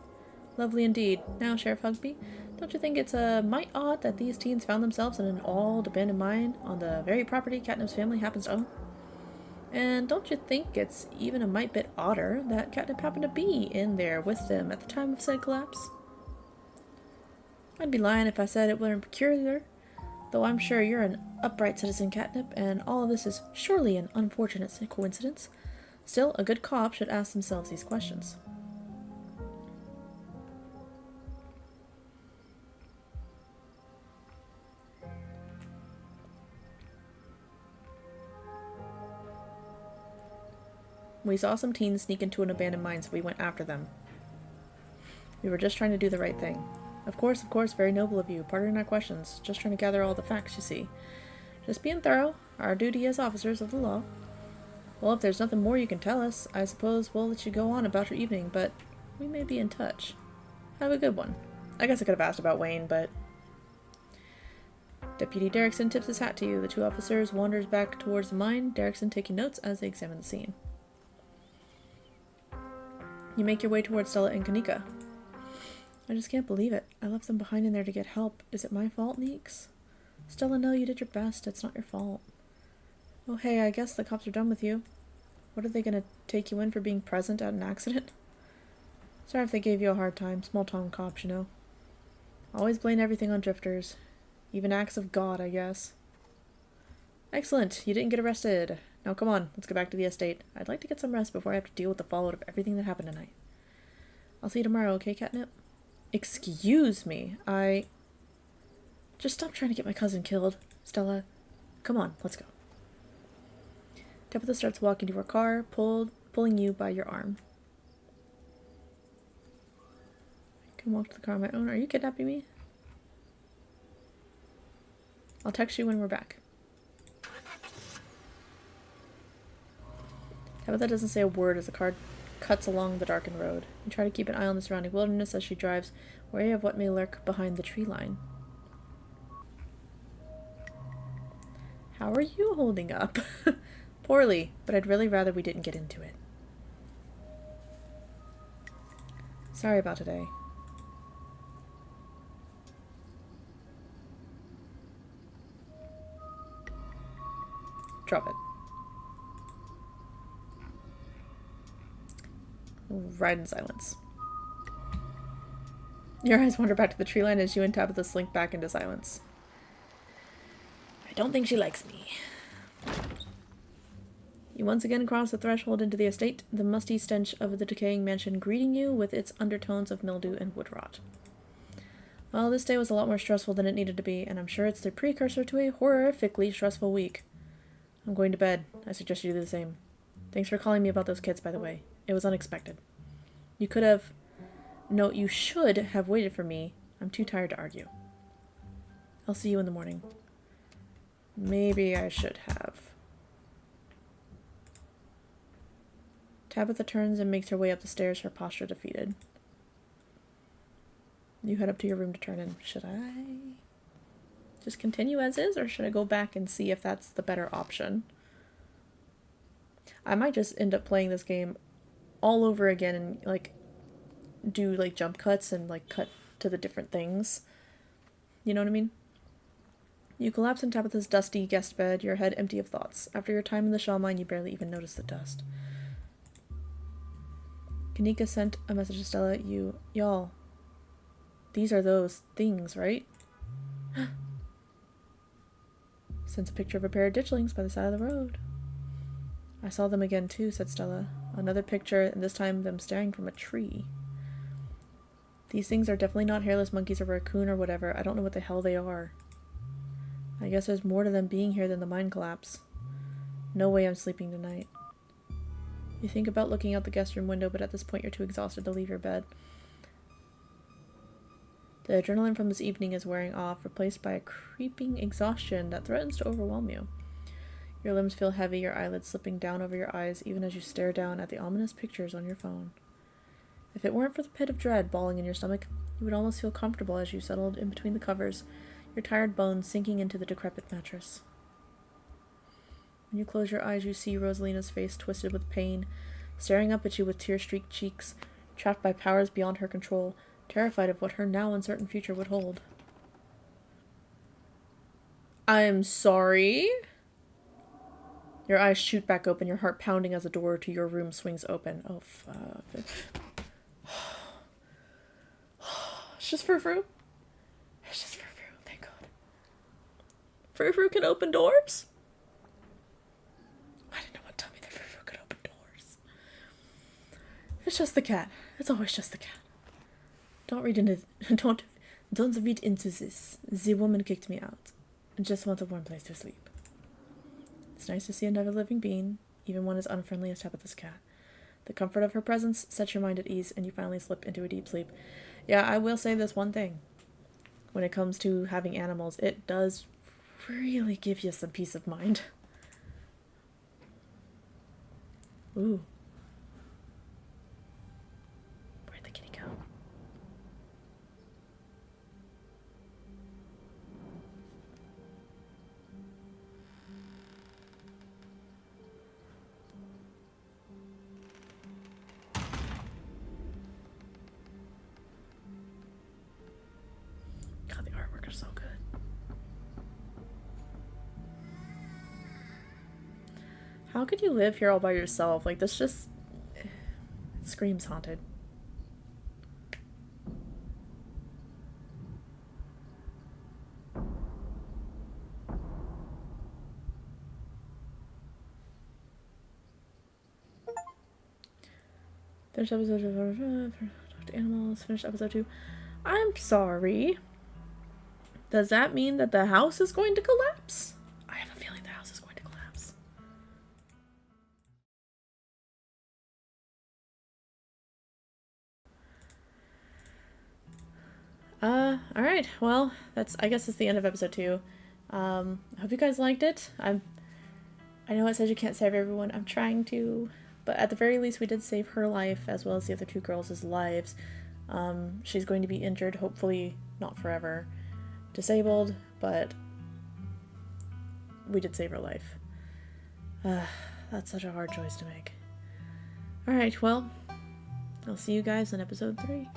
Lovely indeed. Now, Sheriff Hugby, don't you think it's a mite odd that these teens found themselves in an old abandoned mine on the very property Katnip's family happens to own? And don't you think it's even a mite bit odder that Katnip happened to be in there with them at the time of said collapse? I'd be lying if I said it weren't peculiar, though I'm sure you're an upright citizen, Katnip, and all of this is surely an unfortunate coincidence. Still, a good cop should ask themselves these questions. We saw some teens sneak into an abandoned mine, so we went after them. We were just trying to do the right thing. Of course, very noble of you. Pardon our questions. Just trying to gather all the facts, you see. Just being thorough. Our duty as officers of the law. Well, if there's nothing more you can tell us, I suppose we'll let you go on about your evening, but we may be in touch. Have a good one. I guess I could have asked about Wayne, but... Deputy Derrickson tips his hat to you. The two officers wanders back towards the mine, Derrickson taking notes as they examine the scene. You make your way towards Stella and Kanika. I just can't believe it. I left them behind in there to get help. Is it my fault, Neeks? Stella, no, you did your best. It's not your fault. Oh, hey, I guess the cops are done with you. What, are they gonna take you in for being present at an accident? Sorry if they gave you a hard time. Small-town cops, you know. Always blame everything on drifters. Even acts of God, I guess. Excellent. You didn't get arrested. Now come on, let's get back to the estate. I'd like to get some rest before I have to deal with the fallout of everything that happened tonight. I'll see you tomorrow, okay, Katnip? Excuse me, Just stop trying to get my cousin killed, Stella. Come on, let's go. Tabitha starts walking to her car, pulling you by your arm. I can walk to the car on my own. Are you kidnapping me? I'll text you when we're back. Tabitha doesn't say a word as the car cuts along the darkened road. You try to keep an eye on the surrounding wilderness as she drives, wary of what may lurk behind the tree line. How are you holding up? Poorly, but I'd really rather we didn't get into it. Sorry about today. Drop it. Ride in silence. Your eyes wander back to the tree line as you and Tabitha slink back into silence. I don't think she likes me. You once again cross the threshold into the estate, the musty stench of the decaying mansion greeting you with its undertones of mildew and wood rot. Well, this day was a lot more stressful than it needed to be, and I'm sure it's the precursor to a horrifically stressful week. I'm going to bed. I suggest you do the same. Thanks for calling me about those kids, by the way. It was unexpected. You could have... No, you should have waited for me. I'm too tired to argue. I'll see you in the morning. Maybe I should have. Tabitha turns and makes her way up the stairs, her posture defeated. You head up to your room to turn in. Should I just continue as is, or should I go back and see if that's the better option? I might just end up playing this game all over again and, like, do, like, jump cuts and, like, cut to the different things. You know what I mean? You collapse in Tabitha's dusty guest bed, your head empty of thoughts. After your time in the shell mine, you barely even notice the dust. Kanika sent a message to Stella. Y'all, these are those things, right? Sends a picture of a pair of ditchlings by the side of the road. I saw them again too, said Stella. Another picture, and this time them staring from a tree. These things are definitely not hairless monkeys or raccoon or whatever. I don't know what the hell they are. I guess there's more to them being here than the mine collapse. No way I'm sleeping tonight. You think about looking out the guest room window, but at this point you're too exhausted to leave your bed. The adrenaline from this evening is wearing off, replaced by a creeping exhaustion that threatens to overwhelm you. Your limbs feel heavy, your eyelids slipping down over your eyes, even as you stare down at the ominous pictures on your phone. If it weren't for the pit of dread balling in your stomach, you would almost feel comfortable as you settled in between the covers, your tired bones sinking into the decrepit mattress. When you close your eyes, you see Rosalina's face twisted with pain, staring up at you with tear-streaked cheeks, trapped by powers beyond her control, terrified of what her now uncertain future would hold. I'm sorry? Your eyes shoot back open, your heart pounding as the door to your room swings open. Oh, fuck. It's just Frou-Frou? It's just Frou-Frou, thank God. Frou-Frou can open doors? I didn't know what told me that Frou-Frou could open doors. It's just the cat. It's always just the cat. Don't read into don't read into this. The woman kicked me out. I just want a warm place to sleep. It's nice to see another living being, even one as unfriendly as Tabitha's cat. The comfort of her presence sets your mind at ease, and you finally slip into a deep sleep. Yeah, I will say this one thing. When it comes to having animals, it does really give you some peace of mind. Ooh. Where'd the kitty go? God, the artwork is so good. How could you live here all by yourself? Like, this just screams haunted. Finished episode talk to animals. Finished episode 2. I'm sorry. Does that mean that the house is going to collapse? I have a feeling the house is going to collapse. Alright, well, I guess that's the end of episode 2. I hope you guys liked it. I know it says you can't save everyone. I'm trying to, but at the very least we did save her life as well as the other 2 girls' lives. She's going to be injured, hopefully not forever. Disabled, but we did save her life. That's such a hard choice to make. Alright, well, I'll see you guys in episode 3.